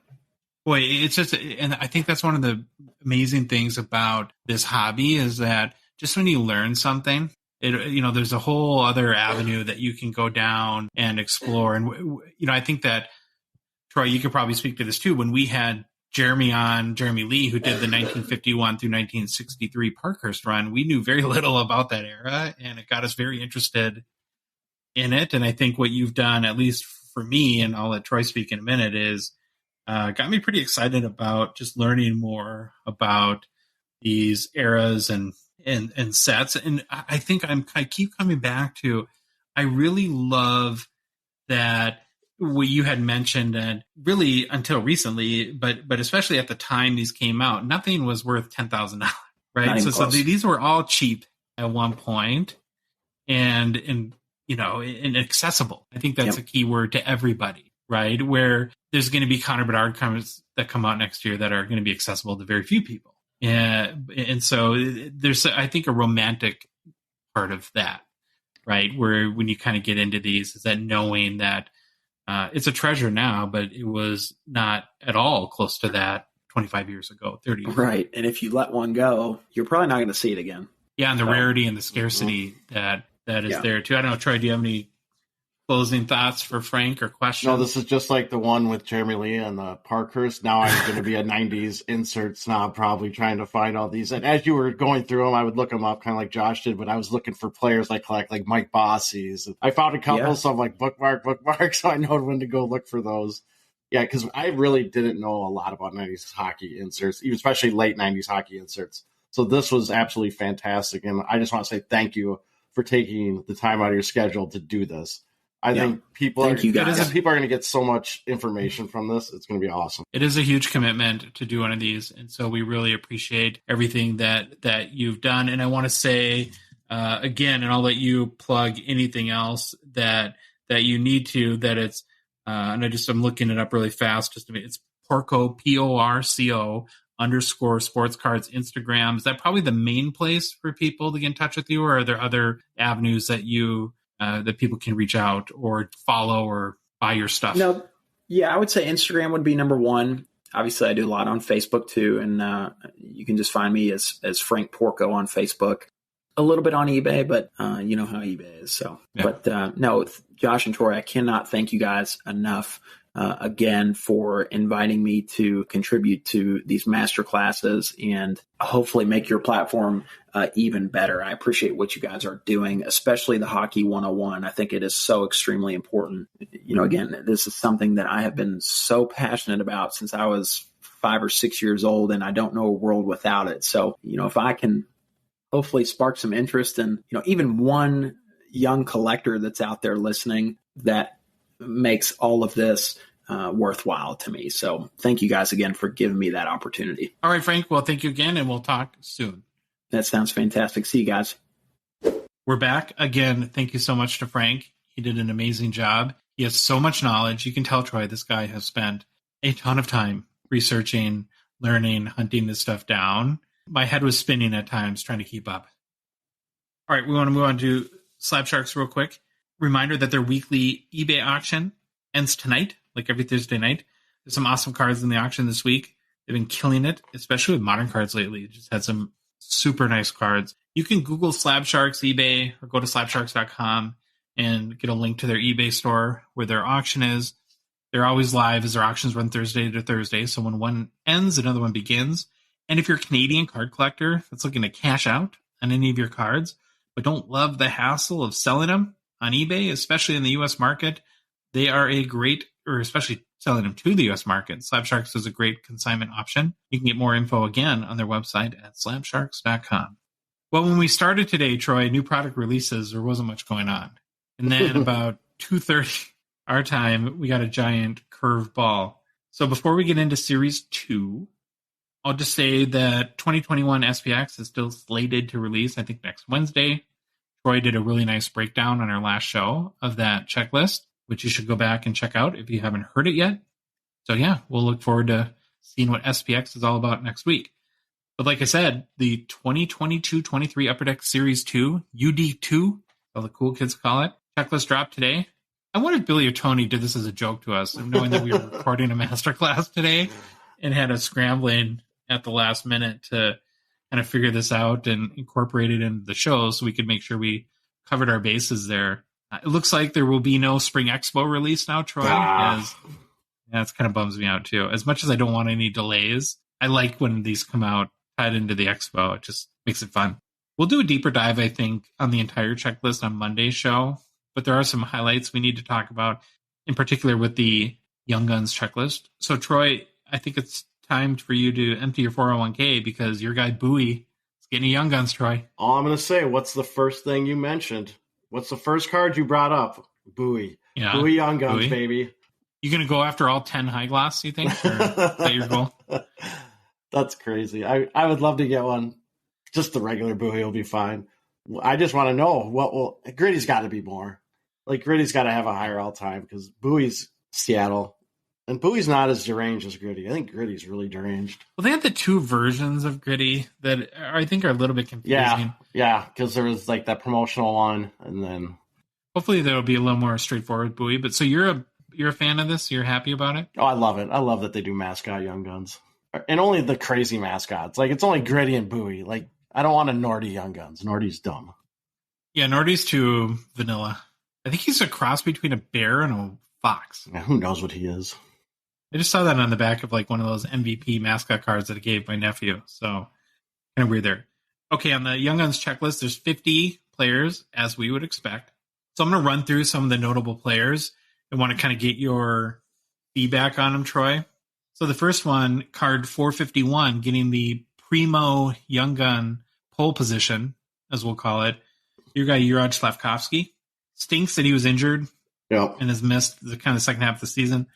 boy, it's just, and I think that's one of the amazing things about this hobby is that just when you learn something, there's a whole other avenue that you can go down and explore. And, I think that, Troy, you could probably speak to this too. When we had Jeremy Lee, who did the 1951 through 1963 Parkhurst run, we knew very little about that era, and it got us very interested in it. And I think what you've done, at least for me, and I'll let Troy speak in a minute, is got me pretty excited about just learning more about these eras and sets. And I think I keep coming back to, I really love that what you had mentioned, and really until recently, but especially at the time these came out, nothing was worth $10,000, right? So these were all cheap at one point, and accessible. I think that's a key word to everybody, right? Where there's going to be Connor Bedard cards that come out next year that are going to be accessible to very few people, and so there's, I think, a romantic part of that, right? Where when you kind of get into these, is that knowing that it's a treasure now, but it was not at all close to that 25 years ago, 30 years right. And if you let one go, you're probably not going to see it again. Yeah, and the rarity and the scarcity that is there too. I don't know, Troy, do you have any closing thoughts for Frank or questions? No, this is just like the one with Jeremy Lee and the Parkers. Now I'm going to be a 90s insert snob, probably trying to find all these. And as you were going through them, I would look them up kind of like Josh did, but I was looking for players I collect, like Mike Bossies. I found a couple, so I'm like, bookmark, so I know when to go look for those. Yeah, because I really didn't know a lot about 90s hockey inserts, especially late 90s hockey inserts. So this was absolutely fantastic, and I just want to say thank you for taking the time out of your schedule to do this. I think people are going to get so much information from this. It's going to be awesome. It is a huge commitment to do one of these, and so we really appreciate everything that you've done. And I want to say again, and I'll let you plug anything else that you need to. That it's and I'm looking it up really fast. It's Porco, PORCO _ sports cards Instagram. Is that probably the main place for people to get in touch with you, or are there other avenues that you that people can reach out or follow or buy your stuff? No, yeah, I would say Instagram would be number one. Obviously, I do a lot on Facebook too, and you can just find me as Frank Porco on Facebook. A little bit on eBay, but you know how eBay is. So, But no, Josh and Troy, I cannot thank you guys enough again for inviting me to contribute to these master classes and hopefully make your platform even better. I appreciate what you guys are doing, especially the Hockey 101. I think it is so extremely important. You know, again, this is something that I have been so passionate about since I was 5 or 6 years old, and I don't know a world without it. So, you know, if I can hopefully spark some interest in, you know, even one young collector that's out there listening, that makes all of this worthwhile to me. So thank you guys again for giving me that opportunity. All right, Frank. Well, thank you again, and we'll talk soon. That sounds fantastic. See you guys. We're back again. Thank you so much to Frank. He did an amazing job. He has so much knowledge. You can tell, Troy, this guy has spent a ton of time researching, learning, hunting this stuff down. My head was spinning at times trying to keep up. All right, we want to move on to Slab Sharks real quick. Reminder that their weekly eBay auction ends tonight, like every Thursday night. There's some awesome cards in the auction this week. They've been killing it, especially with modern cards lately. Just had some super nice cards. You can Google Slab Sharks eBay or go to slabsharks.com and get a link to their eBay store where their auction is. They're always live as their auctions run Thursday to Thursday. So when one ends, another one begins. And if you're a Canadian card collector that's looking to cash out on any of your cards, but don't love the hassle of selling them on eBay, especially in the U.S. market, they are a great, or especially selling them to the U.S. market. Slab Sharks is a great consignment option. You can get more info again on their website at slabsharks.com. Well, when we started today, Troy, new product releases, there wasn't much going on. And then about 2:30 our time, we got a giant curveball. So before we get into Series 2, I'll just say that 2021 SPX is still slated to release, I think, next Wednesday. Troy did a really nice breakdown on our last show of that checklist, which you should go back and check out if you haven't heard it yet. So yeah, we'll look forward to seeing what SPX is all about next week. But like I said, the 2022-23 Upper Deck Series 2, UD2, all the cool kids call it, checklist dropped today. I wonder if Billy or Tony did this as a joke to us, knowing that we were recording a masterclass today and had us scrambling at the last minute to kind of figure this out and incorporate it into the show so we could make sure we covered our bases there. It looks like there will be no Spring Expo release now, Troy. As that kind of bums me out too. As much as I don't want any delays, I like when these come out tied into the expo. It just makes it fun. We'll do a deeper dive, I think, on the entire checklist on Monday's show, but there are some highlights we need to talk about, in particular with the Young Guns checklist. So, Troy, I think it's time for you to empty your 401k because your guy Bowie is getting a Young Guns, Troy. All I'm going to say, what's the first thing you mentioned? What's the first card you brought up? Bowie. Yeah, Bowie Young Guns, baby. You going to go after all 10 high gloss, you think? Or is that your goal? That's crazy. I would love to get one. Just the regular Bowie will be fine. I just want to know Gritty's got to be more. Like, Gritty's got to have a higher all time because Bowie's Seattle. And Bowie's not as deranged as Gritty. I think Gritty's really deranged. Well, they have the two versions of Gritty that I think are a little bit confusing. Yeah, because there was like that promotional one, and then hopefully there'll be a little more straightforward Bowie. But so you're a fan of this? You're happy about it? Oh, I love it. I love that they do mascot Young Guns. And only the crazy mascots. Like, it's only Gritty and Bowie. Like, I don't want a Nordy Young Guns. Nordy's dumb. Yeah, Nordy's too vanilla. I think he's a cross between a bear and a fox. Yeah, who knows what he is? I just saw that on the back of like one of those MVP mascot cards that I gave my nephew. So kind of weird there. Okay, on the Young Guns checklist, there's 50 players, as we would expect. So I'm going to run through some of the notable players and want to kind of get your feedback on them, Troy. So the first one, card 451, getting the primo Young Gun pole position, as we'll call it. Your guy, Juraj Slavkovsky. Stinks that he was injured and has missed the kind of second half of the season.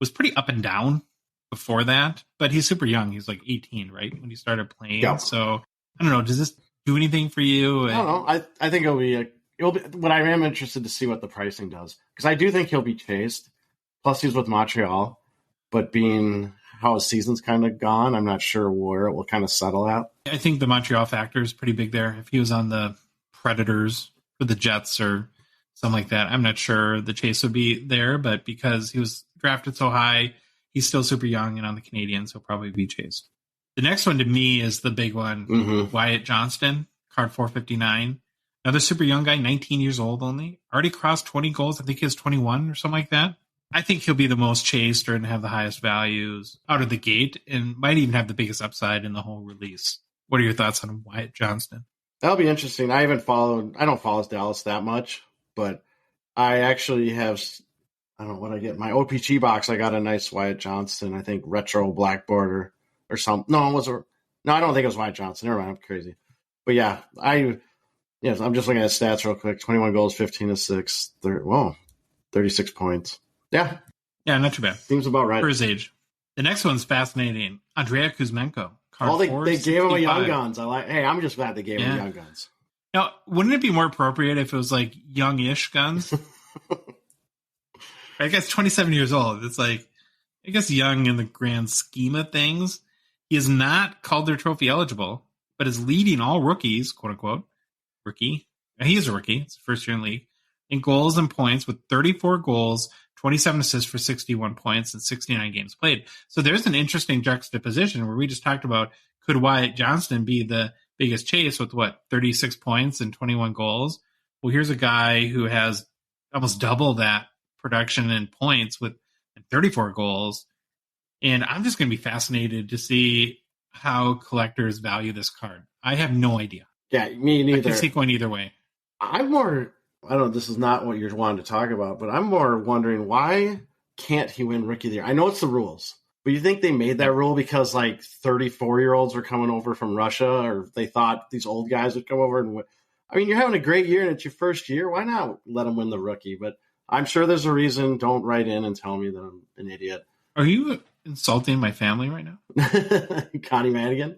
Was pretty up and down before that, but he's super young. He's like 18, right, when he started playing. Yeah. So I don't know. Does this do anything for you? I don't know. I think it'll be. But I am interested to see what the pricing does because I do think he'll be chased. Plus, he's with Montreal, but being how his season's kind of gone, I'm not sure where it will kind of settle at. I think the Montreal factor is pretty big there. If he was on the Predators or the Jets or something like that, I'm not sure the chase would be there, but because he was drafted so high, he's still super young, and on the Canadiens, he'll probably be chased. The next one to me is the big one, Wyatt Johnston, card 459. Another super young guy, 19 years old only. Already crossed 20 goals. I think he has 21 or something like that. I think he'll be the most chased or have the highest values out of the gate and might even have the biggest upside in the whole release. What are your thoughts on Wyatt Johnston? That'll be interesting. I don't follow Dallas that much, but I actually have, I don't know what I get. My OPG box, I got a nice Wyatt Johnston, I think retro black border or something. No, I don't think it was Wyatt Johnston. Never mind, I'm crazy. But yeah, I'm just looking at stats real quick. 21 goals, 15 assists, 36 points. Yeah, not too bad. Seems about right for his age. The next one's fascinating. Andrei Kuzmenko. They gave him a Young Guns. I'm just glad they gave him Young Guns. Now, wouldn't it be more appropriate if it was like young-ish Guns? I guess 27 years old. It's like, I guess young in the grand scheme of things. He is not Calder Trophy eligible, but is leading all rookies, quote unquote, rookie. He is a rookie. It's the first year in the league. In goals and points with 34 goals, 27 assists for 61 points and 69 games played. So there's an interesting juxtaposition where we just talked about, could Wyatt Johnston be the biggest chase with 36 points and 21 goals? Well, here's a guy who has almost double that production and points with 34 goals. And I'm just going to be fascinated to see how collectors value this card. I have no idea. Yeah, me neither. I can see it going either way. I'm more, I don't know, this is not what you're wanting to talk about, but I'm more wondering, why can't he win Rookie of the Year? I know it's the rules, but you think they made that rule because like 34-year-olds were coming over from Russia, or they thought these old guys would come over and win? I mean, you're having a great year and it's your first year. Why not let them win the rookie? But I'm sure there's a reason. Don't write in and tell me that I'm an idiot. Are you insulting my family right now? Connie Madigan?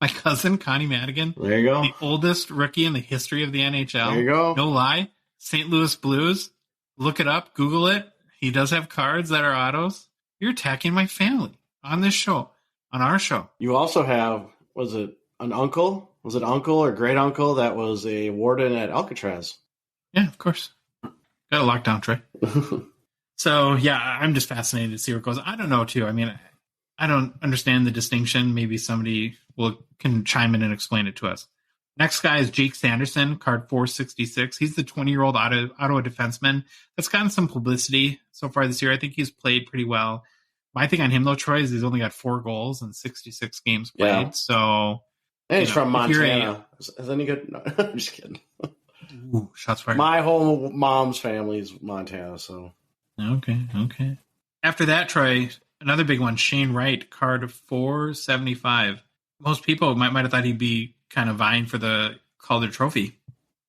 My cousin, Connie Madigan. There you go. The oldest rookie in the history of the NHL. There you go. No lie. St. Louis Blues. Look it up. Google it. He does have cards that are autos. You're attacking my family on this show, on our show. You also have, was it an uncle? Was it uncle or great uncle that was a warden at Alcatraz? Yeah, of course. Got a lockdown, Trey. So, yeah, I'm just fascinated to see where it goes. I don't know, too. I mean, I don't understand the distinction. Maybe somebody can chime in and explain it to us. Next guy is Jake Sanderson, card 466. He's the 20-year-old Ottawa defenseman that's gotten some publicity so far this year. I think he's played pretty well. My thing on him, though, Troy, is he's only got 4 goals in 66 games played. Yeah. So, and he's from Montana. Is any good? No, I'm just kidding. Ooh, shots fired. My whole mom's family is Montana, so. Okay. After that, Troy, another big one, Shane Wright, card 475. Most people might have thought he'd be kind of vying for the Calder Trophy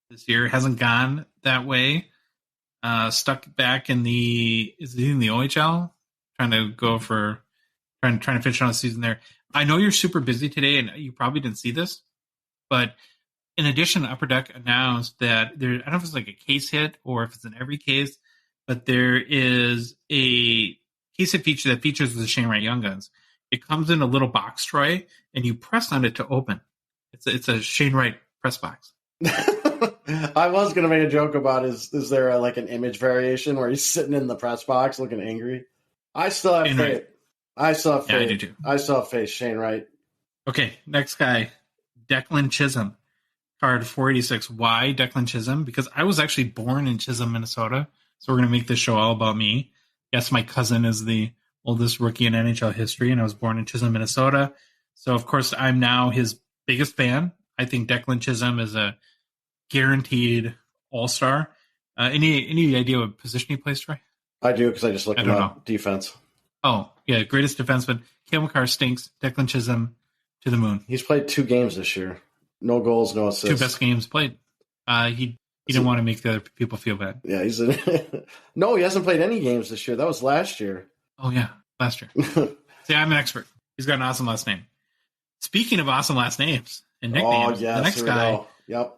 this year. Hasn't gone that way. stuck back in the OHL, trying to finish on a season there. I know you're super busy today, and you probably didn't see this, but in addition, Upper Deck announced that there, I don't know if it's like a case hit or if it's in every case, but there is a case hit feature that features the Shane Wright Young Guns. It comes in a little box, Troy, and you press on it to open. It's a Shane Wright press box. I was going to make a joke about is there like an image variation where he's sitting in the press box looking angry? I still have faith. I still have faith. Yeah, I do too. I still have faith. Shane Wright. Okay, next guy, Declan Chisholm. Card 486. Why Declan Chisholm? Because I was actually born in Chisholm, Minnesota. So we're going to make this show all about me. Yes, my cousin is the oldest rookie in NHL history, and I was born in Chisholm, Minnesota. So, of course, I'm now his biggest fan. I think Declan Chisholm is a guaranteed all-star. Any idea what position he plays, Troy? I do, because I just looked him up. Defense. Oh, yeah, greatest defenseman. Cale Makar stinks. Declan Chisholm to the moon. He's played 2 games this year. No goals, no assists. 2 best games played. He didn't want to make the other people feel bad. Yeah, no, he hasn't played any games this year. That was last year. Oh, yeah, last year. See, I'm an expert. He's got an awesome last name. Speaking of awesome last names and nicknames, the next guy,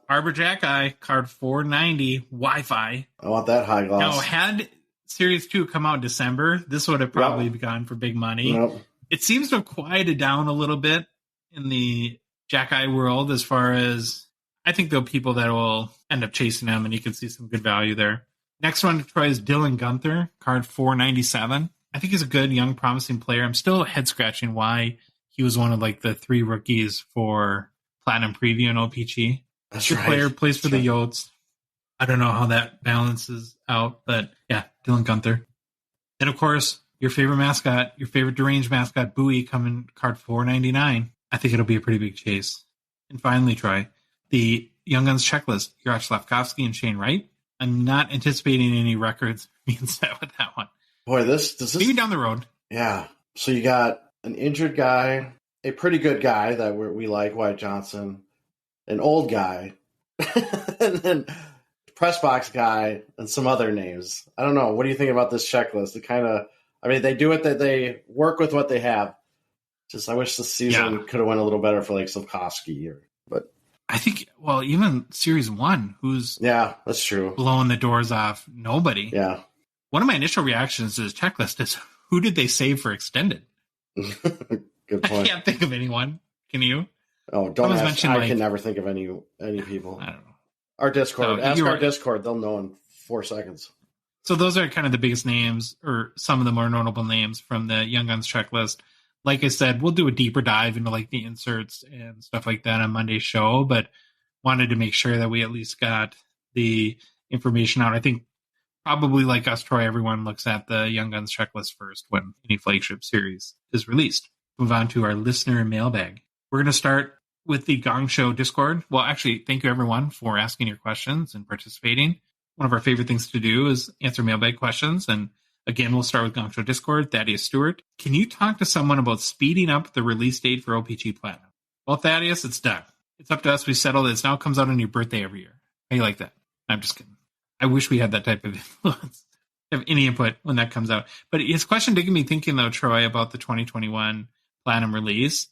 Arbor Jack Eye, card 490, Wi-Fi. I want that high gloss. Now, had Series 2 come out in December, this would have probably gone for big money. It seems to have quieted down a little bit in the Jack Eye world as far as, I think there are people that will end up chasing him, and you can see some good value there. Next one, Troy, is Dylan Gunther, card 497. I think he's a good, young, promising player. I'm still head-scratching why he was one of like the 3 rookies for Platinum Preview and OPG. That's good right. Player, plays for the Yotes. I don't know how that balances out, but yeah, Dylan Gunther. Then, of course, your favorite mascot, your favorite deranged mascot, Bowie, coming card 499. I think it'll be a pretty big chase. And finally, Troy, the Young Guns checklist, Juraj Slavkovsky and Shane Wright. I'm not anticipating any records being set with that one. Boy, this maybe down the road. Yeah. So you got an injured guy, a pretty good guy that we like, Wyatt Johnson, an old guy, and then press box guy, and some other names. I don't know. What do you think about this checklist? It kind of, I mean, they do it that they work with what they have. Just, I wish the season could have went a little better for like Slavkovsky but I think, well, even Series 1, who's that's true, blowing the doors off nobody. Yeah. One of my initial reactions to this checklist is, who did they save for extended? Good point. I can't think of anyone. Can you? Oh, don't ask. I can never think of any people. I don't know. Our Discord. Ask our Discord. They'll know in 4 seconds. So those are kind of the biggest names, or some of the more notable names from the Young Guns checklist. Like I said, we'll do a deeper dive into like the inserts and stuff like that on Monday's show, but wanted to make sure that we at least got the information out. I think probably like us, Troy, everyone looks at the Young Guns checklist first when any flagship series is released. Move on to our listener mailbag. We're going to start with the Gong Show Discord. Well, actually, thank you everyone for asking your questions and participating. One of our favorite things to do is answer mailbag questions. And again, we'll start with Gong Show Discord. Thaddeus Stewart, can you talk to someone about speeding up the release date for OPG Platinum? Well, Thaddeus, it's done. It's up to us. We settled it. It now comes out on your birthday every year. How you like that? I'm just kidding. I wish we had that type of influence, have any input when that comes out. But his question did get me thinking, though, Troy, about the 2021 Platinum release.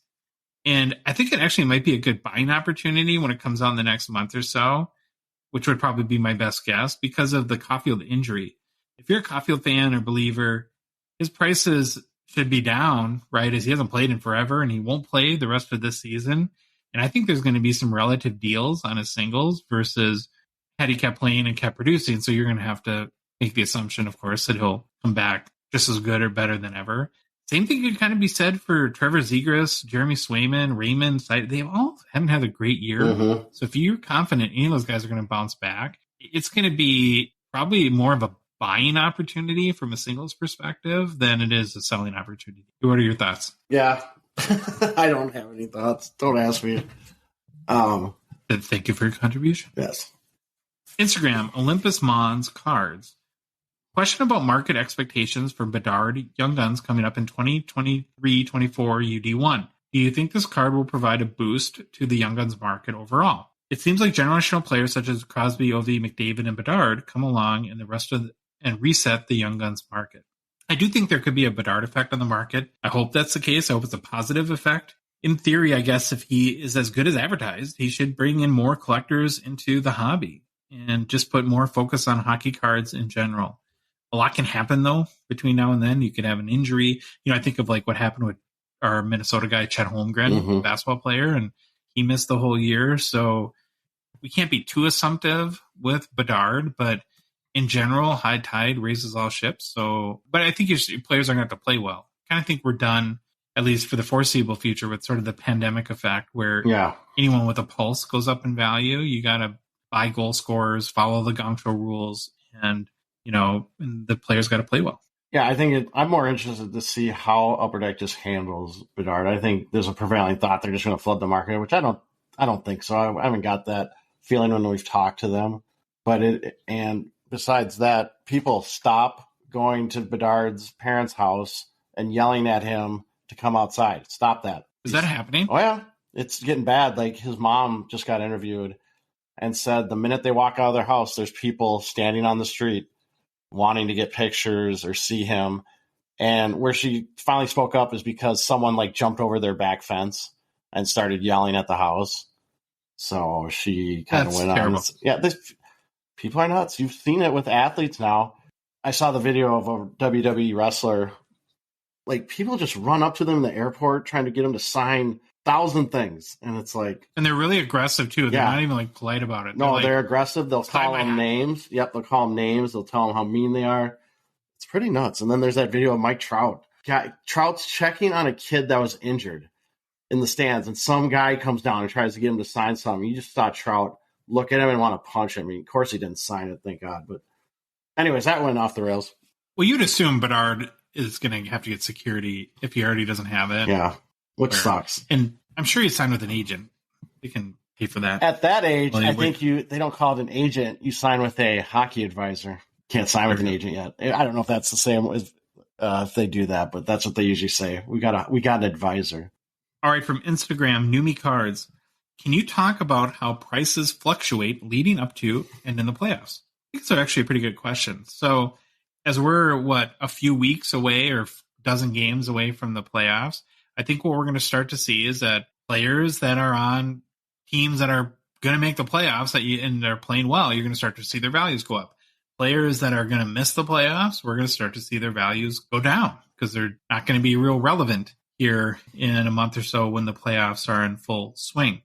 And I think it actually might be a good buying opportunity when it comes out in the next month or so, which would probably be my best guess because of the Caulfield injury. If you're a Caulfield fan or believer, his prices should be down, right, as he hasn't played in forever and he won't play the rest of this season. And I think there's going to be some relative deals on his singles versus had he kept playing and kept producing. So you're going to have to make the assumption, of course, that he'll come back just as good or better than ever. Same thing could kind of be said for Trevor Zegras, Jeremy Swayman, Raymond. They all haven't had a great year. Mm-hmm. So if you're confident any of those guys are going to bounce back, it's going to be probably more of a buying opportunity from a singles perspective than it is a selling opportunity. What are your thoughts? Yeah, I don't have any thoughts. Don't ask me. Thank you for your contribution. Yes. Instagram, Olympus Mons Cards. Question about market expectations for Bedard Young Guns coming up in 2023-24 UD1. Do you think this card will provide a boost to the Young Guns market overall? It seems like generational players such as Crosby, Ovi, McDavid, and Bedard come along and and reset the young guns market. I do think there could be a Bedard effect on the market. I hope that's the case. I hope it's a positive effect. In theory, I guess if he is as good as advertised, he should bring in more collectors into the hobby and just put more focus on hockey cards in general. A lot can happen, though, between now and then. You could have an injury. I think of like what happened with our Minnesota guy, Chet Holmgren, basketball player, and he missed the whole year. So we can't be too assumptive with Bedard, but in general, high tide raises all ships. So, but I think your players are going to have to play well. I kind of think we're done, at least for the foreseeable future, with sort of the pandemic effect where anyone with a pulse goes up in value. You got to buy goal scorers, follow the Gongshow rules, and the players got to play well. Yeah, I think I'm more interested to see how Upper Deck just handles Bedard. I think there's a prevailing thought they're just going to flood the market, which I don't think so. I haven't got that feeling when we've talked to them. And besides that, people stop going to Bedard's parents' house and yelling at him to come outside. Stop that. Is that happening? Oh, yeah. It's getting bad. Like his mom just got interviewed and said the minute they walk out of their house, there's people standing on the street wanting to get pictures or see him. And where she finally spoke up is because someone like jumped over their back fence and started yelling at the house. So she kind of went on. Yeah, people are nuts. You've seen it with athletes now. I saw the video of a WWE wrestler. Like people just run up to them in the airport trying to get them to sign 1,000 things. And it's like... And they're really aggressive too. They're not even like polite about it. No, they're aggressive. They'll call them names. Yep, they'll call them names. They'll tell them how mean they are. It's pretty nuts. And then there's that video of Mike Trout. Trout's checking on a kid that was injured in the stands. And some guy comes down and tries to get him to sign something. You just saw Trout look at him and want to punch him. I mean, of course he didn't sign it, thank God. But anyways, that went off the rails. Well, you'd assume Bedard is going to have to get security if he already doesn't have it. Yeah, which sucks. And I'm sure he signed with an agent. They can pay for that. At that age, I think they don't call it an agent. You sign with a hockey advisor. Can't sign with an agent yet. I don't know if that's the same as if they do that, but that's what they usually say. We got an advisor. All right, from Instagram, Numi Cards. Can you talk about how prices fluctuate leading up to and in the playoffs? I think it's actually a pretty good question. So as we're, a few weeks away or a dozen games away from the playoffs, I think what we're going to start to see is that players that are on teams that are going to make the playoffs and they're playing well, you're going to start to see their values go up. Players that are going to miss the playoffs, we're going to start to see their values go down because they're not going to be real relevant here in a month or so when the playoffs are in full swing.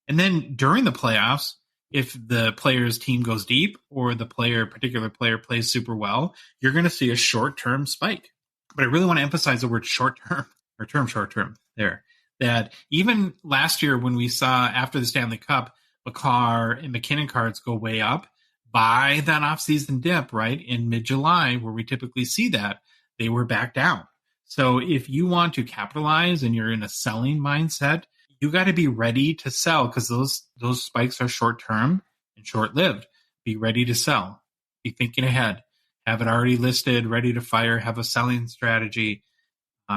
And then during the playoffs, if the player's team goes deep or the particular player plays super well, you're going to see a short-term spike. But I really want to emphasize the word short-term or short-term there. That even last year when we saw after the Stanley Cup, Makar and McKinnon cards go way up by that off-season dip, right, in mid-July where we typically see that, they were back down. So if you want to capitalize and you're in a selling mindset, you got to be ready to sell because those spikes are short-term and short-lived. Be ready to sell. Be thinking ahead. Have it already listed, ready to fire. Have a selling strategy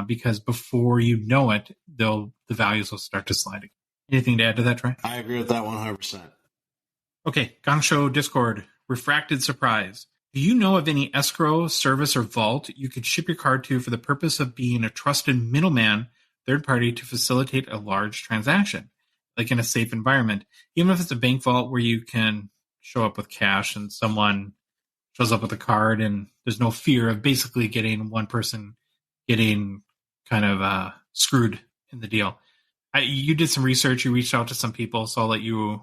because before you know it, the values will start to slide again. Anything to add to that, Troy? I agree with that 100%. Okay, Gongshow Discord, Refracted Surprise. Do you know of any escrow, service, or vault you could ship your card to for the purpose of being a trusted middleman third party to facilitate a large transaction, like in a safe environment, even if it's a bank vault where you can show up with cash and someone shows up with a card and there's no fear of basically getting one person getting kind of screwed in the deal. You did some research, you reached out to some people, so I'll let you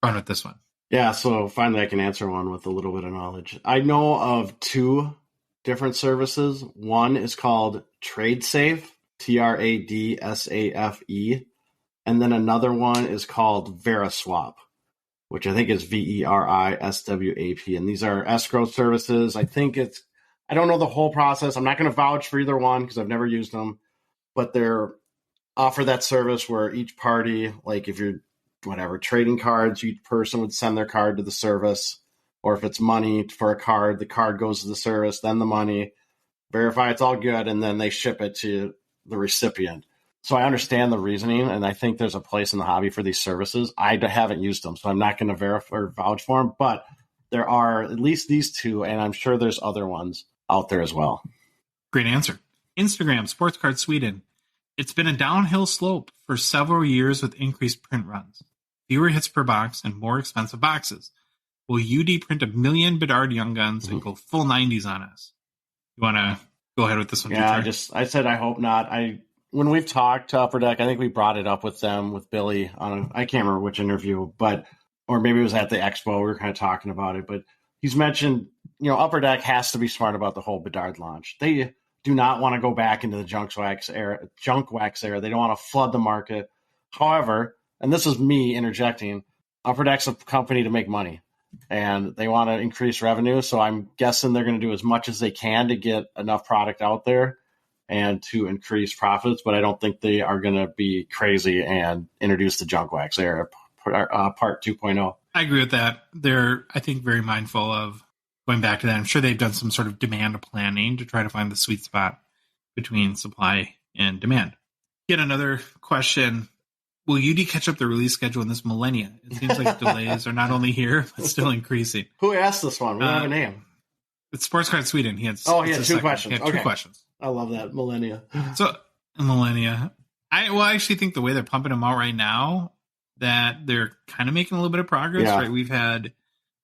run with this one. Yeah, so finally I can answer one with a little bit of knowledge. I know of two different services. One is called TradeSafe, TradeSafe, and then another one is called Veriswap, which I think is Veriswap. And these are escrow services. I don't know the whole process. I'm not going to vouch for either one because I've never used them, but they're offer that service where each party, like if you're trading cards, each person would send their card to the service, or if it's money for a card, the card goes to the service, then the money, verify it's all good, and then they ship it to the recipient. So I understand the reasoning, and I think there's a place in the hobby for these services. I haven't used them, so I'm not going to verify or vouch for them, but there are at least these two, and I'm sure there's other ones out there as well. Great answer. Instagram, Sports Card Sweden. It's been a downhill slope for several years with increased print runs, fewer hits per box, and more expensive boxes. Will UD print 1 million Bedard Young Guns and go full 90s on us? You want to go ahead with this one? Yeah, I said I hope not. When we've talked to Upper Deck, I think we brought it up with them, with Billy, I can't remember which interview, or maybe it was at the expo. We were kind of talking about it, but he's mentioned, Upper Deck has to be smart about the whole Bedard launch. They do not want to go back into the junk wax era. They don't want to flood the market. However, and this is me interjecting, Upper Deck's a company to make money, and they want to increase revenue. So I'm guessing they're going to do as much as they can to get enough product out there and to increase profits. But I don't think they are going to be crazy and introduce the junk wax era part 2.0. I agree with that. They're, I think, very mindful of going back to that. I'm sure they've done some sort of demand planning to try to find the sweet spot between supply and demand. Yet another question. Will UD catch up the release schedule in this millennia? It seems like delays are not only here, but still increasing. Who asked this one? We don't have a name. It's Sports Card Sweden. He had two questions. He had two questions. I love that. Millennia. So, millennia. I actually think the way they're pumping them out right now, that they're kind of making a little bit of progress, right? We've had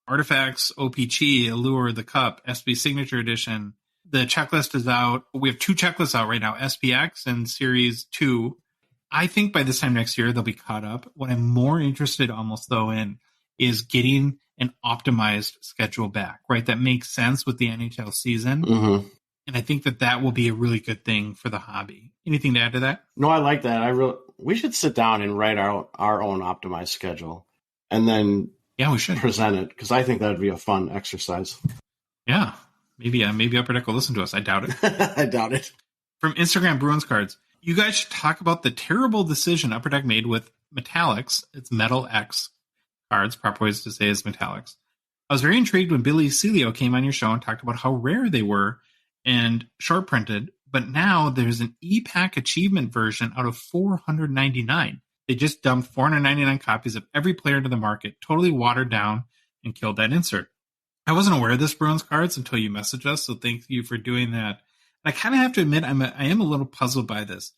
Artifacts, OPG, Allure, the Cup, SB Signature Edition. The checklist is out. We have 2 checklists out right now, SPX and Series 2. I think by this time next year, they'll be caught up. What I'm more interested almost, though, in is getting an optimized schedule back, right? That makes sense with the NHL season. Mm-hmm. And I think that will be a really good thing for the hobby. Anything to add to that? No, I like that. We should sit down and write our own optimized schedule and then we should present it, because I think that would be a fun exercise. Yeah. Maybe Upper Deck will listen to us. I doubt it. I doubt it. From Instagram Bruins Cards. You guys should talk about the terrible decision Upper Deck made with Metallics. It's Metal X cards. Proper ways to say is Metallics. I was very intrigued when Billy Celio came on your show and talked about how rare they were and short printed, but now there's an e-pack achievement version out of 499. They just dumped 499 copies of every player into the market, totally watered down, and killed that insert. I wasn't aware of this Bruins cards until you messaged us, so thank you for doing that. And I kind of have to admit, I am a little puzzled by this.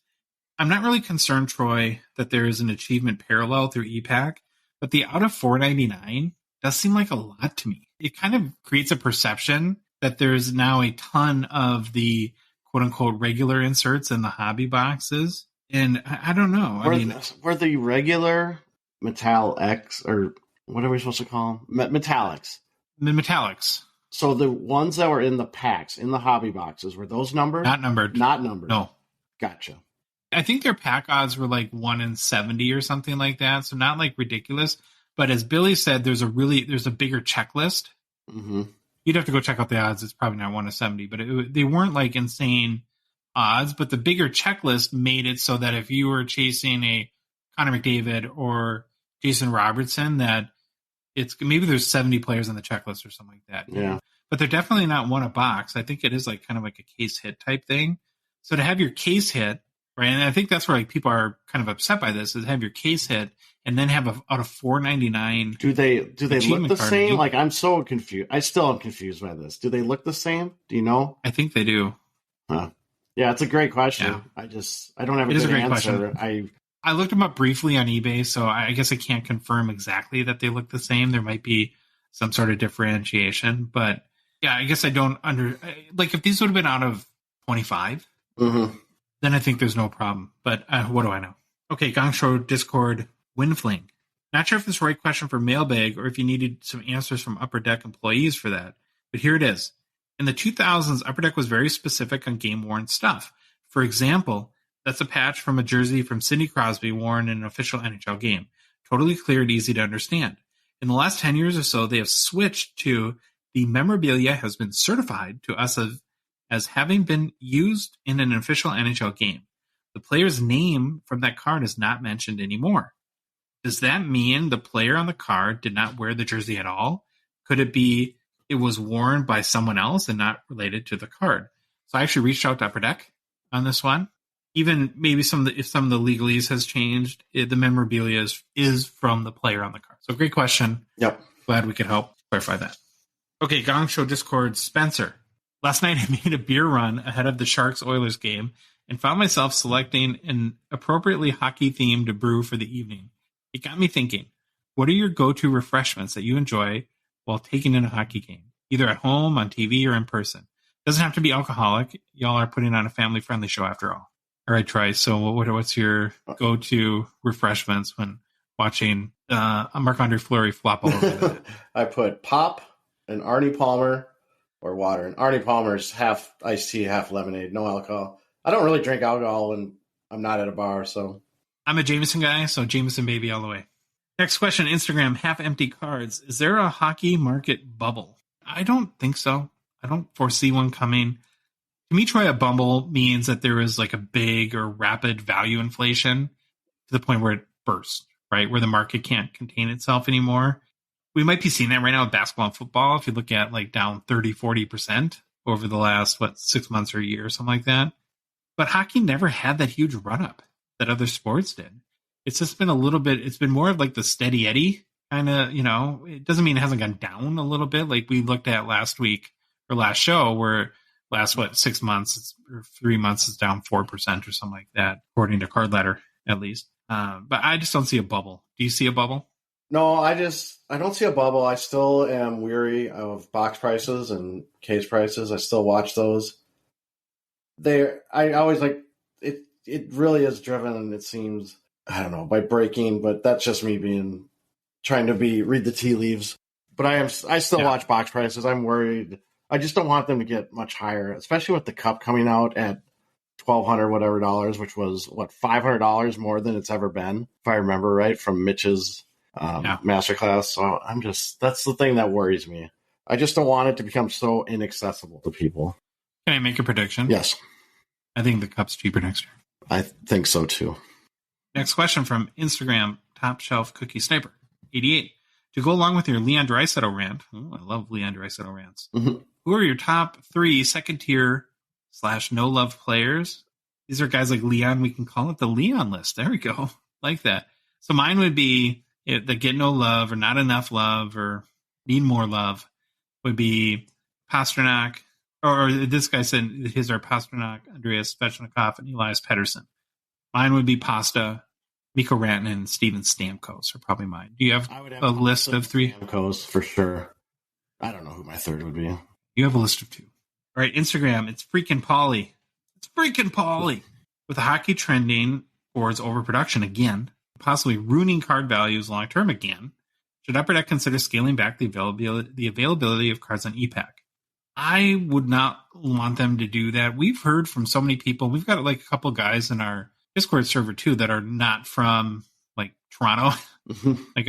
I'm not really concerned, Troy, that there is an achievement parallel through e-pack, but the out of 499 does seem like a lot to me. It kind of creates a perception that there's now a ton of the quote-unquote regular inserts in the hobby boxes. And I don't know. Were the regular Metal X, or what are we supposed to call them? Metallics. The Metallics. So the ones that were in the packs, in the hobby boxes, were those numbered? Not numbered. Not numbered. No. Gotcha. I think their pack odds were like 1 in 70 or something like that. So not like ridiculous. But as Billy said, there's a bigger checklist. Mm-hmm. You'd have to go check out the odds. It's probably not 1 in 70, but they weren't like insane odds. But the bigger checklist made it so that if you were chasing a Connor McDavid or Jason Robertson, that it's maybe there's 70 players on the checklist or something like that. Yeah. But they're definitely not one a box. I think it is like kind of like a case hit type thing. So to have your case hit, right? And I think that's where like people are kind of upset by this, is have your case hit and then have out of 499. Do they look the same? Like, I'm so confused. I still am confused by this. Do they look the same? Do you know? I think they do. Huh. Yeah, it's a great question. Yeah. I don't have a good answer. I looked them up briefly on eBay, so I guess I can't confirm exactly that they look the same. There might be some sort of differentiation, but yeah, I guess I don't like if these would have been out of 25, mm-hmm. then I think there's no problem. But what do I know? Okay, Gongshow Discord Windfling. Not sure if this is the right question for Mailbag or if you needed some answers from Upper Deck employees for that, but here it is. In the 2000s, Upper Deck was very specific on game-worn stuff. For example, that's a patch from a jersey from Sidney Crosby worn in an official NHL game. Totally clear and easy to understand. In the last 10 years or so, they have switched to the memorabilia has been certified to us as having been used in an official NHL game. The player's name from that card is not mentioned anymore. Does that mean the player on the card did not wear the jersey at all? Could it be it was worn by someone else and not related to the card? So I actually reached out to Upper Deck on this one. even maybe if some of the legalese has changed, the memorabilia is from the player on the card. So great question. Yep. Glad we could help clarify that. Okay, Gong Show Discord, Spencer. Last night I made a beer run ahead of the Sharks-Oilers game and found myself selecting an appropriately hockey-themed brew for the evening. It got me thinking, what are your go-to refreshments that you enjoy while taking in a hockey game, either at home, on TV, or in person? Doesn't have to be alcoholic. Y'all are putting on a family-friendly show after all. All right, Troy, so what's your go-to refreshments when watching Marc-Andre Fleury flop all over it? I put pop and Arnie Palmer or water. And Arnie Palmer's half iced tea, half lemonade, no alcohol. I don't really drink alcohol when I'm not at a bar, so. I'm a Jameson guy, so Jameson baby all the way. Next question, Instagram, half empty cards. Is there a hockey market bubble? I don't think so. I don't foresee one coming. To me, Troy, a bubble means that there is like a big or rapid value inflation to the point where it bursts, right? Where the market can't contain itself anymore. We might be seeing that right now with basketball and football. If you look at like down 30, 40% over the last, 6 months or a year or something like that. But hockey never had that huge run up that other sports did. It's just been it's been more of like the steady Eddie kind of, it doesn't mean it hasn't gone down a little bit. Like we looked at last week or last show where last 6 months or 3 months is down 4% or something like that, according to Card Ladder at least. But I just don't see a bubble. Do you see a bubble? No, I don't see a bubble. I still am weary of box prices and case prices. I still watch those. I always like it. It really is driven, it seems, I don't know, by breaking, but that's just me trying to read the tea leaves. But I still watch box prices. I'm worried. I just don't want them to get much higher, especially with the cup coming out at $1,200 whatever dollars, which was $500 more than it's ever been, if I remember right, from Mitch's masterclass. So that's the thing that worries me. I just don't want it to become so inaccessible to people. Can I make a prediction? Yes. I think the cup's cheaper next year. I think so too. Next question from Instagram, Top Shelf Cookie Sniper 88. To go along with your Leon Draisaitl rant, I love Leon Draisaitl rants. Mm-hmm. Who are your top 3 second tier / no love players? These are guys like Leon. We can call it the Leon list. There we go. Like that. So mine would be the get no love or not enough love or need more love would be Pasternak, or this guy said his are Pasternak, Andreas Svechnikov, and Elias Pettersson. Mine would be Pasta, Mikko Rantanen, and Steven Stamkos are probably mine. Do you have a list of 3? Stamkos for sure. I don't know who my third would be. You have a list of 2. All right, Instagram, it's freaking Pauly. It's freaking Pauly. With the hockey trending towards overproduction again, possibly ruining card values long term again, should Upper Deck consider scaling back the availability of cards on ePack? I would not want them to do that. We've heard from so many people. We've got like a couple guys in our Discord server too that are not from like Toronto. Like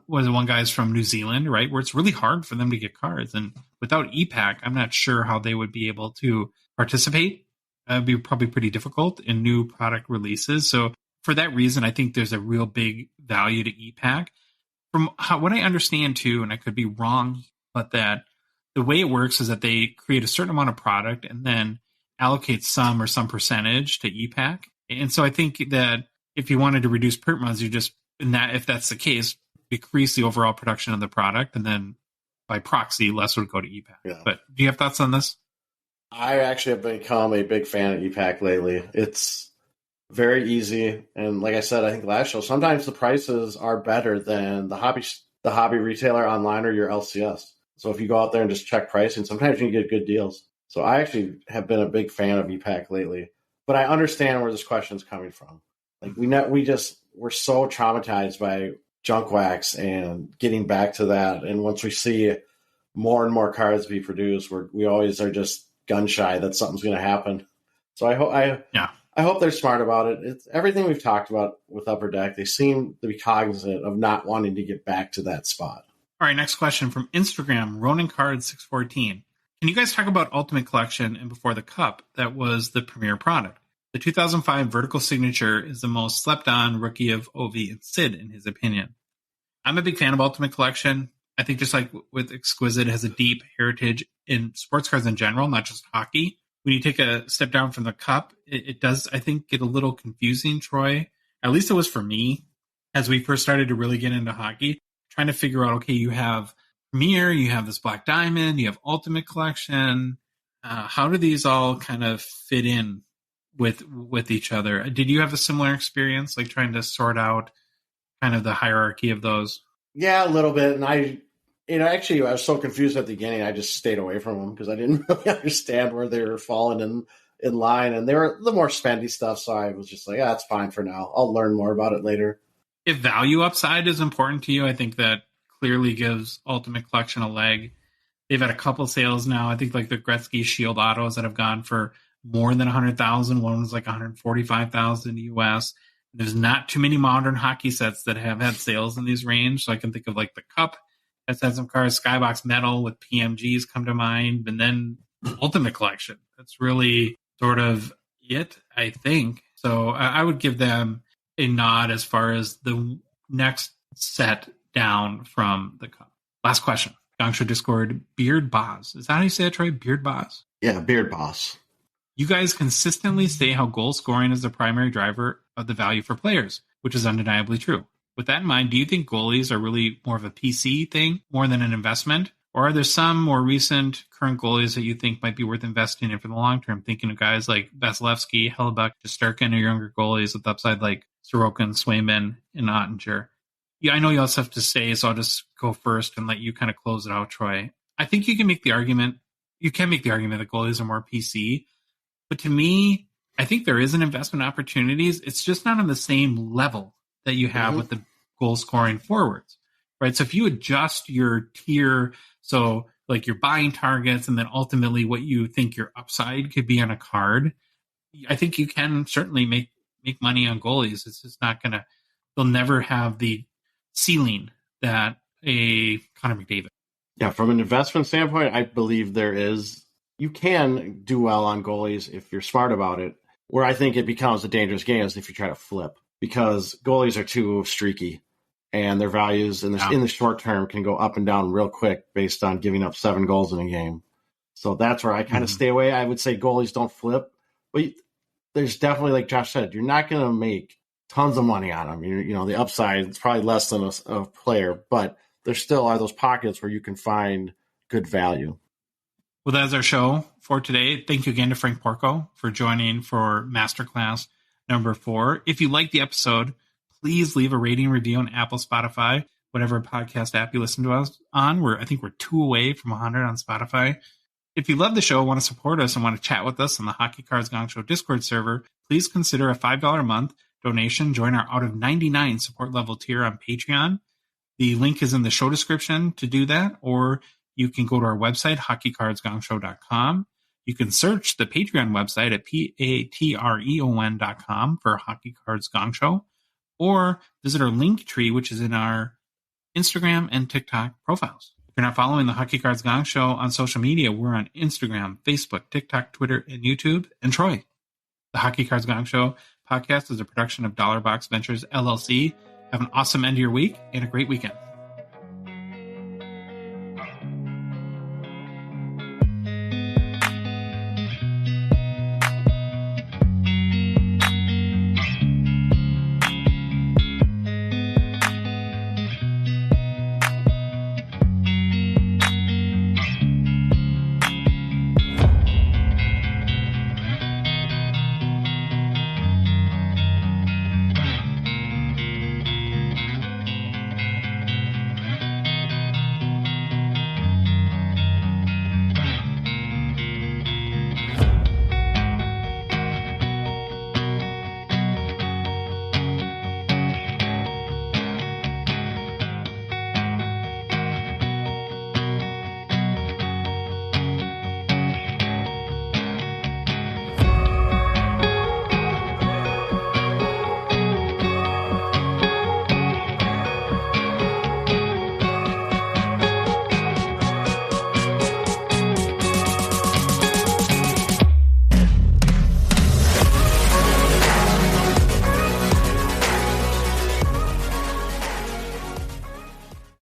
one guy's from New Zealand, right? Where it's really hard for them to get cards. And without ePack, I'm not sure how they would be able to participate. It'd be probably pretty difficult in new product releases. So for that reason, I think there's a real big value to ePack. From what I understand too, and I could be wrong, but that the way it works is that they create a certain amount of product and then allocate some percentage to ePack. And so I think that if you wanted to reduce print runs, you just, if that's the case, decrease the overall production of the product, and then by proxy, less would go to ePack. Yeah. But do you have thoughts on this? I actually have become a big fan of ePack lately. It's very easy, and like I said, I think last show, sometimes the prices are better than the hobby retailer online or your LCS. So if you go out there and just check pricing, sometimes you can get good deals. So I actually have been a big fan of ePack lately, but I understand where this question is coming from. Like we're so traumatized by junk wax and getting back to that. And once we see more and more cards be produced, we always are just gun shy that something's going to happen. So I hope they're smart about it. It's everything we've talked about with Upper Deck. They seem to be cognizant of not wanting to get back to that spot. All right, next question from Instagram, Ronin Card 614. Can you guys talk about Ultimate Collection and Before the Cup? That was the premier product. The 2005 Vertical Signature is the most slept-on rookie of Ovi and Sid, in his opinion. I'm a big fan of Ultimate Collection. I think just like with Exquisite, it has a deep heritage in sports cards in general, not just hockey. when you take a step down from the cup, it does, I think, get a little confusing, Troy. At least it was for me as we first started to really get into hockey, trying to figure out, okay, you have Premier, you have this Black Diamond, you have Ultimate Collection. How do these all kind of fit in with each other? Did you have a similar experience, like trying to sort out kind of the hierarchy of those? Yeah, a little bit. And actually, I was so confused at the beginning, I just stayed away from them because I didn't really understand where they were falling in line. And they were the more spendy stuff, so I was just like, that's fine for now. I'll learn more about it later. If value upside is important to you, I think that clearly gives Ultimate Collection a leg. They've had a couple sales now. I think like the Gretzky Shield autos that have gone for more than 100,000. One was like 145,000 US. There's not too many modern hockey sets that have had sales in these range. So I can think of like the Cup that's had some cards, Skybox Metal with PMGs come to mind, and then Ultimate Collection. That's really sort of it, I think. So I would give them a nod as far as the next set down from the Cup. Last question. Gongshow Discord, Beard Boss. Is that how you say it, Troy? Beard Boss? Yeah, Beard Boss. You guys consistently say how goal scoring is the primary driver of the value for players, which is undeniably true. With that in mind, do you think goalies are really more of a PC thing, more than an investment? Or are there some more recent current goalies that you think might be worth investing in for the long term? Thinking of guys like Vasilevsky, Hellebuck, Shesterkin, or younger goalies with upside like Sorokin, Swayman, and Ottinger. Yeah, I know you also have to say, so I'll just go first and let you kind of close it out, Troy. I think you can make the argument that goalies are more PC. But to me, I think there is an investment opportunities. It's just not on the same level that you have with the goal scoring forwards, right? So if you adjust your tier, so like your buying targets and then ultimately what you think your upside could be on a card, I think you can certainly make money on goalies. It's just not going to, they'll never have the ceiling that a Connor McDavid. Yeah, from an investment standpoint, I believe you can do well on goalies if you're smart about it. Where I think it becomes a dangerous game is if you try to flip, because goalies are too streaky and their values in the short term can go up and down real quick based on giving up 7 goals in a game. So that's where I kind of stay away. I would say goalies don't flip, but there's definitely, like Josh said, you're not going to make tons of money on them. The upside is probably less than a player, but there still are those pockets where you can find good value. Well, that's our show for today. Thank you again to Frank Porco for joining for Masterclass number 4. If you like the episode, please leave a rating review on Apple, Spotify, whatever podcast app you listen to us on. I think we're 2 away from 100 on Spotify. If you love the show, want to support us, and want to chat with us on the Hockey Cards Gongshow Discord server, please consider a $5 a month donation. Join our out of 99 support level tier on Patreon. The link is in the show description to do that, or you can go to our website, hockeycardsgongshow.com. You can search the Patreon website at patreon.com for Hockey Cards Gongshow, or visit our link tree, which is in our Instagram and TikTok profiles. If you're not following the Hockey Cards Gongshow on social media, we're on Instagram, Facebook, TikTok, Twitter, and YouTube. And Troy, the Hockey Cards Gongshow podcast is a production of Dollar Box Ventures LLC. Have an awesome end of your week and a great weekend.